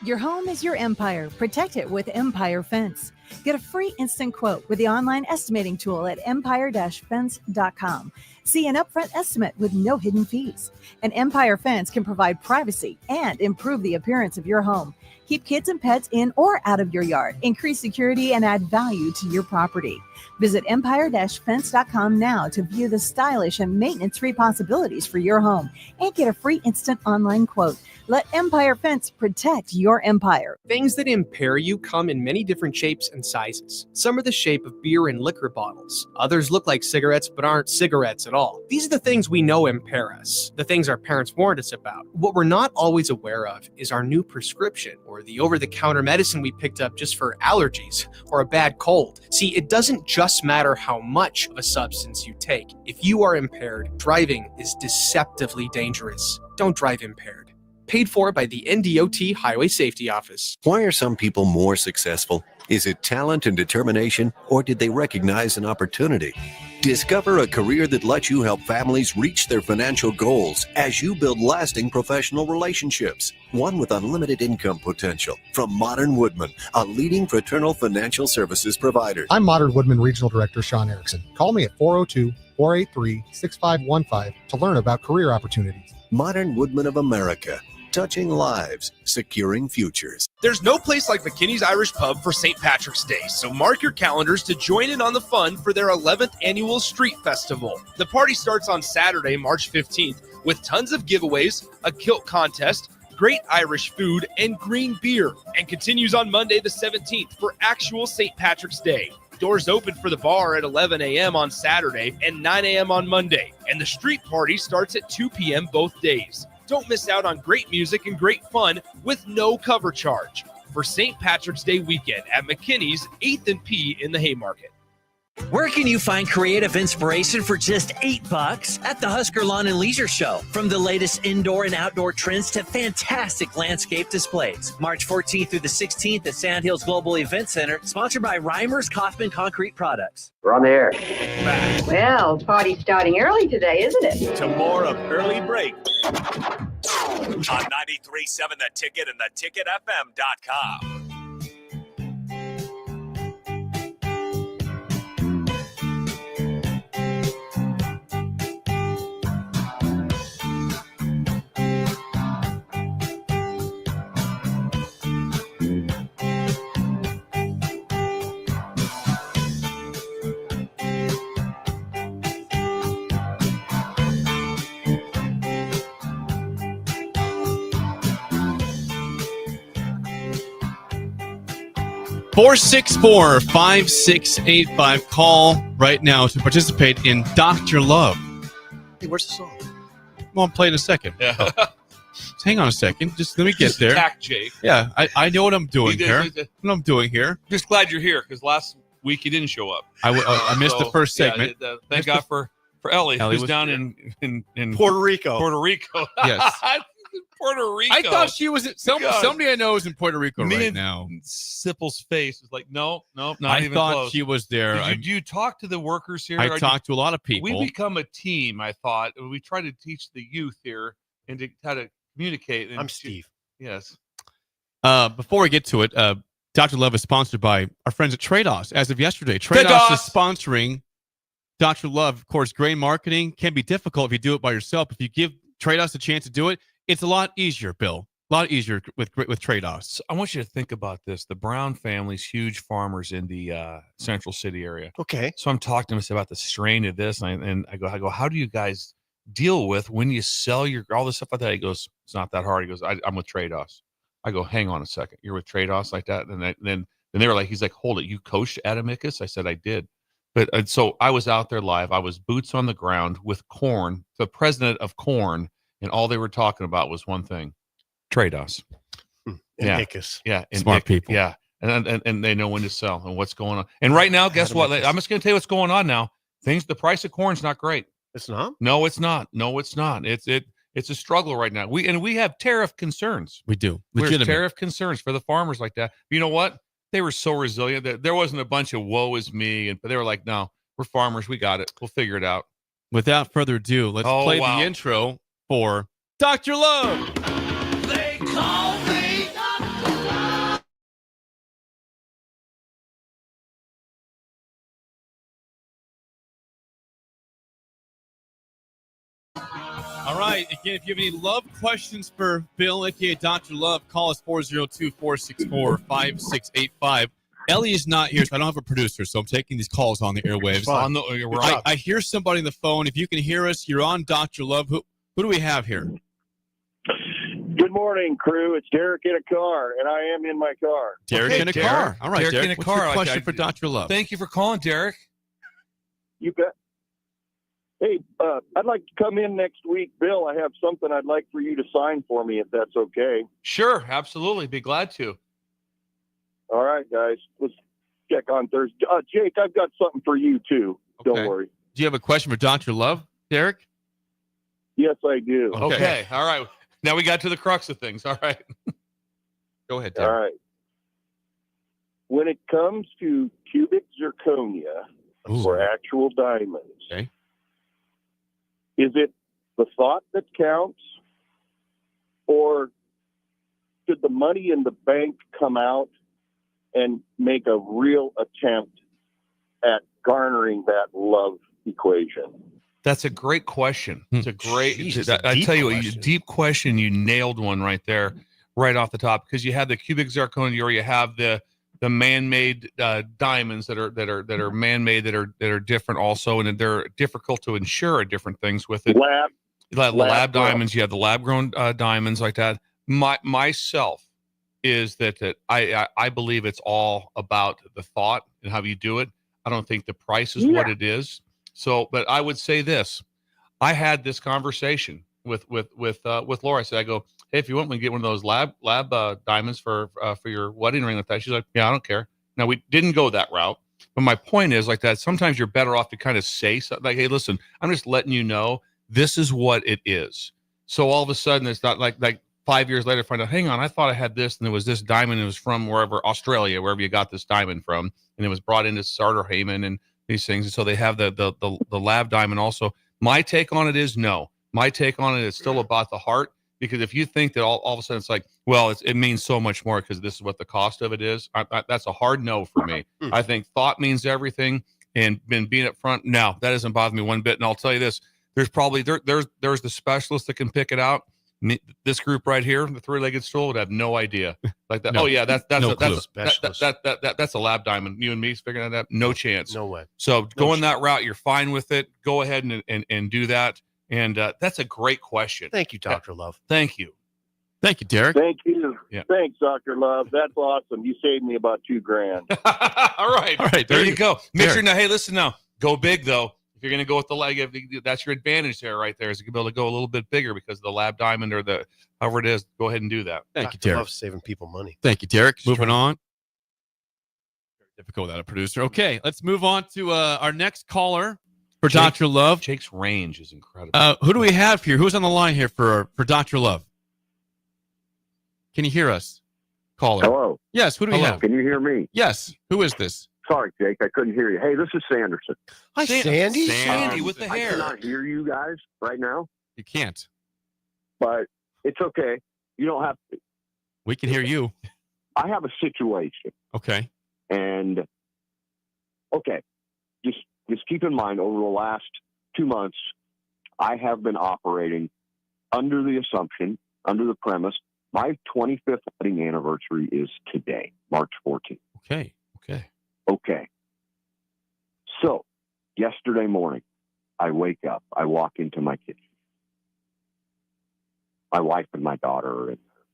Your home is your empire. Protect it with Empire Fence. Get a free instant quote with the online estimating tool at empire-fence.com. See an upfront estimate with no hidden fees. An Empire Fence can provide privacy and improve the appearance of your home. Keep kids and pets in or out of your yard. Increase security and add value to your property. Visit empire-fence.com now to view the stylish and maintenance-free possibilities for your home and get a free instant online quote. Let Empire Fence protect your empire. Things that impair you come in many different shapes and sizes. Some are the shape of beer and liquor bottles. Others look like cigarettes but aren't cigarettes at all. These are the things we know impair us, the things our parents warned us about. What we're not always aware of is our new prescription, or the over-the-counter medicine we picked up just for allergies or a bad cold. See, it doesn't just matter how much of a substance you take. If you are impaired, driving is deceptively dangerous. Don't drive impaired. Paid for by the NDOT Highway Safety Office. Why are some people more successful? Is it talent and determination, or did they recognize an opportunity? Discover a career that lets you help families reach their financial goals as you build lasting professional relationships. One with unlimited income potential. From Modern Woodman, a leading fraternal financial services provider. I'm Modern Woodman Regional Director Sean Erickson. Call me at 402-483-6515 to learn about career opportunities. Modern Woodman of America. Touching lives, securing futures. There's no place like McKinney's Irish Pub for St. Patrick's Day, so mark your calendars to join in on the fun for their 11th annual Street Festival. The party starts on Saturday, March 15th, with tons of giveaways, a kilt contest, great Irish food, and green beer, and continues on Monday the 17th for actual St. Patrick's Day. Doors open for the bar at 11 a.m. on Saturday and 9 a.m. on Monday, and the street party starts at 2 p.m. both days. Don't miss out on great music and great fun with no cover charge for St. Patrick's Day weekend at McKinney's 8th and P in the Haymarket. Where can you find creative inspiration for just $8 at the Husker Lawn and Leisure Show? From the latest indoor and outdoor trends to fantastic landscape displays. March 14th through the 16th at Sandhills Global Event Center, sponsored by Reimers Kaufman Concrete Products. We're on the air. Well, party's starting early today, isn't it? To more of Early Break on 93.7 The Ticket and theticketfm.com. Four 464-5685. Call right now to participate in Dr. Love. Hey, where's the song? Well, I'll play in a second. Yeah. Hang on a second. Just let me get there. Attack Jake. Yeah, I know what I'm doing here. What I'm doing here. Just glad you're here because last week you didn't show up. I missed the first segment. Yeah, thank God for Ellie who's down in Puerto Rico. Puerto Rico. Yes. Puerto Rico. I thought she was somebody I know is in Puerto Rico right and now. Sipple's face was like, no, not I even thought close. she was there. Do you talk to the workers here? I talked to a lot of people. We become a team, I thought. We try to teach the youth here and to how to communicate. And I'm Steve. Yes. Before we get to it, Dr. Love is sponsored by our friends at Trados. As of yesterday, Trados is sponsoring Dr. Love. Of course, grain marketing can be difficult if you do it by yourself. If you give Trados a chance to do it, it's a lot easier, Bill. A lot easier with trade-offs. I want you to think about this. The Brown family's huge farmers in the Central City area. Okay. So I'm talking to him about the strain of this, and I go, how do you guys deal with when you sell all this stuff like that? He goes, it's not that hard. He goes, I'm with trade-offs. I go, hang on a second. You're with trade-offs like that? And then they were like, he's like, hold it. You coached Adamicus? I said, I did. But so I was out there live. I was boots on the ground with Corn, the president of Corn, and all they were talking about was one thing. Trade-offs. Yeah. Yeah. And Smart people. Yeah. And they know when to sell and what's going on. And right now, guess what? I'm just going to tell you what's going on now. The price of corn's not great. It's not? No, it's not. It's a struggle right now. We have tariff concerns. We do. There's tariff concerns for the farmers like that. You know what? They were so resilient that there wasn't a bunch of woe is me. But they were like, no, we're farmers. We got it. We'll figure it out. Without further ado, let's play the intro for Dr. Love. They call me Dr. Love. All right. Again, if you have any love questions for Bill, aka Dr. Love, call us 402-464-5685. Ellie is not here, so I don't have a producer, so I'm taking these calls on the airwaves. I hear somebody on the phone. If you can hear us, you're on Dr. Love. Who do we have here? Good morning, crew. It's Derek in a car, and I am in my car. Derek in a car. All right, Derek. In a What's car. your question for Dr. Love? Thank you for calling, Derek. You bet. Hey, I'd like to come in next week. Bill, I have something I'd like for you to sign for me, if that's okay. Sure, absolutely. Be glad to. All right, guys. Let's check on Thursday. Jake, I've got something for you, too. Okay. Don't worry. Do you have a question for Dr. Love, Derek? Yes, I do. Okay. All right. Now we got to the crux of things. All right. Go ahead, Derek. All right. When it comes to cubic zirconia or actual diamonds, okay, is it the thought that counts, or should the money in the bank come out and make a real attempt at garnering that love equation? That's a great question. It's a great, I tell you, a deep question. You nailed one right there, right off the top, because you have the cubic zirconia, or you have the man-made diamonds that are man-made that are different also, and they're difficult to insure different things with it. Lab diamonds. You have the lab-grown diamonds like that. Myself is that I believe it's all about the thought and how you do it. I don't think the price is what it is. So, but I would say this: I had this conversation with Laura. I said, I go, hey, if you want, we can get one of those lab diamonds for your wedding ring like that. She's like, yeah, I don't care. Now, we didn't go that route, but my point is like that. Sometimes you're better off to kind of say something like, hey, listen, I'm just letting you know this is what it is. So all of a sudden, it's not like 5 years later, find out, hang on, I thought I had this, and there was this diamond. It was from wherever, Australia, wherever you got this diamond from, and it was brought into Sarderhaven and these things. And so they have the lab diamond also. My take on it is no. My take on it is still about the heart, because if you think that all of a sudden it's like, well, it means so much more because this is what the cost of it is, that's a hard no for me. I think thought means everything, and being up front, no, that doesn't bother me one bit. And I'll tell you this, there's probably there's the specialist that can pick it out. This group right here, the three-legged stool, would have no idea like that. No, oh yeah, that's a lab diamond. You and me figuring that out? No chance. No way. So going that route, you're fine with it. Go ahead and do that. And that's a great question. Thank you, Dr. Love. Thank you. Thank you, Derek. Thank you. Yeah. Thanks, Dr. Love. That's awesome. You saved me about $2,000. All right. There you go. Make sure now. Hey, listen now. Go big though. If you're going to go with the leg, that's your advantage there, right there, is you can be able to go a little bit bigger because of the lab diamond or the however it is. Go ahead and do that. Thank you, Derek. Love saving people money. Thank you, Derek. Moving on. Very difficult without a producer. Okay, let's move on to our next caller for Dr. Love. Jake's range is incredible. Who do we have here? Who's on the line here for Dr. Love? Can you hear us, caller? Hello. Yes. Who do we have? Can you hear me? Yes. Who is this? Sorry, Jake, I couldn't hear you. Hey, this is Sanderson. Hi, Sandy. Sandy with the hair. I cannot hear you guys right now. You can't. But it's okay. You don't have to. We can hear you. I have a situation. Okay. And, okay, just keep in mind, over the last 2 months, I have been operating under the assumption, under the premise, My 25th wedding anniversary is today, March 14th. Okay. Okay. So, yesterday morning, I wake up. I walk into my kitchen. My wife and my daughter are in there.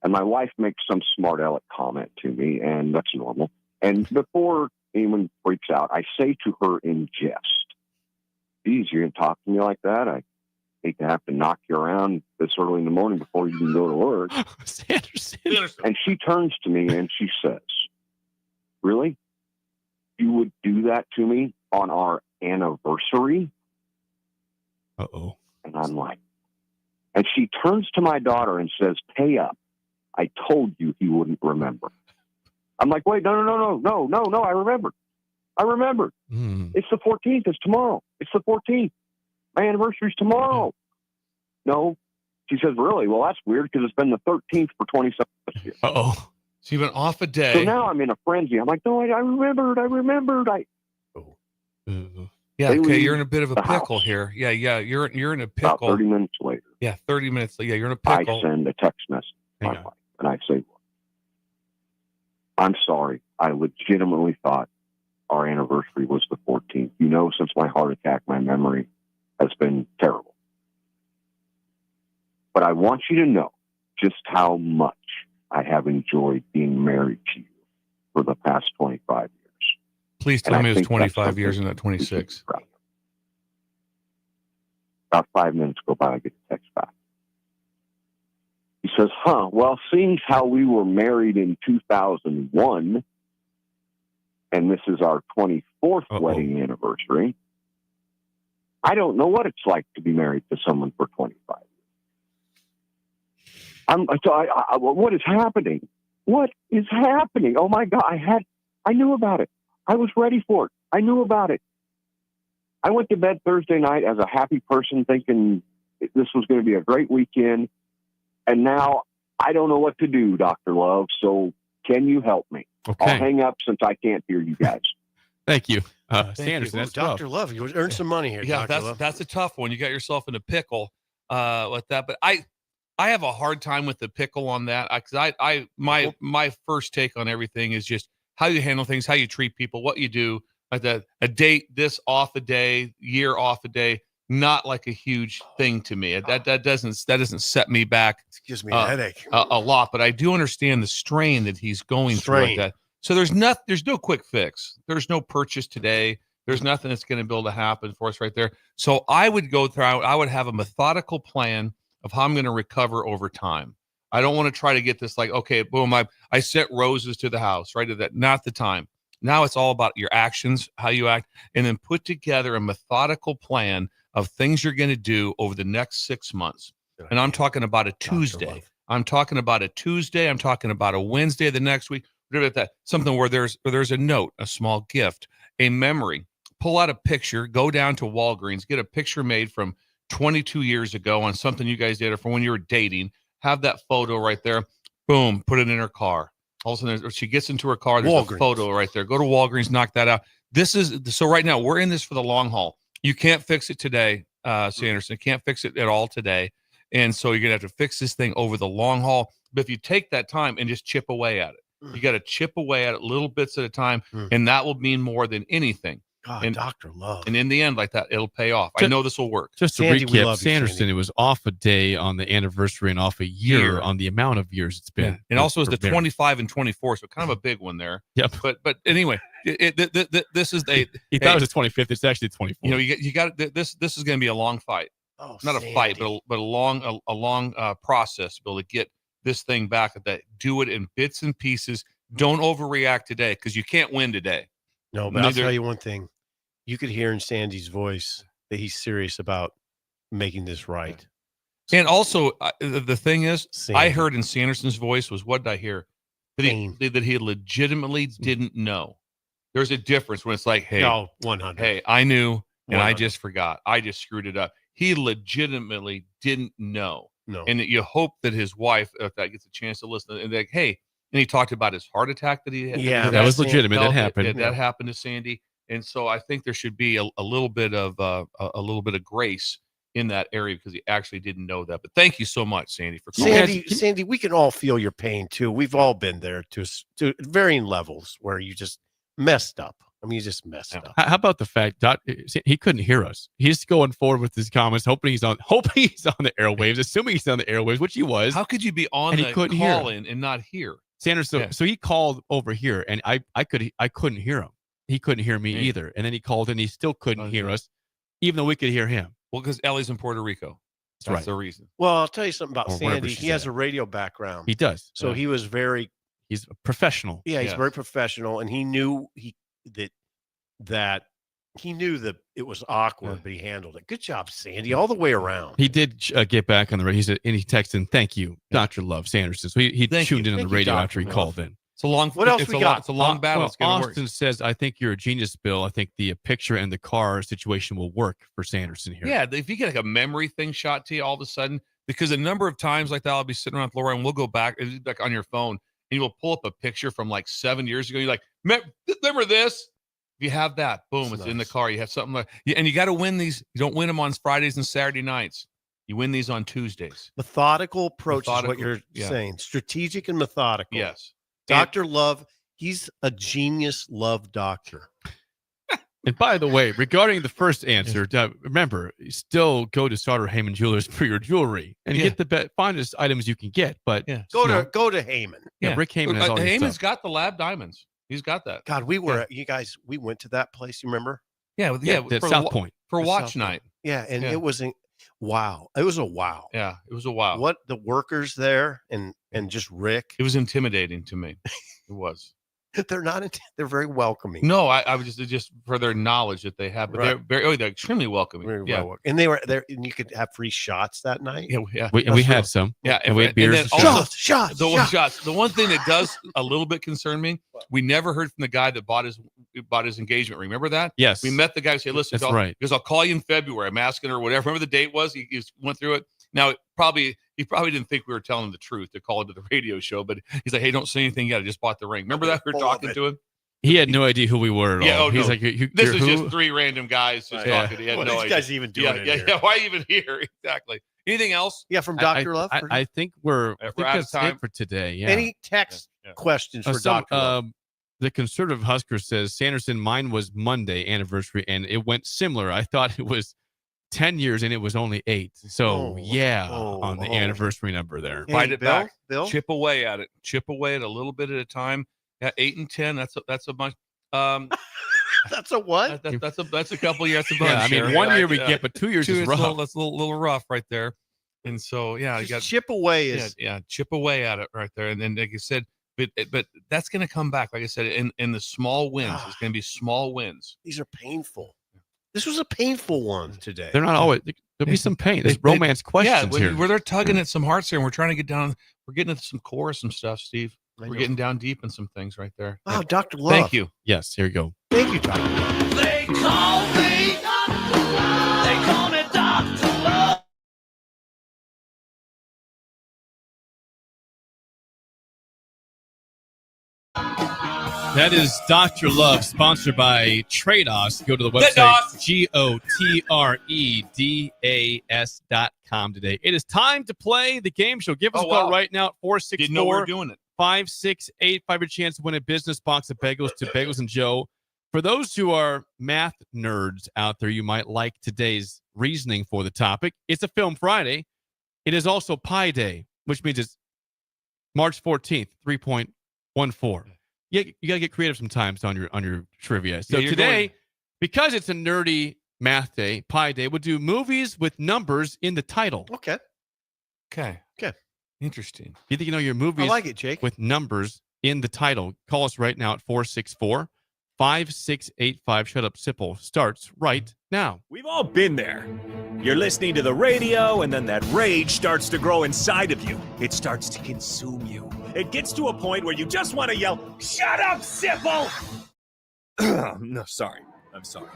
And my wife makes some smart aleck comment to me, and that's normal. And before anyone freaks out, I say to her in jest, geez, you're going to talk to me like that? I hate to have to knock you around this early in the morning before you can go to work. Sanderson. And she turns to me and she says, really? You would do that to me on our anniversary? Uh-oh. And I'm like, and she turns to my daughter and says, pay up. I told you he wouldn't remember. I'm like, wait, no, I remembered. It's the 14th. It's tomorrow. It's the 14th. My anniversary's tomorrow. No. She says, really? Well, that's weird because it's been the 13th for 27 years. Uh-oh. So you've been off a day. So now I'm in a frenzy. I'm like, no, I remembered. Yeah, They okay, leave you're in a bit of a the pickle house. here. Yeah, you're in a pickle. About 30 minutes later, Yeah, 30 minutes. Yeah, you're in a I pickle. send a text message to my wife, and I say, I'm sorry. I legitimately thought our anniversary was the 14th. You know, since my heart attack, my memory has been terrible. But I want you to know just how much I have enjoyed being married to you for the past 25 years. Please tell me it was 25 years and not 26. About 5 minutes go by, I get a text back. He says, well, seeing how we were married in 2001, and this is our 24th wedding anniversary, I don't know what it's like to be married to someone for 25 years. What is happening? What is happening? Oh my God, I knew about it. I was ready for it. I knew about it. I went to bed Thursday night as a happy person thinking this was going to be a great weekend. And now I don't know what to do, Dr. Love. So can you help me? Okay. I'll hang up since I can't hear you guys. Thank you. Sanderson, that's Dr. tough. Love, you earn some money here. Yeah, Dr. Love. that's a tough one. You got yourself in a pickle with that. But I have a hard time with the pickle on that because my first take on everything is just how you handle things, how you treat people, what you do. Like a date, this off a day, year off a day, not like a huge thing to me. That doesn't set me back. It gives me a headache. A lot, but I do understand the strain that he's going through like that. So there's no quick fix. There's no purchase today. There's nothing that's going to be able to happen for us right there. So I would go through. I would have a methodical plan of how I'm going to recover over time. I don't want to try to get this like, okay, boom, I sent roses to the house, right? That not the time. Now it's all about your actions, how you act, and then put together a methodical plan of things you're going to do over the next 6 months. And I'm talking about a Tuesday. I'm talking about a Tuesday. I'm talking about a Wednesday the next week. Something where there's a note, a small gift, a memory. Pull out a picture, go down to Walgreens, get a picture made from 22 years ago on something you guys did or from when you were dating. Have that photo right there. Boom, put it in her car. All of a sudden, she gets into her car. There's a photo right there. Go to Walgreens, knock that out. So right now, we're in this for the long haul. You can't fix it today, Sanderson. Can't fix it at all today. And so you're going to have to fix this thing over the long haul. But if you take that time and just chip away at it, you got to chip away at it little bits at a time. And that will mean more than anything. God, and Dr. Love. And in the end, like that, it'll pay off. I know this will work. Just to recap, Sanderson, it was off a day on the anniversary and off a year on the amount of years it's been. Yeah. And also it's the 25 and 24, so kind of a big one there. Yep. But anyway, this is he thought it was the 25th. It's actually the 24th. You know, you got this is going to be a long fight. Oh, not Sandy. A fight, but a long process to be able to get this thing back at that. Do it in bits and pieces. Don't overreact today because you can't win today. No, but I'll tell you one thing. You could hear in Sandy's voice that he's serious about making this right. And also, the thing is, Sandy. I heard in Sanderson's voice was, what did I hear? That he legitimately didn't know. There's a difference when it's like, hey, no, 100. Hey, I knew, and 100. I just forgot. I just screwed it up. He legitimately didn't know. No. And you hope that his wife, if that gets a chance to listen, and like, hey, and he talked about his heart attack that he had. Yeah, that was legitimate. That happened. That happened to Sandy. And so I think there should be a little bit of grace in that area because he actually didn't know that. But thank you so much, Sandy, for calling. Sandy, we can all feel your pain too. We've all been there to varying levels where you just messed up. I mean, you just messed up. How about the fact that he couldn't hear us? He's going forward with his comments, hoping he's on the airwaves, assuming he's on the airwaves, which he was. How could you be on the call in and not hear? Sanders, so he called over here, and I couldn't hear him. He couldn't hear me either. And then he called, and he still couldn't hear us, even though we could hear him. Well, because Ellie's in Puerto Rico. That's right. the reason. Well, I'll tell you something about Sandy. He has a radio background. He does. So he was he's a professional. Yeah, he's very professional, and he knew that he knew that it was awkward, but he handled it. Good job, Sandy, all the way around. He did get back on the radio. He said, and he texted, "Thank you, Dr. Love Sanderson." So he tuned in on the radio after he called in. It's a long. What else we got? It's a long battle. It's gonna Austin work. says, "I think you're a genius, Bill. I think the picture and the car situation will work for Sanderson here." Yeah, if you get like a memory thing shot to you all of a sudden, because a number of times like that, I'll be sitting around Laura and we'll go back on your phone and you will pull up a picture from like 7 years ago. You're like, remember this? If you have that, boom, it's in the car. You have something like, and you got to win these. You don't win them on Fridays and Saturday nights. You win these on Tuesdays. Methodical approach is what you're saying. Strategic and methodical. Yes. Dr. Love, he's a genius love doctor. And by the way, regarding the first answer, remember, still go to Sauter Heyman Jewelers for your jewelry and get the finest items you can get. But go to Heyman. Yeah, Rick Heyman has all his Heyman's stuff. got the lab diamonds. He's got that. God, we went to that place. You remember? Yeah, the South Point for The watch South night. Point. Yeah, and it was wow. It was a wow. Yeah, it was a wow. What the workers there and just Rick. It was intimidating to me. It was. They're not. They're very welcoming. No, I was just for their knowledge that they have, but they're extremely welcoming. Very well, and they were there, and you could have free shots that night. Yeah, we had some. Yeah, and we had beers. Shots. The one thing that does a little bit concern me, we never heard from the guy that bought his engagement ring. Remember that? Yes. We met the guy who said, "Listen, that's right." Because I'll call you in February. I'm asking her whatever. Remember the date was? He went through it. Now he probably didn't think we were telling him the truth to call into the radio show, but he's like, "Hey, don't say anything yet. I just bought the ring." Remember that we were talking to him. He had no idea who we were at all. He's like, this is just three random guys just talking. He had no idea. Guys even doing it here? Yeah, why even here? Exactly. Anything else? Yeah, from Dr. Love? I think we're out of time for today. Yeah. Any text questions for Dr. Love? The conservative Husker says, Sanderson, mine was Monday anniversary, and it went similar. I thought it was 10 years, and it was only 8. So, on the anniversary number there. Hey, Fight it back. Bill? Chip away at it. Chip away at a little bit at a time. Yeah, 8 and 10. That's a bunch. That's a what? That's a couple years. That's a bunch. Yeah, I mean, 1 year we get, but 2 years is rough. That's a little rough right there. And so, you got chip away is chip away at it right there. And then, like I said, but that's going to come back. Like I said, in the small wins, it's going to be small wins. These are painful. This was a painful one today. They're not always. There'll be some pain. There's romance questions here. Where they're tugging at some hearts here, and we're trying to get down. We're getting into some core, some stuff, Steve. We're getting down deep in some things right there. Wow, Dr. Love. Thank you. Yes, here you go. Thank you, Dr. Love. They call me Dr. Love. They call me Dr. Love. That is Dr. Love, sponsored by Trados. Go to the website, GOTREDAS.com today. It is time to play the game show. Give us a call right now at 464. Didn't know we were doing it. 5685. Your chance to win a business box of bagels to Bagels and Joe. For those who are math nerds out there, you might like today's reasoning for the topic. It's a Film Friday. It is also Pi Day, which means it's March 14th, 3.14. You got to get creative sometimes on your trivia. So today, because it's a nerdy math day, Pi Day, we'll do movies with numbers in the title. Okay. Interesting. You think you know your movies? I like it, Jake. With numbers in the title. Call us right now at 464-5685. Shut Up Sipple starts right now. We've all been there. You're listening to the radio, and then that rage starts to grow inside of you. It starts to consume you. It gets to a point where you just want to yell, "Shut up, Sipple!" No, sorry. I'm sorry.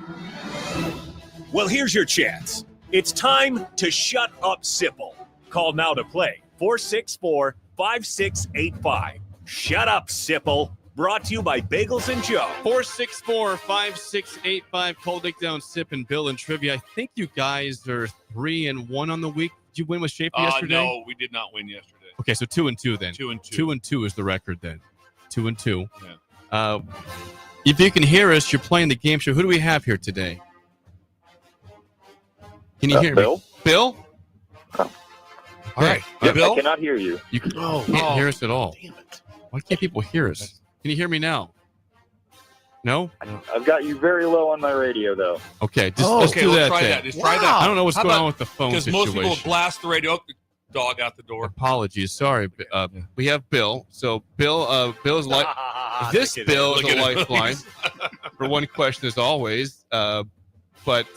Well, here's your chance. It's time to shut up, Sipple. Call now to play. 464-5685. Shut up, Sipple. Brought to you by Bagels and Joe. 464-5685. Call Dickdown, Sip, and Bill and Trivia. I think you guys are 3-1 on the week. Did you win with Schaefer yesterday? No, we did not win yesterday. Okay, so 2-2 then. 2-2. 2-2 is the record then. 2-2. Yeah. If you can hear us, you're playing the game show. Who do we have here today? Can you hear Bill? me? Bill? All right. Bill? I cannot hear you. You can't hear us at all. Damn it. Why can't people hear us? Can you hear me now? No? I've got you very low on my radio, though. Okay, let's do that. Try then. that. Just try that. I don't know what's going on with the phone because situation. most people blast the radio. Dog out the door. Apologies. Sorry. We have Bill. So Bill's like this. Bill is a lifeline for one question as always. But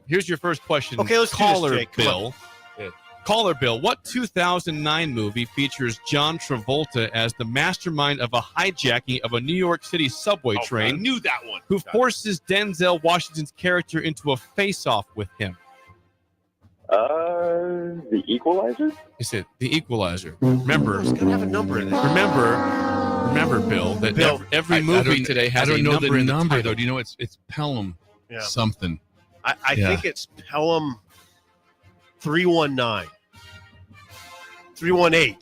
here's your first question. Okay, let's Caller do this, Jake. Bill. Caller Bill, what 2009 movie features John Travolta as the mastermind of a hijacking of a New York City subway train? I knew that one. Who forces Denzel Washington's character into a face-off with him? The Equalizer? Is it The Equalizer? Remember, it's gonna have a number in it. Remember, Bill, that every movie today has a number in the number title. though. Do you know it's Pelham something? I think it's Pelham 319. 318.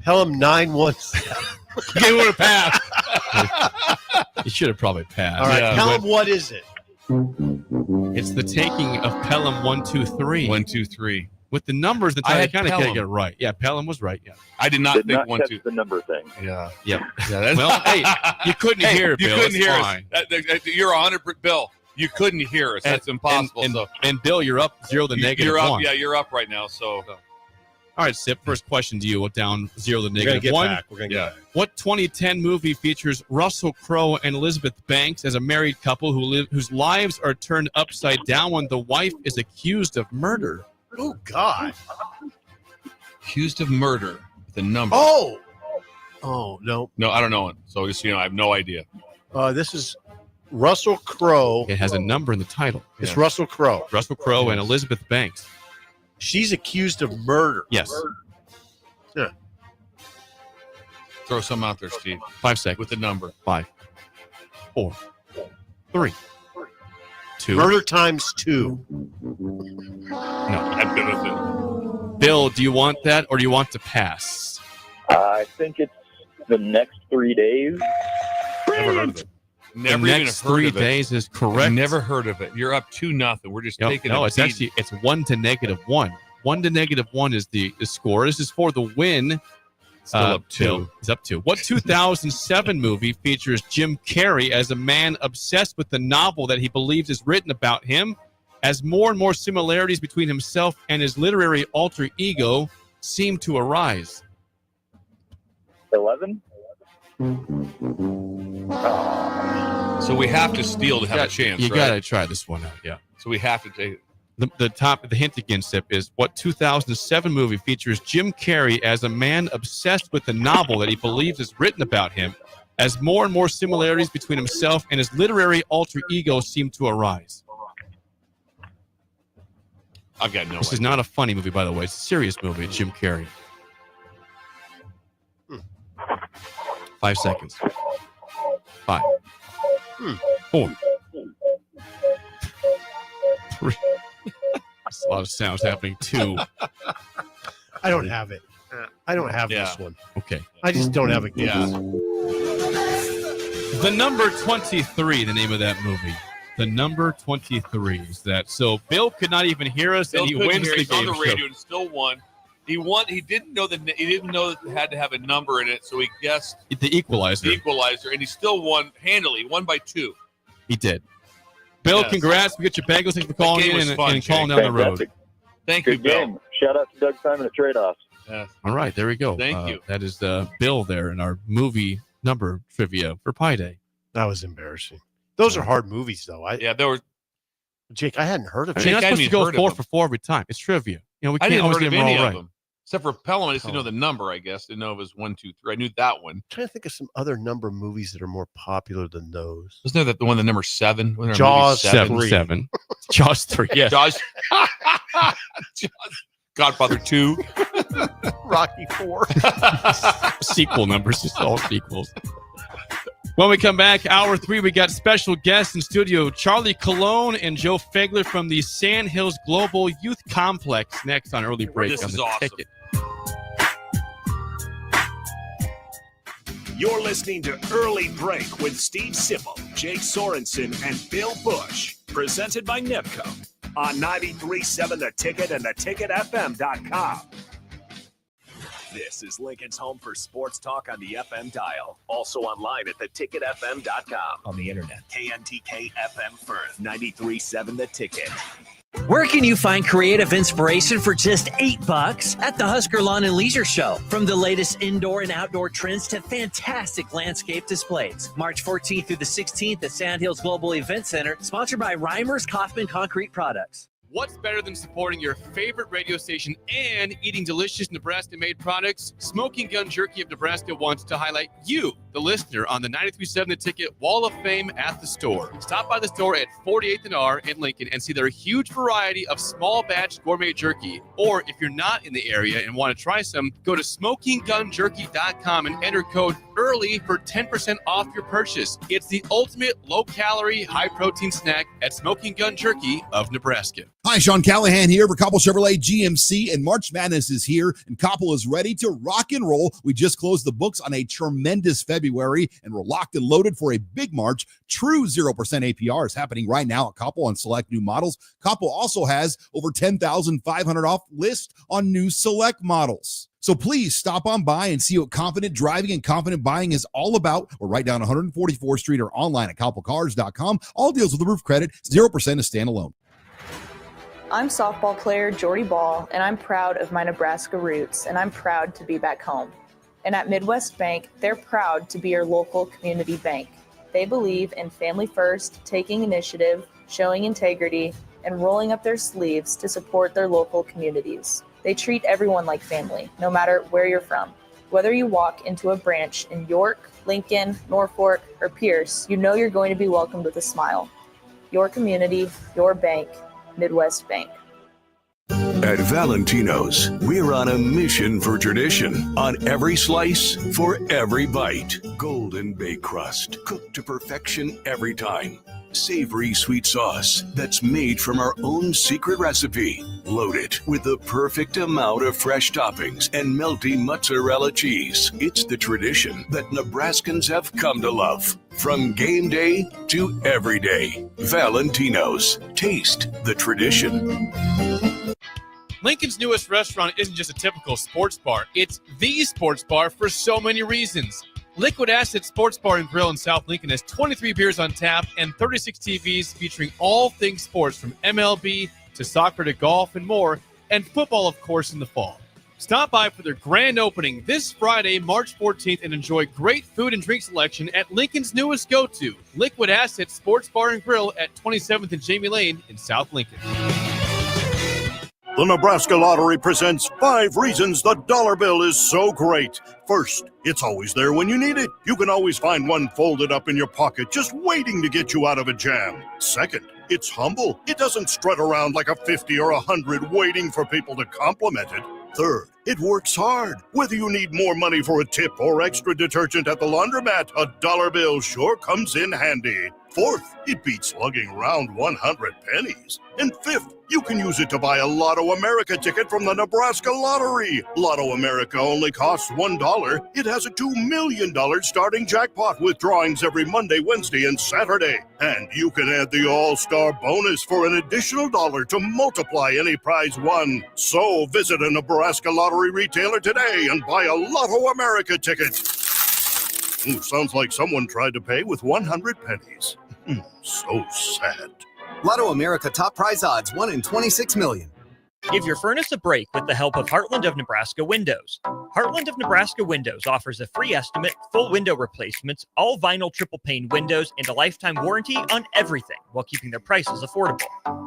Pelham 917. Give it a pass. You should have probably passed. All right, Pelham, what is it? It's the taking of Pelham 123. 123. With the numbers, the I title had kind of Pelham. get it right. Yeah, Pelham was right. Yeah, I did not Did think not 1, catch 2. the number thing. Yeah. Yep. Yeah. Well, hey, you couldn't hear it, You Bill. couldn't It's hear fine. us. You're 100%, Bill. You couldn't hear us. That's impossible. And Bill, you're up 0 to negative You're up. 1. Yeah, you're up right now. So. All right, Sip. First question to you. Down 0 to We're gonna negative get 1. back. We're gonna get back. What 2010 movie features Russell Crowe and Elizabeth Banks as a married couple whose lives are turned upside down when the wife is accused of murder? Oh God! Accused of murder with a number. Oh no. No, I don't know it. So just I have no idea. This is Russell Crowe. It has a number in the title. It's Russell Crowe. Russell Crowe and Elizabeth Banks. She's accused of murder. Yes. Yeah. Throw some out there, Steve. 5 seconds. With the number. 5, 4, 3, 2. Murder times 2. No. I'm good with it. Bill, do you want that or do you want to pass? I think it's the next 3 days. Never heard of it. Never the even next heard 3 of it. days is correct. Never heard of it. You're up 2-0. We're just taking no, a it's beat. actually 1 to negative 1. 1 to negative 1 is the score. This is for the win. Still up 2. Bill is up 2. What 2007 movie features Jim Carrey as a man obsessed with the novel that he believes is written about him, as more and more similarities between himself and his literary alter ego seem to arise? 11? So we have to steal to have a chance. You right? got to try this one out. Yeah. So we have to take it. The hint again, Sip, is what 2007 movie features Jim Carrey as a man obsessed with the novel that he believes is written about him, as more and more similarities between himself and his literary alter ego seem to arise? I've got no This idea. is not a funny movie, by the way. It's a serious movie, Jim Carrey. 5 seconds. 5, 4, 3. There's a lot of sounds happening. 2. I don't have it. I don't have this one. Okay. I just don't have it. Yeah. The number 23, the name of that movie. The number 23 is that. So Bill could not even hear us, Bill and he couldn't wins hear. the He's on game the radio show. and still won. He won. He didn't know that it had to have a number in it, so he guessed The Equalizer. the equalizer, and he still won handily. Won by 2. He did. Bill, Yes. congrats. We get your bagels. Thanks for calling game in was and, fun, and calling Jake. down the road. Fantastic. Thank you, Good Bill. game. Shout out to Doug Simon at Trade-Offs. Yes. All right, there we go. Thank you. That is Bill there in our movie number trivia for Pi Day. That was embarrassing. Those are hard movies, though. Yeah, there were. Jake, I hadn't heard of You're it. not I supposed to hadn't go heard of 4 them. for 4 every time. It's trivia. You know, we I can't didn't always heard get of them any all of right. them except for Pelham. I just didn't know the number. I guess didn't know it was 1, 2, 3. I knew that one. I'm trying to think of some other number of movies that are more popular than those. Wasn't there the one, the number 7? Wasn't there a Jaws movie 7. 7. Jaws 3. Yes. Jaws. Godfather 2. Rocky 4. Sequel numbers. It's all sequels. When we come back, hour 3, we got special guests in studio, Charlie Colon and Joe Fegler from the Sandhills Global Youth Complex. Next on Early Break This on is the awesome. Ticket. You're listening to Early Break with Steve Sipple, Jake Sorensen, and Bill Busch. Presented by NIPCO on 93.7 The Ticket and theticketfm.com. This is Lincoln's home for sports talk on the FM dial. Also online at theticketfm.com. On the internet, KNTK FM Firth, 93.7 The Ticket. Where can you find creative inspiration for just $8 at the Husker Lawn and Leisure Show? From the latest indoor and outdoor trends to fantastic landscape displays. March 14th through the 16th at Sandhills Global Event Center, sponsored by Reimers Kaufman Concrete Products. What's better than supporting your favorite radio station and eating delicious Nebraska-made products? Smoking Gun Jerky of Nebraska wants to highlight you, the listener, on the 93.7 The Ticket Wall of Fame at the store. Stop by the store at 48th and R in Lincoln and see their huge variety of small batch gourmet jerky. Or if you're not in the area and want to try some, go to smokinggunjerky.com and enter code EARLY for 10% off your purchase. It's the ultimate low-calorie, high-protein snack at Smoking Gun Jerky of Nebraska. Hi, Sean Callahan here for Koppel Chevrolet GMC, and March Madness is here, and Koppel is ready to rock and roll. We just closed the books on a tremendous February, and we're locked and loaded for a big March. True 0% APR is happening right now at Koppel on select new models. Koppel also has over 10,500 off list on new select models. So please stop on by and see what confident driving and confident buying is all about. We're right down 144th Street or online at koppelcars.com. All deals with approved credit, 0% is standalone. I'm softball player Jordy Ball, and I'm proud of my Nebraska roots, and I'm proud to be back home. And at Midwest Bank, they're proud to be your local community bank. They believe in family first, taking initiative, showing integrity, and rolling up their sleeves to support their local communities. They treat everyone like family, no matter where you're from. Whether you walk into a branch in York, Lincoln, Norfolk, or Pierce, you know you're going to be welcomed with a smile. Your community, your bank, Midwest Bank. At Valentino's, we're on a mission for tradition. On every slice, for every bite. Golden baked crust, cooked to perfection every time. Savory sweet sauce that's made from our own secret recipe. Loaded with the perfect amount of fresh toppings and melty mozzarella cheese. It's the tradition that Nebraskans have come to love. From game day to every day. Valentino's. Taste the tradition. Lincoln's newest restaurant isn't just a typical sports bar. It's the sports bar for so many reasons. Liquid Asset Sports Bar and Grill in South Lincoln has 23 beers on tap and 36 TVs featuring all things sports from MLB to soccer to golf and more, and football, of course, in the fall. Stop by for their grand opening this Friday, March 14th, and enjoy great food and drink selection at Lincoln's newest go-to, Liquid Asset Sports Bar and Grill at 27th and Jamie Lane in South Lincoln. The Nebraska Lottery presents 5 reasons the dollar bill is so great. First, it's always there when you need it. You can always find one folded up in your pocket, just waiting to get you out of a jam. Second, it's humble. It doesn't strut around like a 50 or 100 waiting for people to compliment it. Third, it works hard. Whether you need more money for a tip or extra detergent at the laundromat, a dollar bill sure comes in handy. Fourth, it beats lugging around 100 pennies. And fifth, you can use it to buy a Lotto America ticket from the Nebraska Lottery. Lotto America only costs $1. It has a $2 million starting jackpot with drawings every Monday, Wednesday, and Saturday. And you can add the All-Star bonus for an additional $1 to multiply any prize won. So visit a Nebraska Lottery retailer today and buy a Lotto America ticket. Sounds like someone tried to pay with 100 pennies. So sad. Lotto America top prize odds, 1 in 26 million. Give your furnace a break with the help of Heartland of Nebraska Windows. Heartland of Nebraska Windows offers a free estimate, full window replacements, all vinyl triple pane windows, and a lifetime warranty on everything while keeping their prices affordable.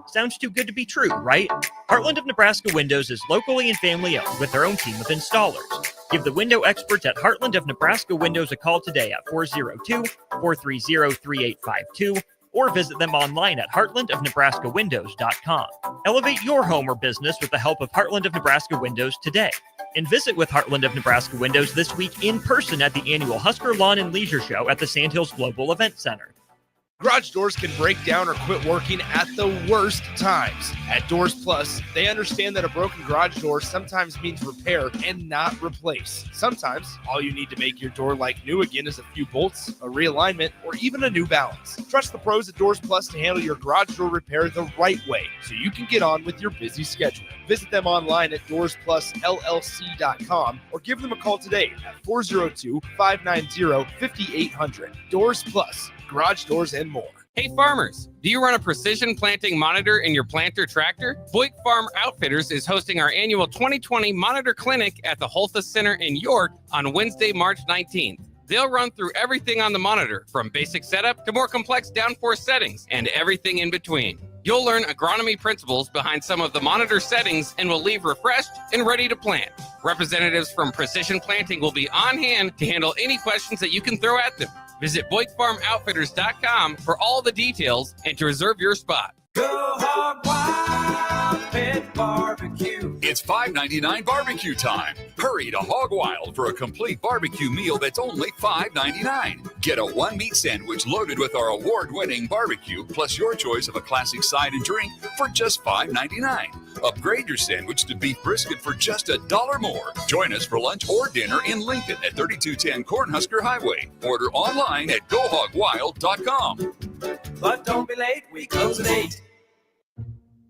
Sounds too good to be true, right? Heartland of Nebraska Windows is locally and family owned with their own team of installers. Give the window experts at Heartland of Nebraska Windows a call today at 402-430-3852 or visit them online at heartlandofnebraskawindows.com. Elevate your home or business with the help of Heartland of Nebraska Windows today. And visit with Heartland of Nebraska Windows this week in person at the annual Husker Lawn and Leisure Show at the Sandhills Global Event Center. Garage doors can break down or quit working at the worst times. At Doors Plus, they understand that a broken garage door sometimes means repair and not replace. Sometimes, all you need to make your door like new again is a few bolts, a realignment, or even a new balance. Trust the pros at Doors Plus to handle your garage door repair the right way so you can get on with your busy schedule. Visit them online at DoorsPlusLLC.com or give them a call today at 402-590-5800. Doors Plus. Garage doors and more. Hey farmers, do you run a precision planting monitor in your planter tractor? Boyk Farm Outfitters is hosting our annual 2020 Monitor Clinic at the Holthus Center in York on Wednesday, March 19th. They'll run through everything on the monitor, from basic setup to more complex downforce settings and everything in between. You'll learn agronomy principles behind some of the monitor settings and will leave refreshed and ready to plant. Representatives from Precision Planting will be on hand to handle any questions that you can throw at them. Visit BoykFarmOutfitters.com for all the details and to reserve your spot. Go Hog Wild Pit Barbecue. It's $5.99 barbecue time. Hurry to Hog Wild for a complete barbecue meal that's only $5.99. Get a one-meat sandwich loaded with our award-winning barbecue, plus your choice of a classic side and drink for just $5.99. Upgrade your sandwich to beef brisket for just $1 more. Join us for lunch or dinner in Lincoln at 3210 Cornhusker Highway. Order online at GoHogWild.com. But don't be late, we close at 8.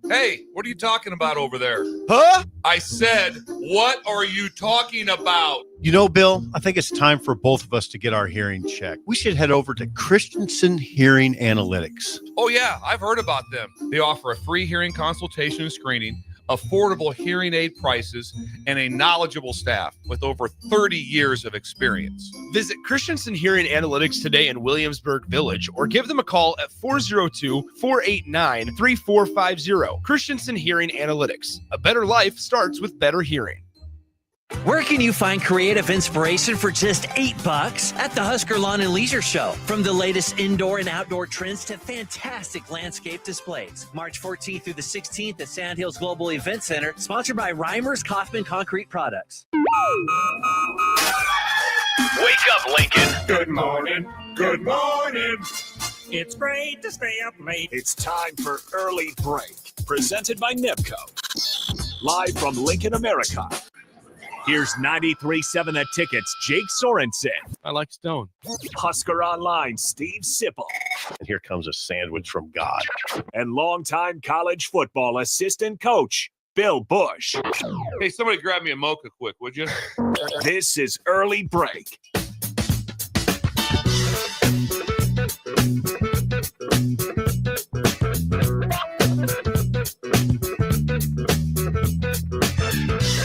Hey, what are you talking about over there? Huh? I said, what are you talking about? You know, Bill, I think it's time for both of us to get our hearing checked. We should head over to Christensen Hearing Analytics. Oh, yeah, I've heard about them. They offer a free hearing consultation and screening, affordable hearing aid prices, and a knowledgeable staff with over 30 years of experience. Visit Christensen Hearing Analytics today in Williamsburg Village or give them a call at 402-489-3450. Christensen Hearing Analytics. A better life starts with better hearing. Where can you find creative inspiration for just $8? At the Husker Lawn and Leisure Show. From the latest indoor and outdoor trends to fantastic landscape displays. March 14th through the 16th at Sandhills Global Event Center, sponsored by Reimers Kaufman Concrete Products. Wake up, Lincoln. Good morning. Good morning. It's great to stay up late. It's time for Early Break, presented by NIPCO. Live from Lincoln, America. Here's 93.7 The Ticket's Jake Sorensen. I like Stone. Husker Online, Steve Sipple. And here comes a sandwich from God. And longtime college football assistant coach, Bill Busch. Hey, somebody grab me a mocha quick, would you? This is Early Break.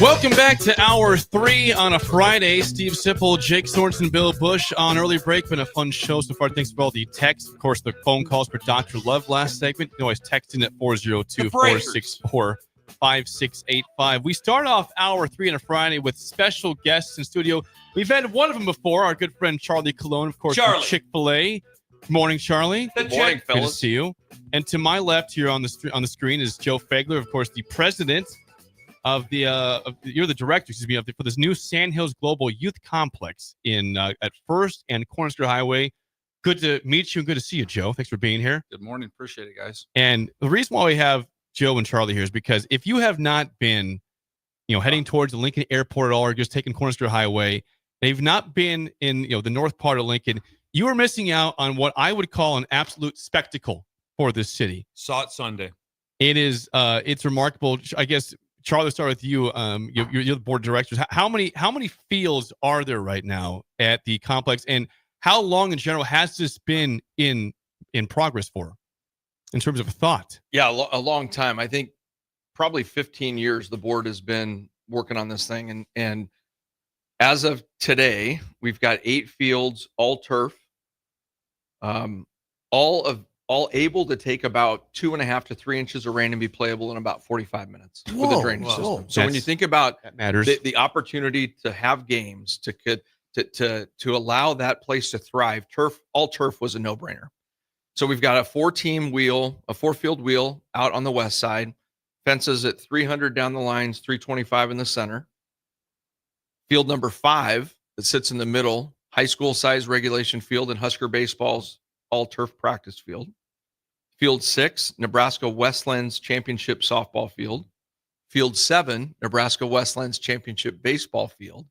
Welcome back to Hour 3 on a Friday. Steve Sipple, Jake Sorensen, Bill Busch on Early Break. Been a fun show so far. Thanks for all the texts. Of course, the phone calls for Dr. Love last segment. You can always text in at 402-464-5685. We start off Hour 3 on a Friday with special guests in studio. We've had one of them before, our good friend Charlie Colon, of course, from Chick-fil-A. Good morning, Charlie. Good morning, fellas. Good to see see you. And to my left here on the screen is Joe Fagler, of course, the president of the you're the director, excuse me, for this new Sandhills Global Youth Complex in at First and Cornhusker Highway. Good to meet you and good to see you, Joe. Thanks for being here. Good morning. Appreciate it, guys. And the reason why we have Joe and Charlie here is because if you have not been, heading towards the Lincoln Airport at all, or just taking Cornhusker Highway, they've not been in the north part of Lincoln, you are missing out on what I would call an absolute spectacle for this city. Saw it Sunday. It is it's remarkable. I guess Charlie, let's start with you. You're the board of directors. How many fields are there right now at the complex, and how long in general has this been in progress for, in terms of thought? Yeah, a long time. I think probably 15 years the board has been working on this thing, and as of today, we've got 8 fields, all turf, all able to take about 2.5 to 3 inches of rain and be playable in about 45 minutes with a drainage system. So when you think about the opportunity to have games, to allow that place to thrive, all turf was a no-brainer. So we've got a 4-field wheel out on the west side, fences at 300 down the lines, 325 in the center. Field number 5 that sits in the middle, high school size regulation field and Husker baseball's all turf practice field. Field 6, Nebraska Westlands Championship softball field. Field 7, Nebraska Westlands Championship baseball field.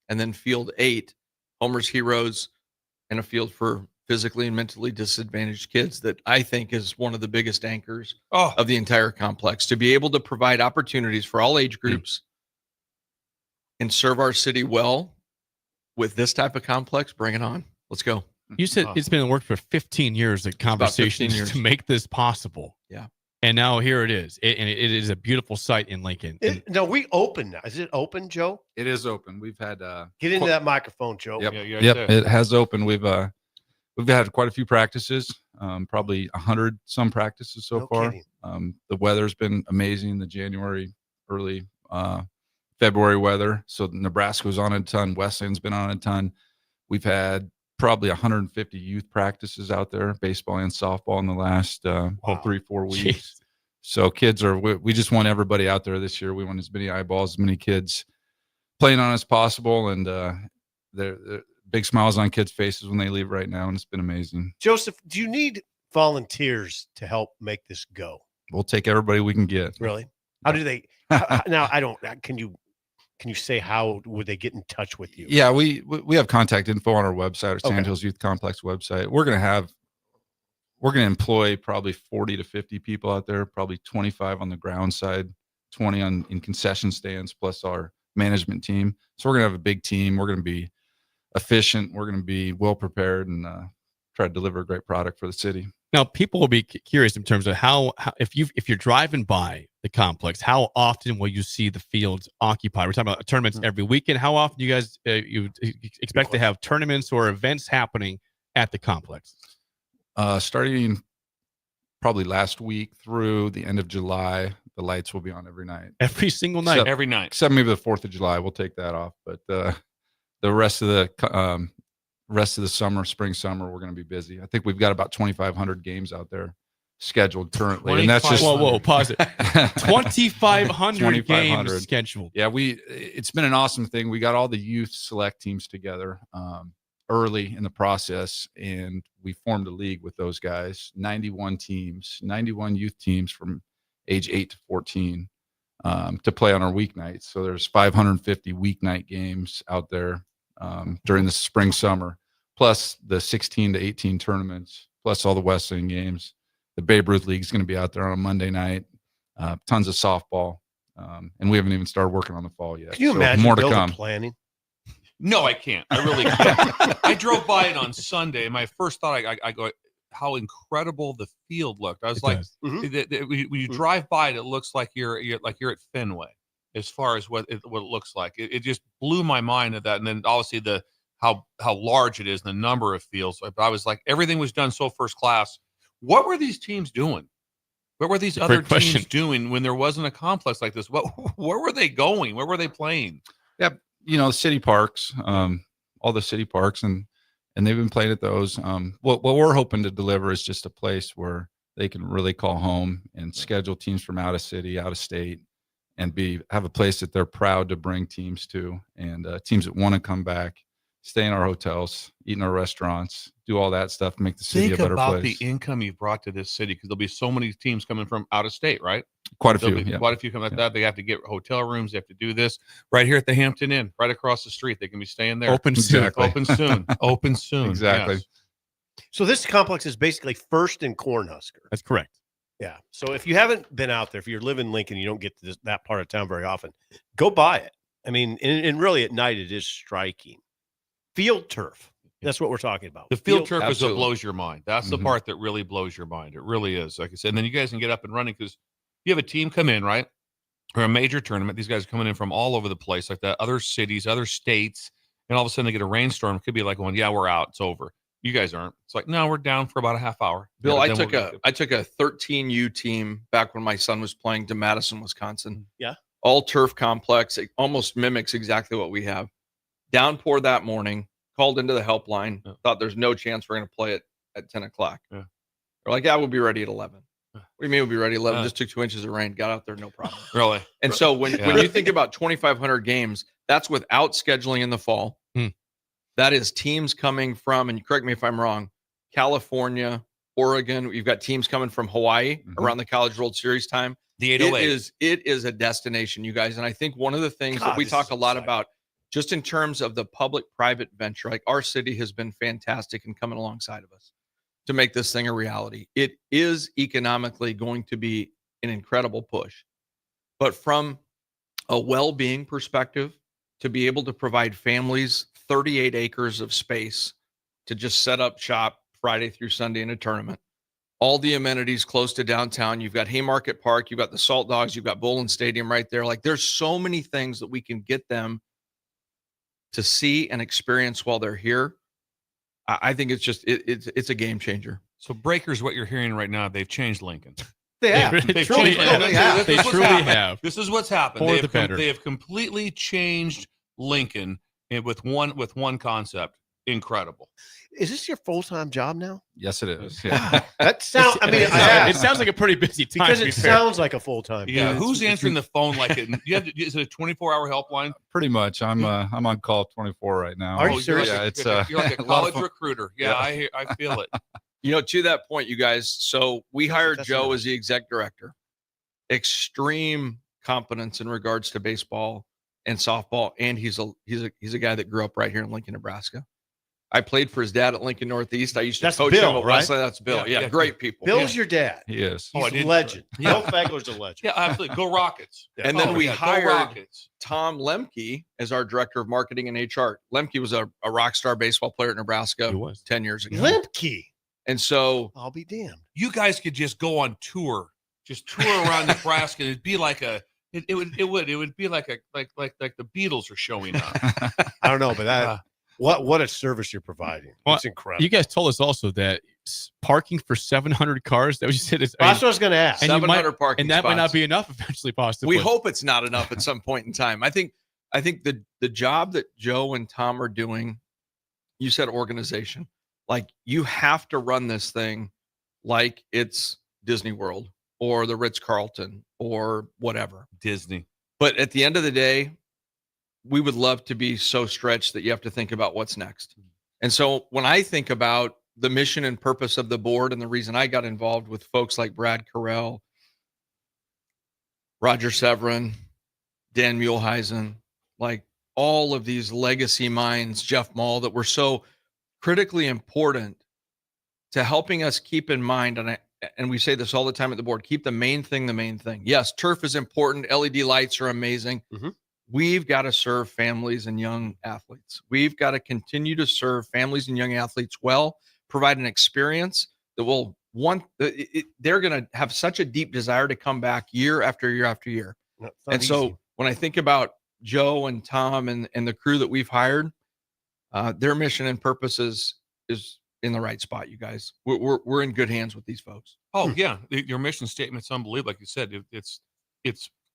And then Field 8, Homer's Heroes, and a field for physically and mentally disadvantaged kids that I think is one of the biggest anchors of the entire complex. To be able to provide opportunities for all age groups and serve our city well with this type of complex, bring it on. Let's go. You said it's been in the works for 15 years, the conversations to make this possible. Yeah. And now here it is. It is a beautiful site in Lincoln. No, we open now. Is it open, Joe? It is open. We've had get into that microphone, Joe. Yep, it has opened. We've had quite a few practices, probably 100 some practices so far. The weather's been amazing. The January, early February weather. So Nebraska was on a ton. Westland's been on a ton. We've had probably 150 youth practices out there, baseball and softball, in the last 3-4 weeks. Jeez. So kids we just want everybody out there this year. We want as many eyeballs, as many kids playing on as possible. And they're big smiles on kids' faces when they leave right now. And it's been amazing. Joseph, do you need volunteers to help make this go? We'll take everybody we can get. Really? How do they, now I don't, can you say how would they get in touch with you? Yeah, we have contact info on our website, our Sand Hills Youth Complex website. We're going to employ probably 40 to 50 people out there, probably 25 on the ground side, 20 in concession stands, plus our management team. So we're going to have a big team. We're going to be efficient. We're going to be well prepared and try to deliver a great product for the city. Now, people will be curious in terms of how if you're driving by the complex, how often will you see the fields occupied? We're talking about tournaments every weekend. How often do you guys you expect to have tournaments or events happening at the complex? Starting probably last week through the end of July, the lights will be on every night. Every single night? Every night. Except maybe the 4th of July. We'll take that off. But the rest of the summer, spring, summer, we're going to be busy. I think we've got about 2,500 games out there scheduled currently. And that's just whoa, pause it. 2,500 games scheduled. Yeah, it's been an awesome thing. We got all the youth select teams together early in the process, and we formed a league with those guys. 91 youth teams from age 8 to 14 to play on our weeknights. So there's 550 weeknight games out there during the spring, summer, plus the 16 to 18 tournaments, plus all the West End games. The Babe Ruth League is going to be out there on a Monday night. Tons of softball, and we haven't even started working on the fall yet. Can you imagine more to come? Planning? No, I can't. I really can't. I drove by it on Sunday, and my first thought, I go, how incredible the field looked. I was when you drive by it, it looks like you're at Fenway, as far as what it looks like. It just blew my mind at that, and then obviously how large it is and the number of fields. I was like, everything was done so first class. What were these teams doing? What were these other teams doing when there wasn't a complex like this? Where were they going? Where were they playing? Yeah, city parks, all the city parks, and they've been playing at those. What we're hoping to deliver is just a place where they can really call home and schedule teams from out of city, out of state, and have a place that they're proud to bring teams to, and teams that want to come back, stay in our hotels, eat in our restaurants, do all that stuff, make the city a better place. Think about the income you've brought to this city, because there'll be so many teams coming from out of state, right? Quite a few come like that. They have to get hotel rooms. They have to do this right here at the Hampton Inn, right across the street. They can be staying there. Open soon. Open soon. Exactly. Yes. So this complex is basically first in Cornhusker. That's correct. Yeah. So if you haven't been out there, if you're living in Lincoln, you don't get to that part of town very often, go by it. I mean, and really at night it is striking. Field turf. That's what we're talking about. The field turf is what blows your mind. That's the part that really blows your mind. It really is. Like I said, and then you guys can get up and running because you have a team come in, right? Or a major tournament. These guys are coming in from all over the place, like that, other cities, other states, and all of a sudden they get a rainstorm. It could be like going, yeah, we're out. It's over. You guys aren't. It's like, no, we're down for about a half hour. Bill, I took a 13U team back when my son was playing to Madison, Wisconsin. Yeah. All turf complex. It almost mimics exactly what we have. Downpour that morning. Called into the helpline, thought there's no chance we're going to play it at 10 o'clock. Yeah. We're like, yeah, we'll be ready at 11. What do you mean we'll be ready at 11? Just took 2 inches of rain, got out there, no problem. Really? And so when you think about 2,500 games, That's without scheduling in the fall. That is teams coming from, and correct me if I'm wrong, California, Oregon. You've got teams coming from Hawaii around the College World Series time. The 808. It is a destination, you guys. And I think one of the things that we talk a lot about, just in terms of the public-private venture, like our city has been fantastic in coming alongside of us to make this thing a reality. It is economically going to be an incredible push. But from a well-being perspective, to be able to provide families 38 acres of space to just set up shop Friday through Sunday in a tournament, all the amenities close to downtown. You've got Haymarket Park, you've got the Salt Dogs, you've got Bowling Stadium right there. Like, there's so many things that we can get them to see and experience while they're here. I think it's just it's a game changer. So Breakers, what you're hearing right now, they've changed Lincoln. They have. They truly have. This is what's happened. For They have completely changed Lincoln with one concept. Incredible. Is this your full-time job now? Yes, it is. Yeah. That sounds. I mean, it sounds like a pretty busy time. Because it sounds like a full-time. Yeah. job. Who's answering the phone like it? Is it a 24-hour helpline? Pretty much. I'm on call 24 right now. Are you serious? Yeah, it's you're like a college recruiter. Yeah, I feel it. You know, to that point, you guys. So we hired Joe as the exec director. Extreme competence in regards to baseball and softball, and he's a guy that grew up right here in Lincoln, Nebraska. I played for his dad at Lincoln Northeast. I used to coach Bill, him at right? Wesleyan. That's Bill. Yeah, great people. Bill's your dad. He is. He's a legend. Bill Fagler's a legend. Yeah, absolutely. Go Rockets. And then we Go hired Rockets. Tom Lemke as our director of marketing and HR. Lemke was a rock star baseball player at Nebraska 10 years ago. Lemke. And so I'll be damned. You guys could just go on tour, just tour around Nebraska. It'd be like it would be like the Beatles are showing up. I don't know, but that what a service you're providing. Well, it's incredible. You guys told us also that parking for 700 cars. That was just that's what I was going to ask. 700 parking and that might spots. not be enough eventually, possibly. We hope it's not enough at some point in time. I think the job that Joe and Tom are doing, you said organization, like you have to run this thing like it's Disney World or the Ritz-Carlton or whatever. Disney. But at the end of the day, we would love to be so stretched that you have to think about what's next. And so when I think about the mission and purpose of the board and the reason I got involved with folks like Brad Carell, Roger Severin, Dan Muehlheisen, like all of these legacy minds, Jeff Maul, that were so critically important to helping us keep in mind, and we say this all the time at the board, keep the main thing the main thing. Yes, turf is important. LED lights are amazing. We've got to serve families and young athletes. We've got to continue to serve families and young athletes well, provide an experience that will they're going to have such a deep desire to come back year after year after year. And so when I think about Joe and Tom and the crew that we've hired, their mission and purpose is in the right spot, you guys. We're in good hands with these folks. Oh yeah, your mission statement's unbelievable. Like you said, it's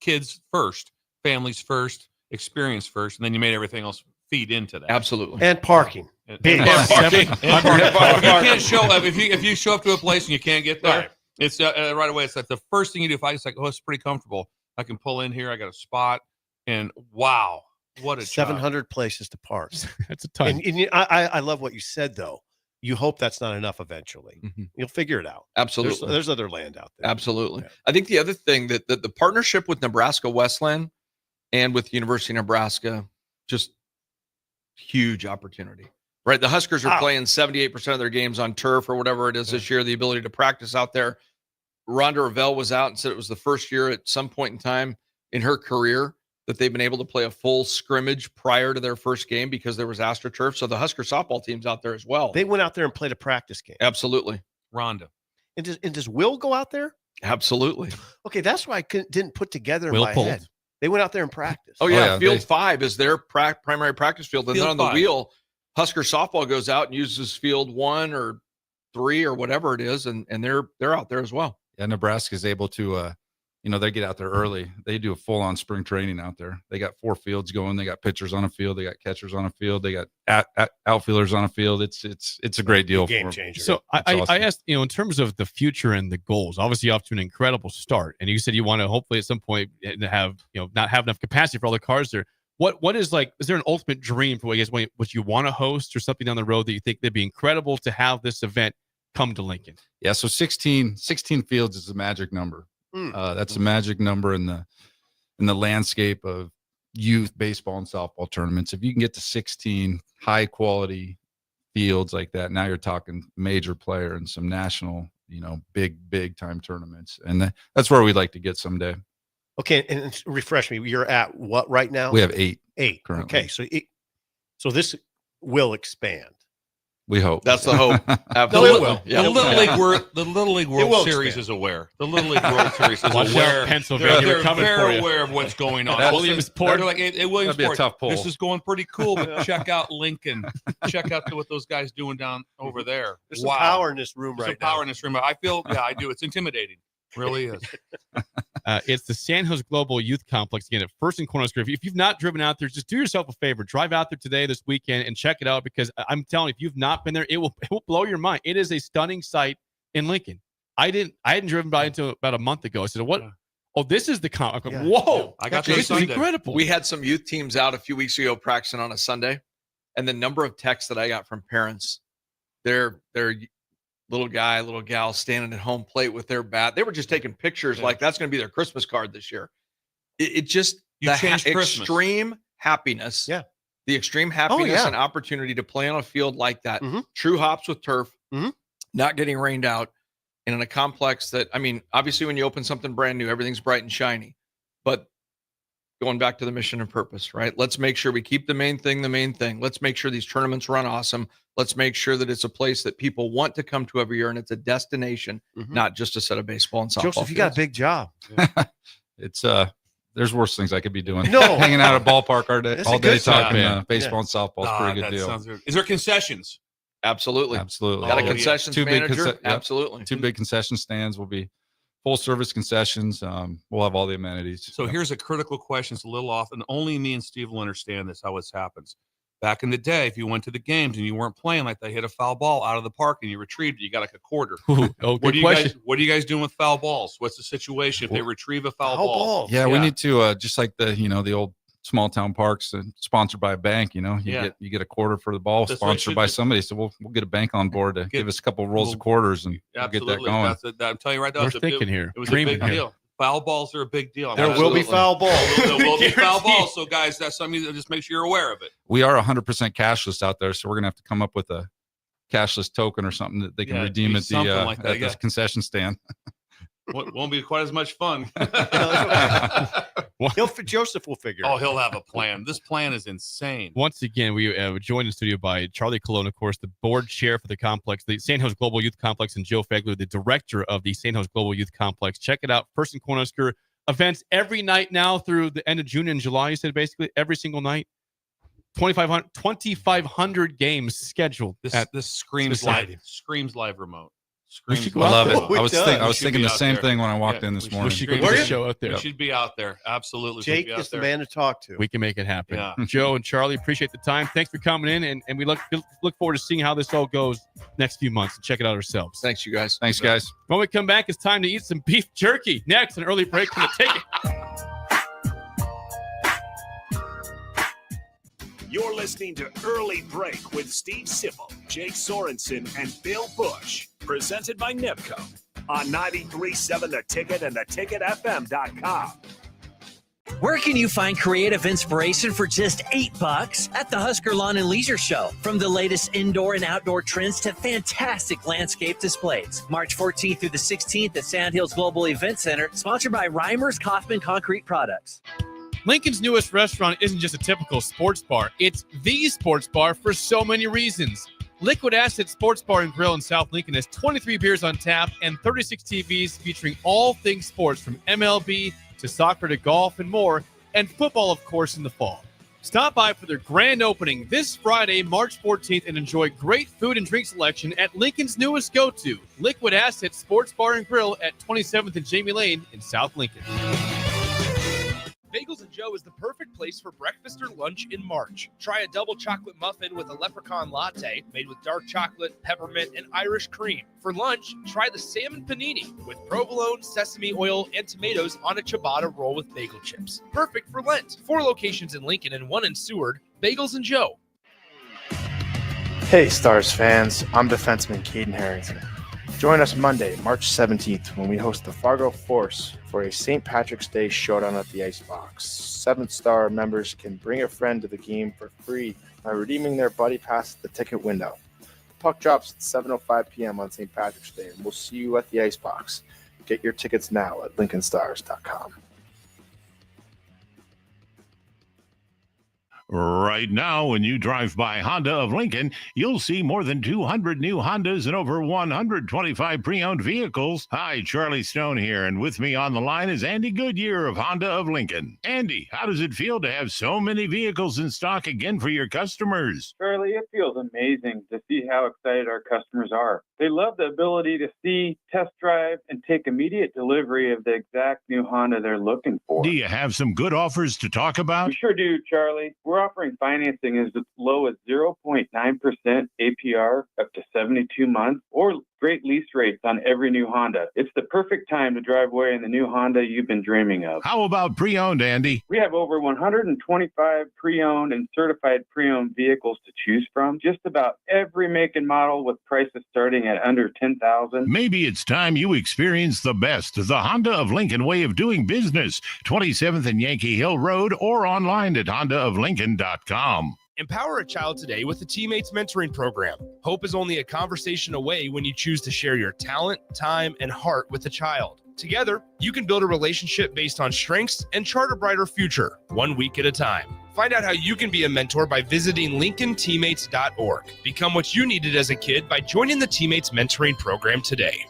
kids first, families first, experience first, and then you made everything else feed into that. Absolutely. And parking. And parking. If you can't show up, if you show up to a place and you can't get there, Right. it's right away. It's like the first thing you do. If I it's like, oh, it's pretty comfortable. I can pull in here. I got a spot, and wow, what a 700 places to park. That's a ton. And I love what you said though. You hope that's not enough eventually. You'll figure it out. Absolutely. There's other land out there. Absolutely. Yeah. I think the other thing that the partnership with Nebraska Wesleyan and with University of Nebraska, just huge opportunity, right? The Huskers are playing 78% of their games on turf or whatever it is this year, the ability to practice out there. Rhonda Revelle was out and said it was the first year at some point in time in her career that they've been able to play a full scrimmage prior to their first game because there was AstroTurf. So the Husker softball team's out there as well. They went out there and played a practice game. Absolutely. Rhonda. And does Will go out there? Absolutely. Okay, that's why I didn't put together in Will my Polt. head. They went out there and practiced. Oh, yeah. Field 5 is their primary practice field. And Field then on the 5. wheel, Husker softball goes out and uses field 1 or 3 or whatever it is. And they're out there as well. Yeah, Nebraska is able to, they get out there early. They do a full-on spring training out there. They got 4 fields going. They got pitchers on a field. They got catchers on a field. They got outfielders on a field. It's a great deal. Game changer. So I asked, in terms of the future and the goals, obviously off to an incredible start. And you said you want to hopefully at some point have, not have enough capacity for all the cars there. what is like? Is there an ultimate dream for what you want to host or something down the road that you think that'd be incredible to have this event come to Lincoln? Yeah, so 16 fields is a magic number. That's a magic number in the landscape of youth baseball and softball tournaments. If you can get to 16 high quality fields like that, now you're talking major player and some national, big time tournaments. And that's where we'd like to get someday. Okay, and refresh me. You're at what right now? We have 8 Okay, currently. so this will expand. We hope. That's the hope. Absolutely. It will. Yeah. The Little League World Series is aware. The Little League World Series is Watch aware. out, Pennsylvania, They're we're coming for very you. aware of what's going on. Williamsport. They're like, Williamsport. That'd be a tough poll. This is going pretty cool, but check out Lincoln. Check out what those guys doing down over there. There's some power in this room There's right some now. power in this room. I feel, I do. It's intimidating. Really is. It's the San Jose Global Youth Complex again at First and Cornerstone. If you've not driven out there, just do yourself a favor. Drive out there today, this weekend, and check it out, because I'm telling you, if you've not been there, it will blow your mind. It is a stunning sight in Lincoln. I hadn't driven by until about a month ago. I said, "What? Oh, this is the complex." Whoa! I got this is incredible. We had some youth teams out a few weeks ago practicing on a Sunday, and the number of texts that I got from parents, their little guy, little gal standing at home plate with their bat. They were just taking pictures like that's going to be their Christmas card this year. It just the extreme happiness. Yeah. The extreme happiness and opportunity to play on a field like that. True hops with turf, not getting rained out, and in a complex that, obviously when you open something brand new, everything's bright and shiny. But going back to the mission and purpose, right? Let's make sure we keep the main thing. Let's make sure these tournaments run awesome. Let's make sure that it's a place that people want to come to every year, and it's a destination, not just a set of baseball and softball. Joseph, you got a big job. It's there's worse things I could be doing. No. Hanging out at a ballpark all day talking job, baseball and softball is a pretty good deal. Is there concessions? Absolutely. Got a concessions manager? Absolutely. 2 big concession stands will be full service concessions. We'll have all the amenities. So here's a critical question. It's a little off, and only me and Steve will understand this, how this happens. Back in the day, if you went to the games and you weren't playing, like they hit a foul ball out of the park and you retrieved it, you got like a quarter. What are you guys doing with foul balls? What's the situation if they retrieve a foul ball? Yeah, we need to just like the old small town parks sponsored by a bank. You get a quarter for the ball sponsored by somebody. So we'll get a bank on board to give us a couple of rolls of quarters and we'll get that going. I'm telling you right now, we're thinking here. It was a big deal. Foul balls are a big deal. There will be foul balls. There will be foul balls. So, guys, that's something that just make sure you're aware of it. We are 100% cashless out there, so we're gonna have to come up with a cashless token or something that they can redeem at the concession stand. Won't be quite as much fun. Joseph will figure. Oh, he'll have a plan. This plan is insane. Once again, we were joined in studio by Charlie Colon, of course, the board chair for the complex, the San Jose Global Youth Complex, and Joe Fegler, the director of the San Jose Global Youth Complex. Check it out. First and Cornerstone events every night now through the end of June and July. You said basically every single night. 2,500 games scheduled. This screams live. Screams live remote. I love it. I was thinking the same thing when I walked in this morning. We should get the show out there. We should be out there. Absolutely. Jake is the man to talk to. We can make it happen. Yeah. Joe and Charlie, appreciate the time. Thanks for coming in, and we look forward to seeing how this all goes next few months and check it out ourselves. Thanks, you guys. Thanks, guys. When we come back, it's time to eat some beef jerky. Next, an early break from the ticket. You're listening to Early Break with Steve Sipple, Jake Sorensen, and Bill Busch. Presented by Nebco on 93.7 The Ticket and theticketfm.com. Where can you find creative inspiration for just $8? At the Husker Lawn and Leisure Show. From the latest indoor and outdoor trends to fantastic landscape displays. March 14th through the 16th at Sandhills Global Event Center, sponsored by Reimers Kaufman Concrete Products. Lincoln's newest restaurant isn't just a typical sports bar. It's the sports bar for so many reasons. Liquid Asset Sports Bar and Grill in South Lincoln has 23 beers on tap and 36 TVs featuring all things sports, from MLB to soccer to golf and more, and football, of course, in the fall. Stop by for their grand opening this Friday, March 14th, and enjoy great food and drink selection at Lincoln's newest go-to, Liquid Asset Sports Bar and Grill at 27th and Jamie Lane in South Lincoln. Bagels & Joe is the perfect place for breakfast or lunch in March. Try a double chocolate muffin with a leprechaun latte made with dark chocolate, peppermint, and Irish cream. For lunch, try the salmon panini with provolone, sesame oil, and tomatoes on a ciabatta roll with bagel chips. Perfect for Lent. 4 locations in Lincoln and 1 in Seward. Bagels & Joe. Hey Stars fans, I'm defenseman Caden Harrington. Join us Monday, March 17th, when we host the Fargo Force for a St. Patrick's Day showdown at the Icebox. 7-star members can bring a friend to the game for free by redeeming their buddy pass at the ticket window. The puck drops at 7:05 p.m. on St. Patrick's Day, and we'll see you at the Icebox. Get your tickets now at LincolnStars.com. Right now, when you drive by Honda of Lincoln, you'll see more than 200 new Hondas and over 125 pre-owned vehicles. Hi, Charlie Stone here, and with me on the line is Andy Goodyear of Honda of Lincoln. Andy, how does it feel to have so many vehicles in stock again for your customers? Charlie, it feels amazing to see how excited our customers are. They love the ability to see, test drive, and take immediate delivery of the exact new Honda they're looking for. Do you have some good offers to talk about? We sure do, Charlie. We're offering financing as low as 0.9% APR up to 72 months, or great lease rates on every new Honda. It's the perfect time to drive away in the new Honda you've been dreaming of. How about pre-owned, Andy? We have over 125 pre-owned and certified pre-owned vehicles to choose from. Just about every make and model with prices starting at under $10,000. Maybe it's time you experience the best, the Honda of Lincoln way of doing business. 27th and Yankee Hill Road, or online at hondaoflincoln.com. Empower a child today with the Teammates Mentoring Program. Hope is only a conversation away when you choose to share your talent, time, and heart with the child. Together, you can build a relationship based on strengths and chart a brighter future, 1 week at a time. Find out how you can be a mentor by visiting LincolnTeammates.org. Become what you needed as a kid by joining the Teammates Mentoring Program today.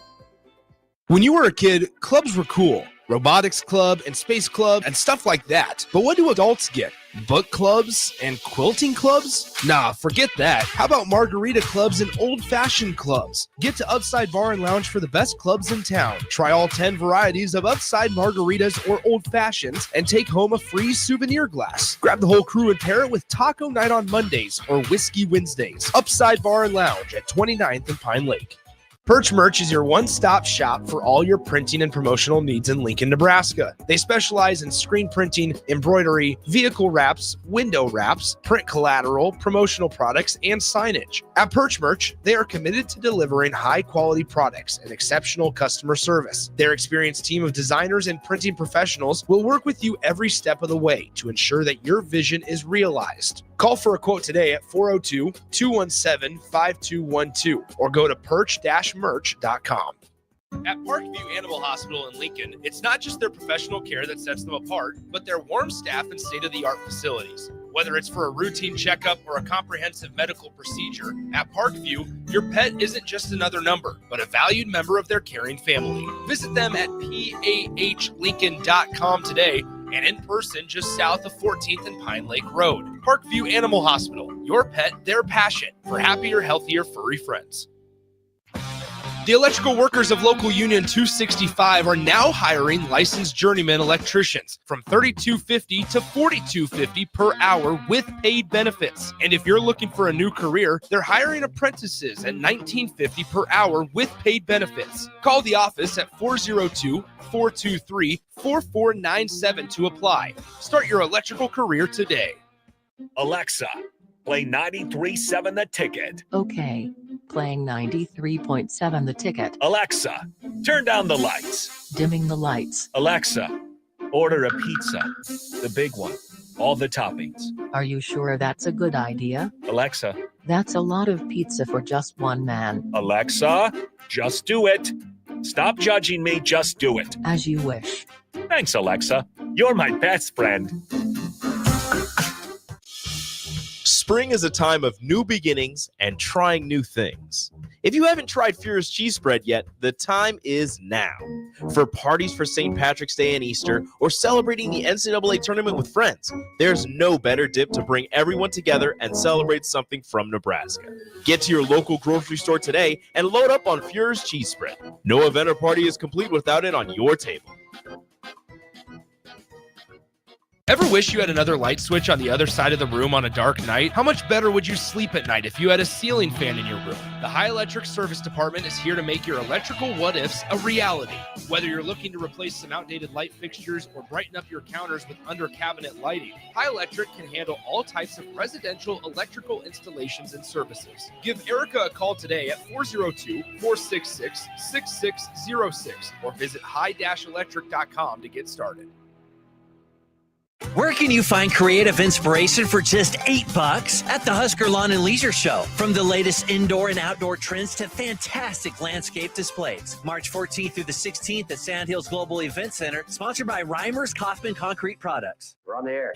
When you were a kid, clubs were cool. Robotics club and space club and stuff like that. But what do adults get? Book clubs and quilting clubs? Nah, forget that. How about margarita clubs and old-fashioned clubs? Get to Upside Bar and Lounge for the best clubs in town. Try all 10 varieties of Upside margaritas or old fashions and take home a free souvenir glass. Grab the whole crew and pair it with taco night on Mondays or whiskey Wednesdays. Upside Bar and Lounge at 29th and Pine Lake. Perch Merch is your one-stop shop for all your printing and promotional needs in Lincoln, Nebraska. They specialize in screen printing, embroidery, vehicle wraps, window wraps, print collateral, promotional products, and signage. At Perch Merch, they are committed to delivering high-quality products and exceptional customer service. Their experienced team of designers and printing professionals will work with you every step of the way to ensure that your vision is realized. Call for a quote today at 402-217-5212 or go to perch-merch.com. At Parkview Animal Hospital in Lincoln, it's not just their professional care that sets them apart, but their warm staff and state-of-the-art facilities. Whether it's for a routine checkup or a comprehensive medical procedure, at Parkview, your pet isn't just another number, but a valued member of their caring family. Visit them at pahlincoln.com today and in person just south of 14th and Pine Lake Road. Parkview Animal Hospital, your pet, their passion for happier, healthier, furry friends. The electrical workers of Local Union 265 are now hiring licensed journeyman electricians from $32.50 to $42.50 per hour with paid benefits. And if you're looking for a new career, they're hiring apprentices at $19.50 per hour with paid benefits. Call the office at 402-423-4497 to apply. Start your electrical career today. Alexa, play 93.7 The Ticket. Okay, playing 93.7 The Ticket. Alexa, turn down the lights. Dimming the lights. Alexa, order a pizza. The big one. All the toppings. Are you sure that's a good idea? Alexa. That's a lot of pizza for just one man. Alexa, just do it. Stop judging me, just do it. As you wish. Thanks, Alexa. You're my best friend. Spring is a time of new beginnings and trying new things. If you haven't tried Furious Cheese Spread yet, the time is now. For parties for St. Patrick's Day and Easter, or celebrating the NCAA tournament with friends, there's no better dip to bring everyone together and celebrate something from Nebraska. Get to your local grocery store today and load up on Furious Cheese Spread. No event or party is complete without it on your table. Ever wish you had another light switch on the other side of the room on a dark night? How much better would you sleep at night if you had a ceiling fan in your room? The High Electric Service Department is here to make your electrical what-ifs a reality. Whether you're looking to replace some outdated light fixtures or brighten up your counters with under-cabinet lighting, High Electric can handle all types of residential electrical installations and services. Give Erica a call today at 402-466-6606 or visit high-electric.com to get started. Where can you find creative inspiration for just $8 at the Husker Lawn and Leisure Show? From the latest indoor and outdoor trends to fantastic landscape displays. March 14th through the 16th at Sandhills Global Event Center, sponsored by Reimers Kaufman Concrete Products. We're on the air.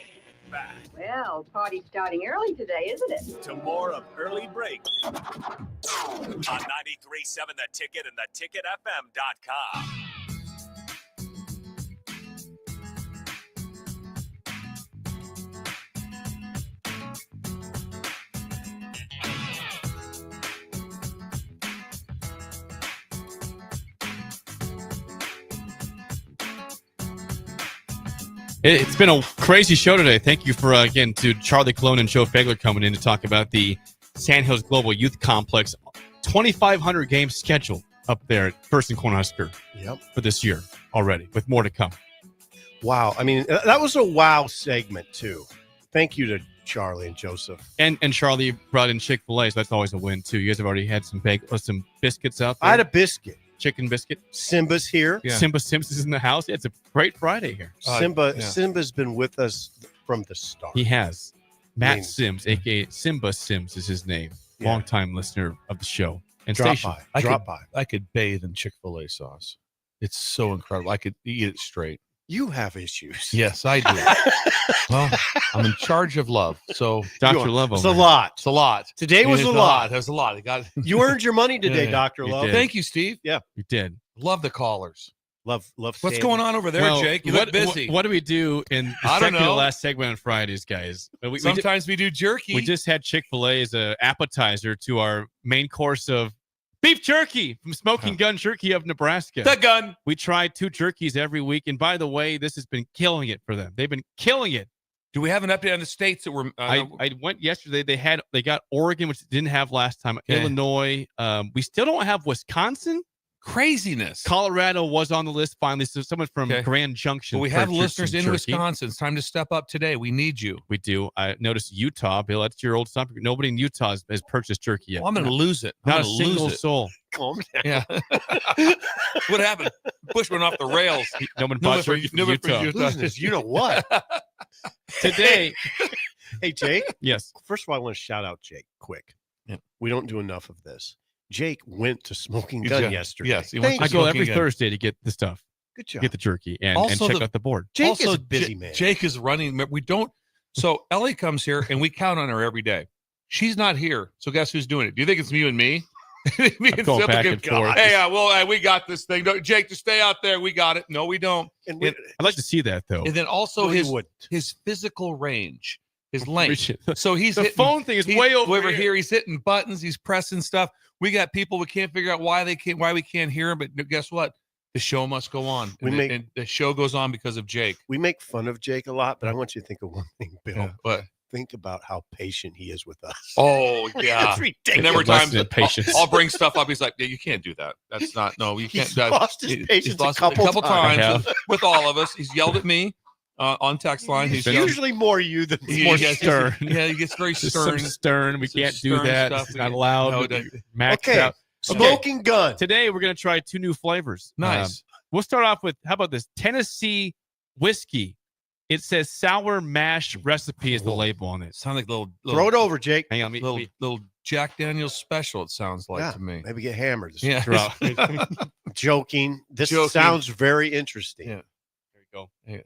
Well, party's starting early today, isn't it? To more of Early Break on 93.7 The Ticket and theticketfm.com. It's been a crazy show today. Thank you for, again, to Charlie Colon and Joe Fegler coming in to talk about the Sandhills Global Youth Complex. 2,500 games scheduled up there at First and Cornhusker for this year already, with more to come. Wow. I mean, that was a wow segment, too. Thank you to Charlie and Joseph. And Charlie brought in Chick-fil-A, so that's always a win, too. You guys have already had some biscuits out there. I had a biscuit. Chicken biscuit. Simba's here. Yeah. Simba Sims is in the house. Yeah, it's a great Friday here. Simba's been with us from the start. He has. Matt Sims, a.k.a. Simba Sims is his name. Yeah. Longtime listener of the show. And Drop station. by. I could bathe in Chick-fil-A sauce. It's so incredible. I could eat it straight. You have issues. Yes, I do. Well, I'm in charge of love. So Dr. Love. It's a lot. It's a lot. Today was a lot. It was a lot. You earned your money today, Dr. Love. Thank you, Steve. Yeah. You did. Love the callers. Love. What's going on over there, Jake? You look busy. What do we do in the second to last segment on Fridays, guys? Sometimes we do jerky. We just had Chick-fil-A as an appetizer to our main course of beef jerky from Smoking Gun Jerky of Nebraska. The gun. We try 2 jerkies every week. And by the way, this has been killing it for them. They've been killing it. Do we have an update on the states that were? I went yesterday. They got Oregon, which they didn't have last time. Okay. Illinois. We still don't have Wisconsin. Craziness. Colorado was on the list finally. So someone from Grand Junction. Well, we have listeners in Wisconsin. It's time to step up today. We need you. We do. I noticed Utah, Bill. That's your old stop. Nobody in Utah has purchased jerky yet. Well, I'm going to lose it. Not a single soul. Calm down. Yeah. What happened? Busch went off the rails. No one bought jerky from Utah. You know what? Today. Hey, Jake. Yes. First of all, I want to shout out Jake quick. Yeah. We don't do enough of this. Jake went to Smoking Gun yesterday. Yes. I go every Thursday to get the stuff. Good job. Get the jerky and check out the board. Jake is a busy man. Jake is running. We don't. So Ellie comes here and we count on her every day. She's not here. So guess who's doing it? Do you think it's you and me? I'm going back and forth. Hey, we got this thing. Jake, just stay out there. We got it. No, we don't. I'd like to see that though. And then also his physical range, his length. So he's the phone thing is way over here. He's hitting buttons. He's pressing stuff. We got people we can't figure out why we can't hear him. But guess what? The show must go on. And the show goes on because of Jake. We make fun of Jake a lot, but I want you to think of one thing, Bill. Yeah, what? Think about how patient he is with us. Oh, yeah. It's ridiculous. And every time I'll bring stuff up, he's like, yeah, you can't do that. That's not, no, you can't. He's lost his patience a couple times with all of us. He's yelled at me on text line. He's usually more you than more stern. Yeah, he gets very stern. Stern. We can't do that. It's not allowed. Okay. Out. Smoking Gun. Today, we're going to try 2 new flavors. Nice. We'll start off with, how about this? Tennessee whiskey. It says sour mash recipe is the label on it. Sounds like little throw it over, Jake. Hang on, little Jack Daniel's special. It sounds like to me. Maybe get hammered. Yeah. Joking. This sounds very interesting. Yeah. There you go. Yeah.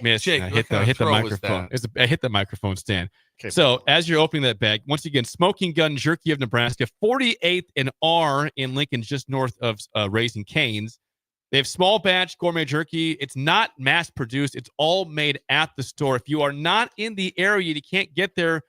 Miss, Jake, I hit the microphone. I hit the microphone stand. Okay, so as you're opening that bag, once again, Smoking Gun Jerky of Nebraska, 48th and R in Lincoln, just north of Raising Cane's. They have small batch gourmet jerky. It's not mass produced. It's all made at the store. If you are not in the area, you can't get there.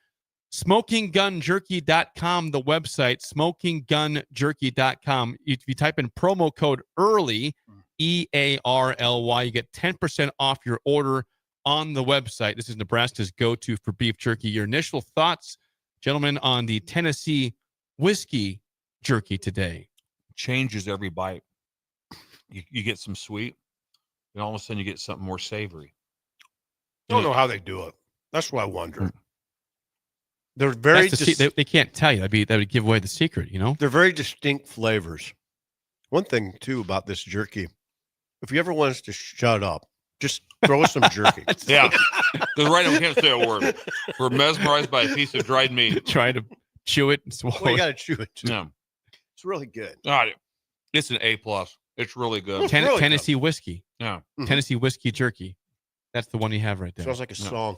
SmokingGunJerky.com, the website, SmokingGunJerky.com. If you type in promo code EARLY, EARLY, you get 10% off your order on the website. This is Nebraska's go-to for beef jerky. Your initial thoughts, gentlemen, on the Tennessee whiskey jerky today? Changes every bite. You get some sweet, and all of a sudden you get something more savory. I don't know how they do it. That's what I wonder. They're very they can't tell you. That would give away the secret, you know? They're very distinct flavors. One thing too about this jerky, if you ever want us to shut up, just throw us some jerky. Yeah. Because right now we can't say a word. We're mesmerized by a piece of dried meat. Try to chew it and swallow. Well, you got to chew it too. Yeah. It's really good. All right. It's an A+. It's really good. Tennessee whiskey. Yeah. Tennessee whiskey jerky. That's the one you have right there. Sounds like a song.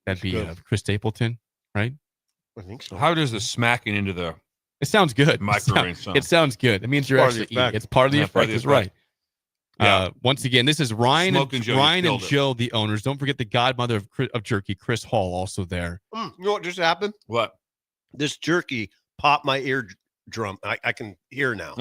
That'd be Chris Stapleton, right? I think so. How does the smacking into the It sounds good. microwave sound? It sounds good. It means you're actually eating. It's part of the effect. That's right. Yeah. Once again, this is Ryan Smoke and Joe, Ryan you and killed Joe, the owners. Don't forget the godmother of jerky, Chris Hall, also there. You know what just happened? What? This jerky popped my eardrum. I can hear now.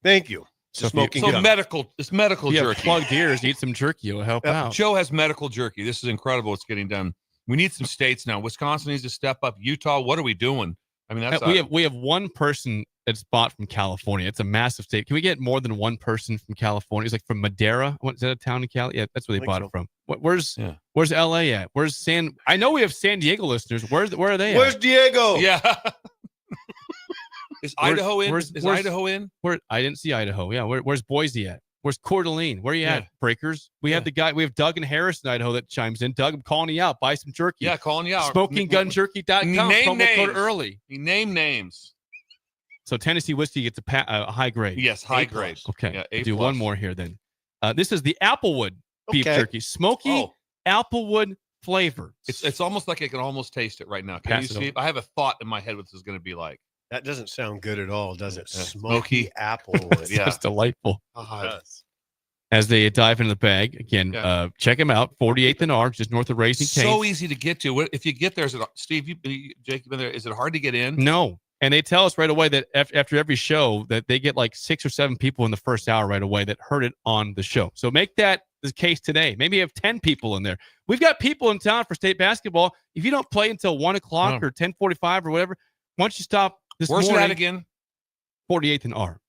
Thank you. Medical. It's medical if you jerky. have plugged ears, eat some jerky. It'll help out. Joe has medical jerky. This is incredible what's getting done. We need some states now. Wisconsin needs to step up. Utah, what are we doing? I mean, that's we have one person that's bought from California. It's a massive state. Can we get more than one person from California? It's like from Madera. What is that, a town in Cali? Yeah, that's where they bought it from. Where's LA at? Where's I know we have San Diego listeners. Where are they? Where's Diego? Yeah. Is Idaho in? Is Idaho in? I didn't see Idaho. Yeah. Where's Boise at? Where's Coeur d'Alene? Where are you at, Breakers? We have the guy. We have Doug in Harris in Idaho that chimes in. Doug, I'm calling you out. Buy some jerky. Yeah, calling you out. SmokingGunJerky.com. Promo code early. Name names. So Tennessee whiskey gets a high grade. Yes, high grade. Okay. Yeah, We'll do one more here then. This is the Applewood beef jerky. Smoky Applewood flavor. It's almost like I can almost taste it right now. Can you see? I have a thought in my head what this is going to be like. That doesn't sound good at all, does it? Smoky Applewood. Yeah. It's delightful. Oh, as they dive into the bag, again, check them out. 48th and R, just north of Raising Cane's. So easy to get to. If you get there, Steve, Jake, you've been there. Is it hard to get in? No. And they tell us right away that after every show that they get like 6 or 7 people in the first hour right away that heard it on the show. So make that the case today. Maybe you have 10 people in there. We've got people in town for state basketball. If you don't play until 1 o'clock or 10:45 or whatever, once you stop this Where's morning. Where's that again? 48th and R.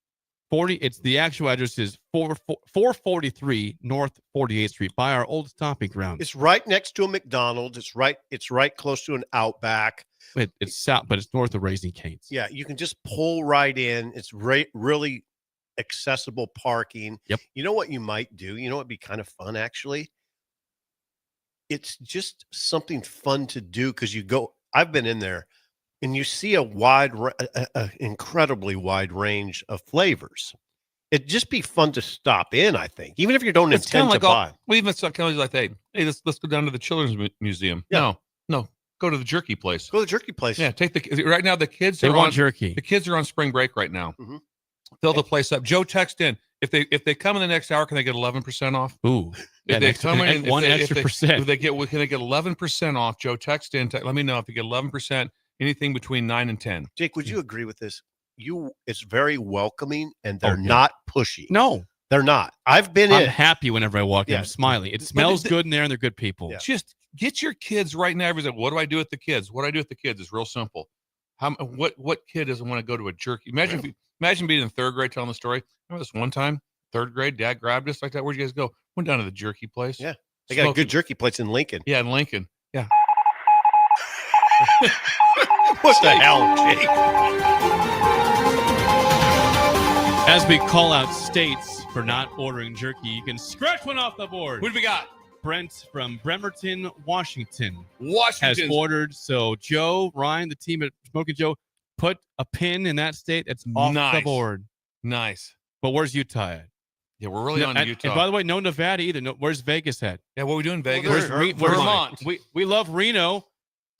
It's the actual address is 443 North 48th Street by our old stomping ground. It's right next to a McDonald's. It's right close to an Outback. It's south, but it's north of Raising Cane's. Yeah, you can just pull right in. It's really accessible parking. Yep. You know what you might do? You know what'd be kind of fun actually? It's just something fun to do because I've been in there and you see a incredibly wide range of flavors. It'd just be fun to stop in, I think, even if you don't intend to buy. Well, even some companies like that. Hey, let's go down to the Children's Museum. Yeah. No, go to the jerky place. Go to the jerky place. Yeah, right now the kids they are want on jerky. The kids are on spring break right now. Mm-hmm. Fill the place up. Joe, text in if they come in the next hour, can they get 11% off? Ooh, if they come in one extra percent, can they get 11% off? Joe, text in. Let me know if you get 11%. Anything between 9 and 10. Jake, would you agree with this? It's very welcoming and they're not pushy. No, they're not. I'm happy whenever I walk in. I'm smiling. It smells good in there and they're good people. Yeah. Just get your kids right now. Everybody's like, what do I do with the kids? What do I do with the kids? It's real simple. What kid doesn't want to go to a jerky? Imagine being in third grade telling the story. Remember this one time, third grade, Dad grabbed us like that. Where'd you guys go? Went down to the jerky place. Yeah. They got a good jerky place in Lincoln. Yeah, in Lincoln. Yeah. What the hell, Jake? As we call out states for not ordering jerky, you can scratch one off the board. What do we got? Brent from Bremerton, Washington has ordered. So Joe, Ryan, the team at Smoking Joe, put a pin in that state. It's off the board. Nice. But where's Utah at? Yeah, we're really on Utah. And by the way, no Nevada either. No, where's Vegas at? Yeah, what are we doing in Vegas? Where's Vermont? We love Reno.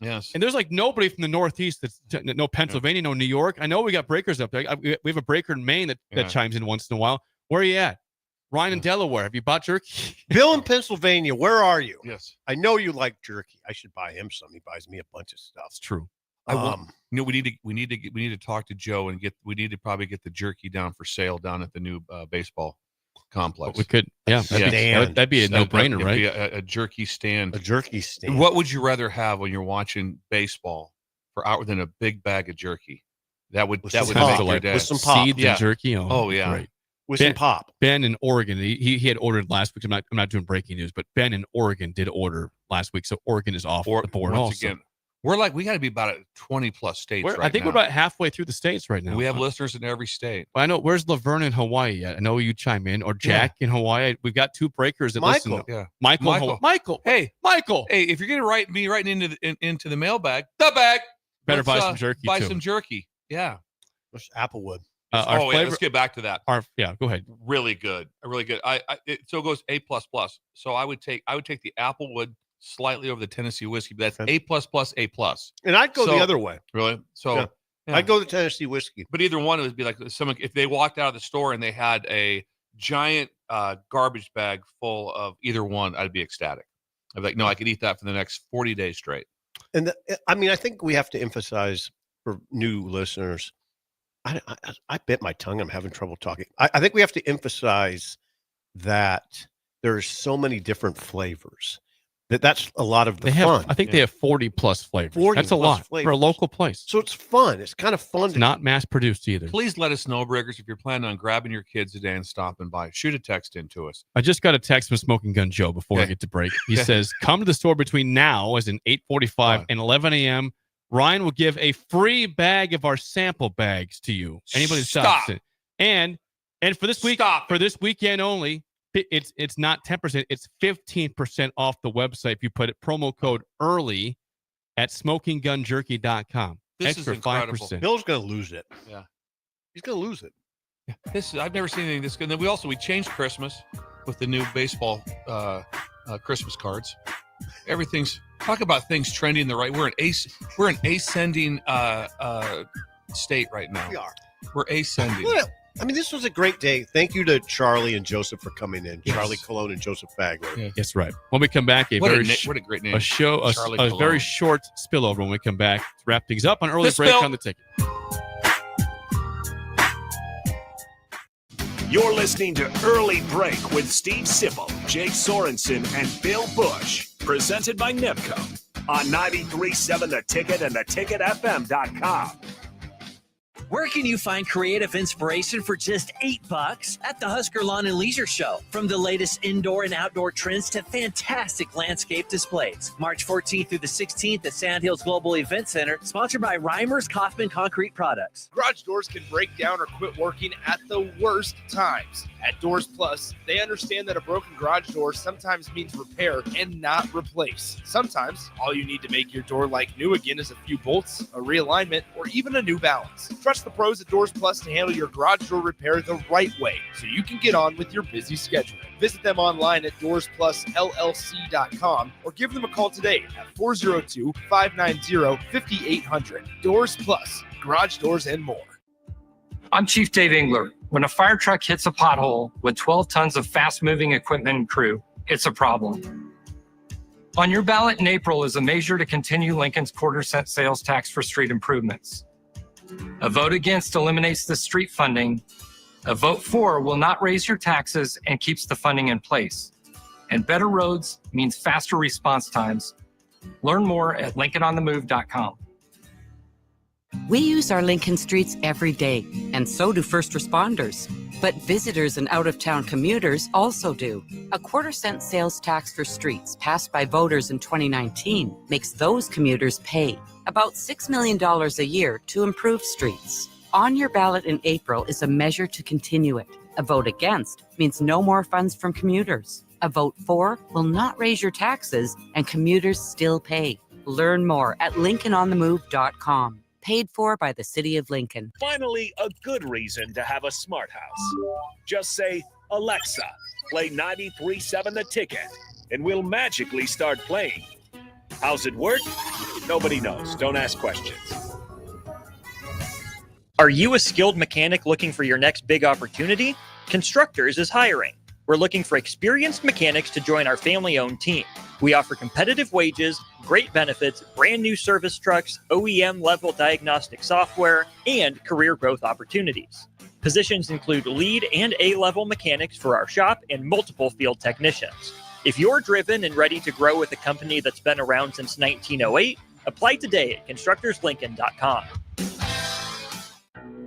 Yes. And there's like nobody from the Northeast that's no Pennsylvania, no New York. I know we got breakers up there. We have a breaker in Maine that chimes in once in a while. Where are you at? Ryan in Delaware. Have you bought jerky? Bill in Pennsylvania. Where are you? Yes. I know you like jerky. I should buy him some. He buys me a bunch of stuff. It's true. We need to talk to Joe and we need to probably get the jerky down for sale down at the new baseball complex. We could, that'd be a no-brainer, right? Be a jerky stand. A jerky stand. What would you rather have when you're watching baseball for hours than a big bag of jerky? That would make your day. With some pop. Seeds and jerky. Oh yeah. Great. With some pop. Ben in Oregon, he had ordered last week. I'm not doing breaking news, but Ben in Oregon did order last week, so Oregon is off the board. Once again, we got to be about at 20 plus states. I think we're about halfway through the states right now. We have listeners in every state. Well, I know. Where's Laverne in Hawaii at? I know you chime in, or Jack in Hawaii. We've got 2 breakers that listen. Yeah, Michael. Hey, Michael. Hey, if you're gonna write into the mailbag, better buy some jerky. Buy some jerky. Yeah. Applewood. Let's get back to that. Go ahead. Really good. So it goes A++. So I would take the Applewood slightly over the Tennessee whiskey, but that's A++, A+. And I'd go the other way. Really? So I'd go the Tennessee whiskey. But either one, it would be like someone, if they walked out of the store and they had a giant garbage bag full of either one, I'd be ecstatic. I'd be like, no, I could eat that for the next 40 days straight. And I think we have to emphasize for new listeners, I bit my tongue. I'm having trouble talking. I think we have to emphasize that there's so many different flavors. That's a lot of the fun. I think they have 40 plus flavors. That's a lot for a local place. So it's fun. It's kind of fun. It's not mass produced either. Please let us know, Breakers, if you're planning on grabbing your kids today and stopping by. Shoot a text into us. I just got a text from Smoking Gun Joe before I get to break. He says, come to the store between now, as in 8:45 and 11 a.m. Ryan will give a free bag of our sample bags to you. Anybody stops it. And for this week, for this weekend only, it's not 10%, it's 15% off the website if you put it promo code early at smokinggunjerky.com. This Extra is incredible. 5%. Bill's gonna lose it. Yeah. He's gonna lose it. I've never seen anything this good. And then we changed Christmas with the new baseball Christmas cards. Everything's talk about things trending the right. We're an ascending state right now. We are. We're ascending. Well, I mean, this was a great day. Thank you to Charlie and Joseph for coming in. Yes. Charlie Cologne and Joseph Fagler. Yeah. That's right. When we come back, What a great name. A very short spillover when we come back to wrap things up on early break on the ticket. You're listening to Early Break with Steve Sipple, Jake Sorensen, and Bill Busch. Presented by Nebco on 93.7 The Ticket and theticketfm.com. Where can you find creative inspiration for just $8 at the Husker Lawn and Leisure Show? From the latest indoor and outdoor trends to fantastic landscape displays. March 14th through the 16th at Sandhills Global Event Center, sponsored by Reimers Kaufman Concrete Products. Garage doors can break down or quit working at the worst times. At Doors Plus, they understand that a broken garage door sometimes means repair and not replace. Sometimes, all you need to make your door like new again is a few bolts, a realignment, or even a new balance. Trust the pros at Doors Plus to handle your garage door repair the right way so you can get on with your busy schedule. Visit them online at DoorsPlusLLC.com or give them a call today at 402-590-5800. Doors Plus, garage doors and more. I'm Chief Dave Engler. When a fire truck hits a pothole with 12 tons of fast-moving equipment and crew, it's a problem. On your ballot in April is a measure to continue Lincoln's quarter-cent sales tax for street improvements. A vote against eliminates the street funding. A vote for will not raise your taxes and keeps the funding in place. And better roads means faster response times. Learn more at LincolnOnTheMove.com. We use our Lincoln streets every day, and so do first responders. But visitors and out-of-town commuters also do. A quarter-cent sales tax for streets passed by voters in 2019 makes those commuters pay about $6 million a year to improve streets. On your ballot in April is a measure to continue it. A vote against means no more funds from commuters. A vote for will not raise your taxes, and commuters still pay. Learn more at LincolnOnTheMove.com. Paid for by the City of Lincoln. Finally, a good reason to have a smart house. Just say, Alexa, play 93.7 The Ticket, and we'll magically start playing. How's it work? Nobody knows. Don't ask questions. Are you a skilled mechanic looking for your next big opportunity? Constructors is hiring. We're looking for experienced mechanics to join our family-owned team. We offer competitive wages, great benefits, brand new service trucks, OEM-level diagnostic software, and career growth opportunities. Positions include lead and A-level mechanics for our shop and multiple field technicians. If you're driven and ready to grow with a company that's been around since 1908, apply today at constructorslincoln.com.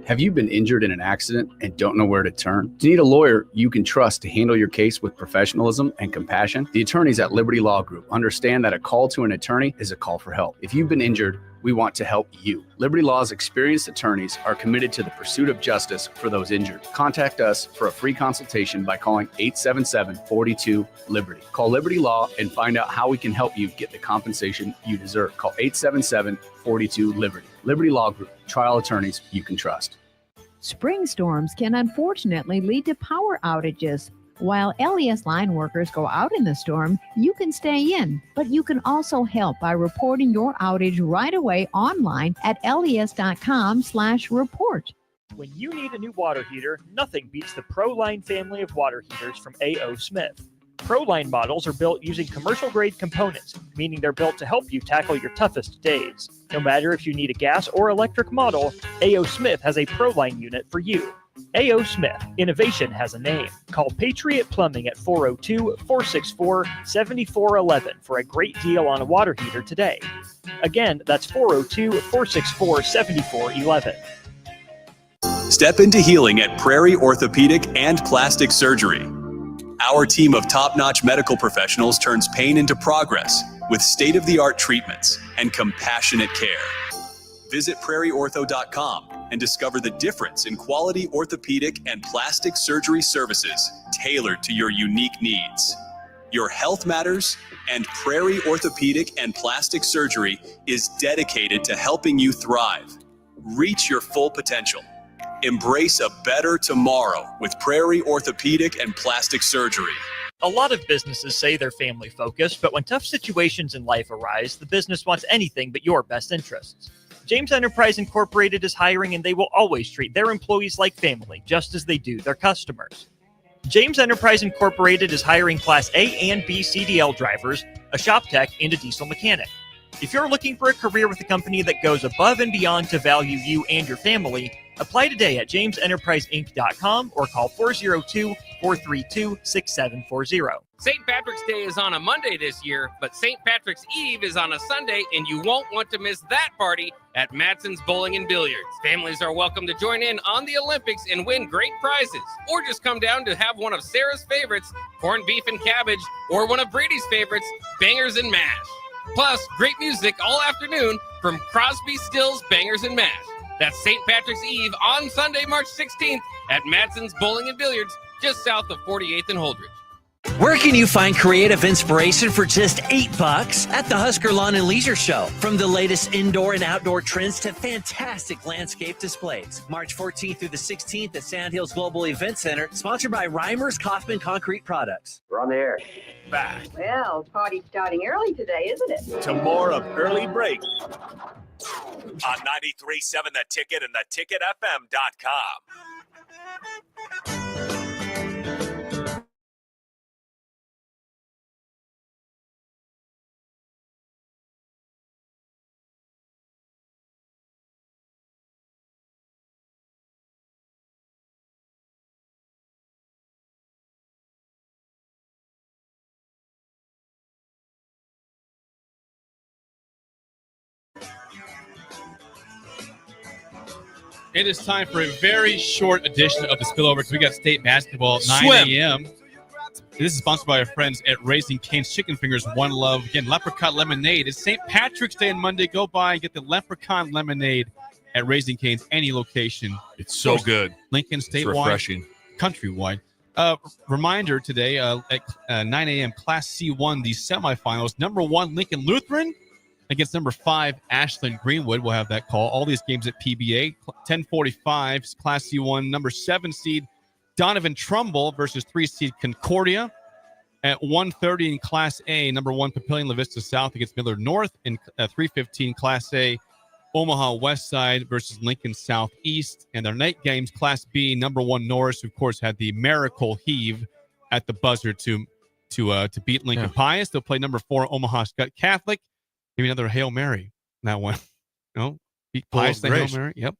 Have you been injured in an accident and don't know where to turn? Do you need a lawyer you can trust to handle your case with professionalism and compassion? The attorneys at Liberty Law Group understand that a call to an attorney is a call for help. If you've been injured, we want to help you. Liberty Law's experienced attorneys are committed to the pursuit of justice for those injured. Contact us for a free consultation by calling 877-42-LIBERTY. Call Liberty Law and find out how we can help you get the compensation you deserve. Call 877-42-LIBERTY. Liberty Law Group, trial attorneys you can trust. Spring storms can unfortunately lead to power outages. While LES line workers go out in the storm, you can stay in, but you can also help by reporting your outage right away online at les.com/report. When you need a new water heater, nothing beats the ProLine family of water heaters from A.O. Smith. ProLine models are built using commercial-grade components, meaning they're built to help you tackle your toughest days. No matter if you need a gas or electric model, A.O. Smith has a ProLine unit for you. A.O. Smith, innovation has a name. Call Patriot Plumbing at 402-464-7411 for a great deal on a water heater today. Again, that's 402-464-7411. Step into healing at Prairie Orthopedic and Plastic Surgery. Our team of top-notch medical professionals turns pain into progress with state-of-the-art treatments and compassionate care. Visit prairieortho.com and discover the difference in quality orthopedic and plastic surgery services tailored to your unique needs. Your health matters, and Prairie Orthopedic and Plastic Surgery is dedicated to helping you thrive. Reach your full potential. Embrace a better tomorrow with Prairie Orthopedic and Plastic Surgery. A lot of businesses say they're family focused, but when tough situations in life arise, the business wants anything but your best interests. James Enterprise Incorporated is hiring, and they will always treat their employees like family, just as they do their customers. James Enterprise Incorporated is hiring Class A and B CDL drivers, a shop tech, and a diesel mechanic. If you're looking for a career with a company that goes above and beyond to value you and your family, apply today at jamesenterpriseinc.com or call 402-432-6740. St. Patrick's Day is on a Monday this year, but St. Patrick's Eve is on a Sunday, and you won't want to miss that party at Matson's Bowling and Billiards. Families are welcome to join in on the Olympics and win great prizes, or just come down to have one of Sarah's favorites, corned beef and cabbage, or one of Brady's favorites, bangers and mash. Plus, great music all afternoon from Crosby, Stills, Bangers and Mash. That's St. Patrick's Eve on Sunday, March 16th at Matson's Bowling and Billiards, just south of 48th and Holdridge. Where can you find creative inspiration for just $8 at the Husker Lawn and Leisure Show? From the latest indoor and outdoor trends to fantastic landscape displays. March 14th through the 16th at Sandhills Global Event Center, sponsored by Reimers Kaufman Concrete Products. We're on the air. Back Well, party's starting early today, isn't it? to more of Early Break on 93.7 The Ticket and theticketfm.com. It is time for a very short edition of the Spillover because we got state basketball at 9 Swim. a.m. This is sponsored by our friends at Raising Cane's Chicken Fingers, One Love. Again, Leprechaun Lemonade. It's St. Patrick's Day on Monday. Go by and get the Leprechaun Lemonade at Raising Cane's, any location. It's so good. Lincoln, It's statewide, refreshing. countrywide. Reminder today at 9 a.m., Class C1, the semifinals. Number 1, Lincoln Lutheran against number 5, Ashland Greenwood. We'll have that call. All these games at PBA. 10:45, Class C1, number 7 seed Donovan Trumbull versus 3 seed Concordia. At 1:30 in Class A, number 1 Papillion La Vista South against Miller North. In 3:15 Class A, Omaha West Side versus Lincoln Southeast. And their night games, Class B, number 1 Norris, of course, had the miracle heave at the buzzer to beat Lincoln Pius. They'll play number 4 Omaha Scott Catholic. Maybe another Hail Mary. That one. No? Beat Pius, the Hail Mary. Yep.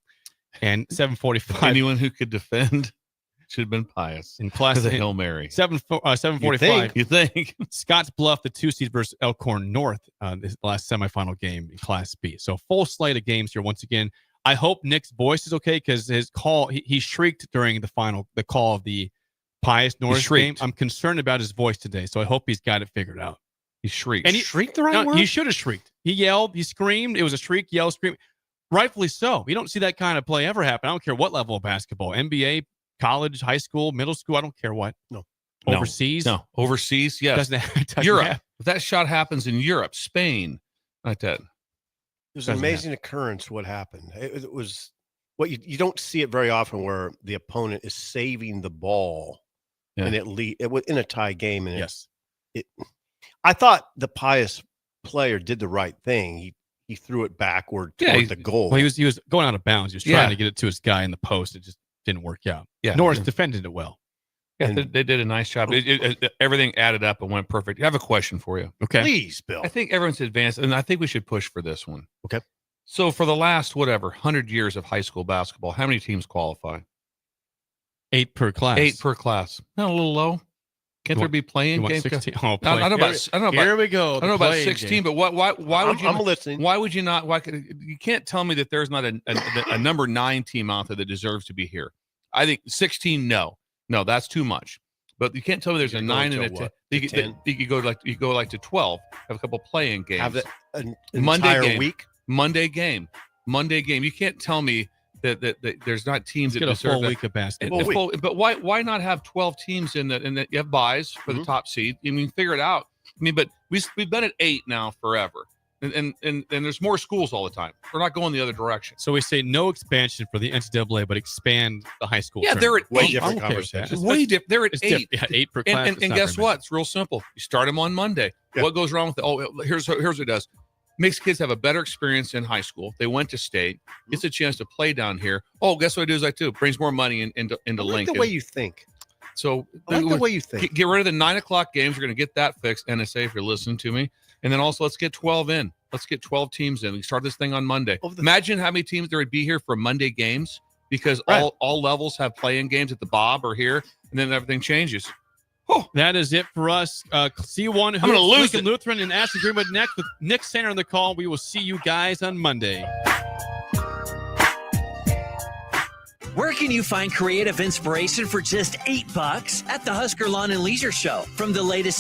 And 7:45. Anyone who could defend should have been Pius in Class a A. Hail Mary. 7:45. You think? Scotts Bluff, the 2 seed versus Elkhorn North, this last semifinal game in Class B. So full slate of games here once again. I hope Nick's voice is okay because his call, he shrieked during the call of the Pius Norris game. I'm concerned about his voice today, so I hope he's got it figured out. He shrieked. And he shrieked the right word? He should have shrieked. He yelled. He screamed. It was a shriek, yell, scream. Rightfully so. We don't see that kind of play ever happen. I don't care what level of basketball, NBA, college, high school, middle school. I don't care what. Overseas. No. Overseas. Yes. Doesn't Europe. happen. If that shot happens in Europe, Spain, like that. It was an amazing occurrence what happened. It was what you don't see it very often where the opponent is saving the ball and it was in a tie game. And I thought the Pius player did the right thing. He threw it backward toward the goal. Well, he was going out of bounds. He was trying to get it to his guy in the post. It just didn't work out. Yeah. Norris defended it well. Yeah, they did a nice job. Everything added up and went perfect. I have a question for you. Okay. Please, Bill. I think everyone's advanced, and I think we should push for this one. Okay. So for the last, 100 years of high school basketball, how many teams qualify? 8 per class. 8 per class. Not a little low? Can't there be playing games? 16? I don't know about. Here we go. I don't know about 16, but why would you? I'm listening. Why would you not? You can't tell me that there's not a number 9 team out there that deserves to be here. I think 16. No, that's too much. But you can't tell me there's a 9 and a 10. You could go like to 12. Have a couple playing games. Have an Monday entire game. week. Monday game. You can't tell me that there's not teams that get a deserve full that. week of basketball. But why not have 12 teams in that you have buys for the top seed? I mean, figure it out. I mean, but we've been at 8 now forever. And there's more schools all the time. We're not going the other direction. So we say no expansion for the NCAA, but expand the high school. Yeah, they're at 8. Way different conversation. They're at 8. 8 per class. And guess what? It's real simple. You start them on Monday. Yeah. What goes wrong with it? Oh, here's what it does. Makes kids have a better experience in high school. They went to state. Gets a chance to play down here. Oh, guess what it does? I too brings more money into Lincoln. The way you think. So I like the way you think. Get rid of the 9 o'clock games. We're going to get that fixed. NSA, if you're listening to me. And then also let's get 12 in. Let's get 12 teams in. We start this thing on Monday. Imagine how many teams there would be here for Monday games because all levels have playing games at the Bob or here, and then everything changes. Oh, that is it for us. C1 I'm going to lose Lincoln Lutheran and Ashton Greenwood next with Nick Sander on the call. We will see you guys on Monday. Where can you find creative inspiration for just $8 at the Husker Lawn and Leisure Show? From the latest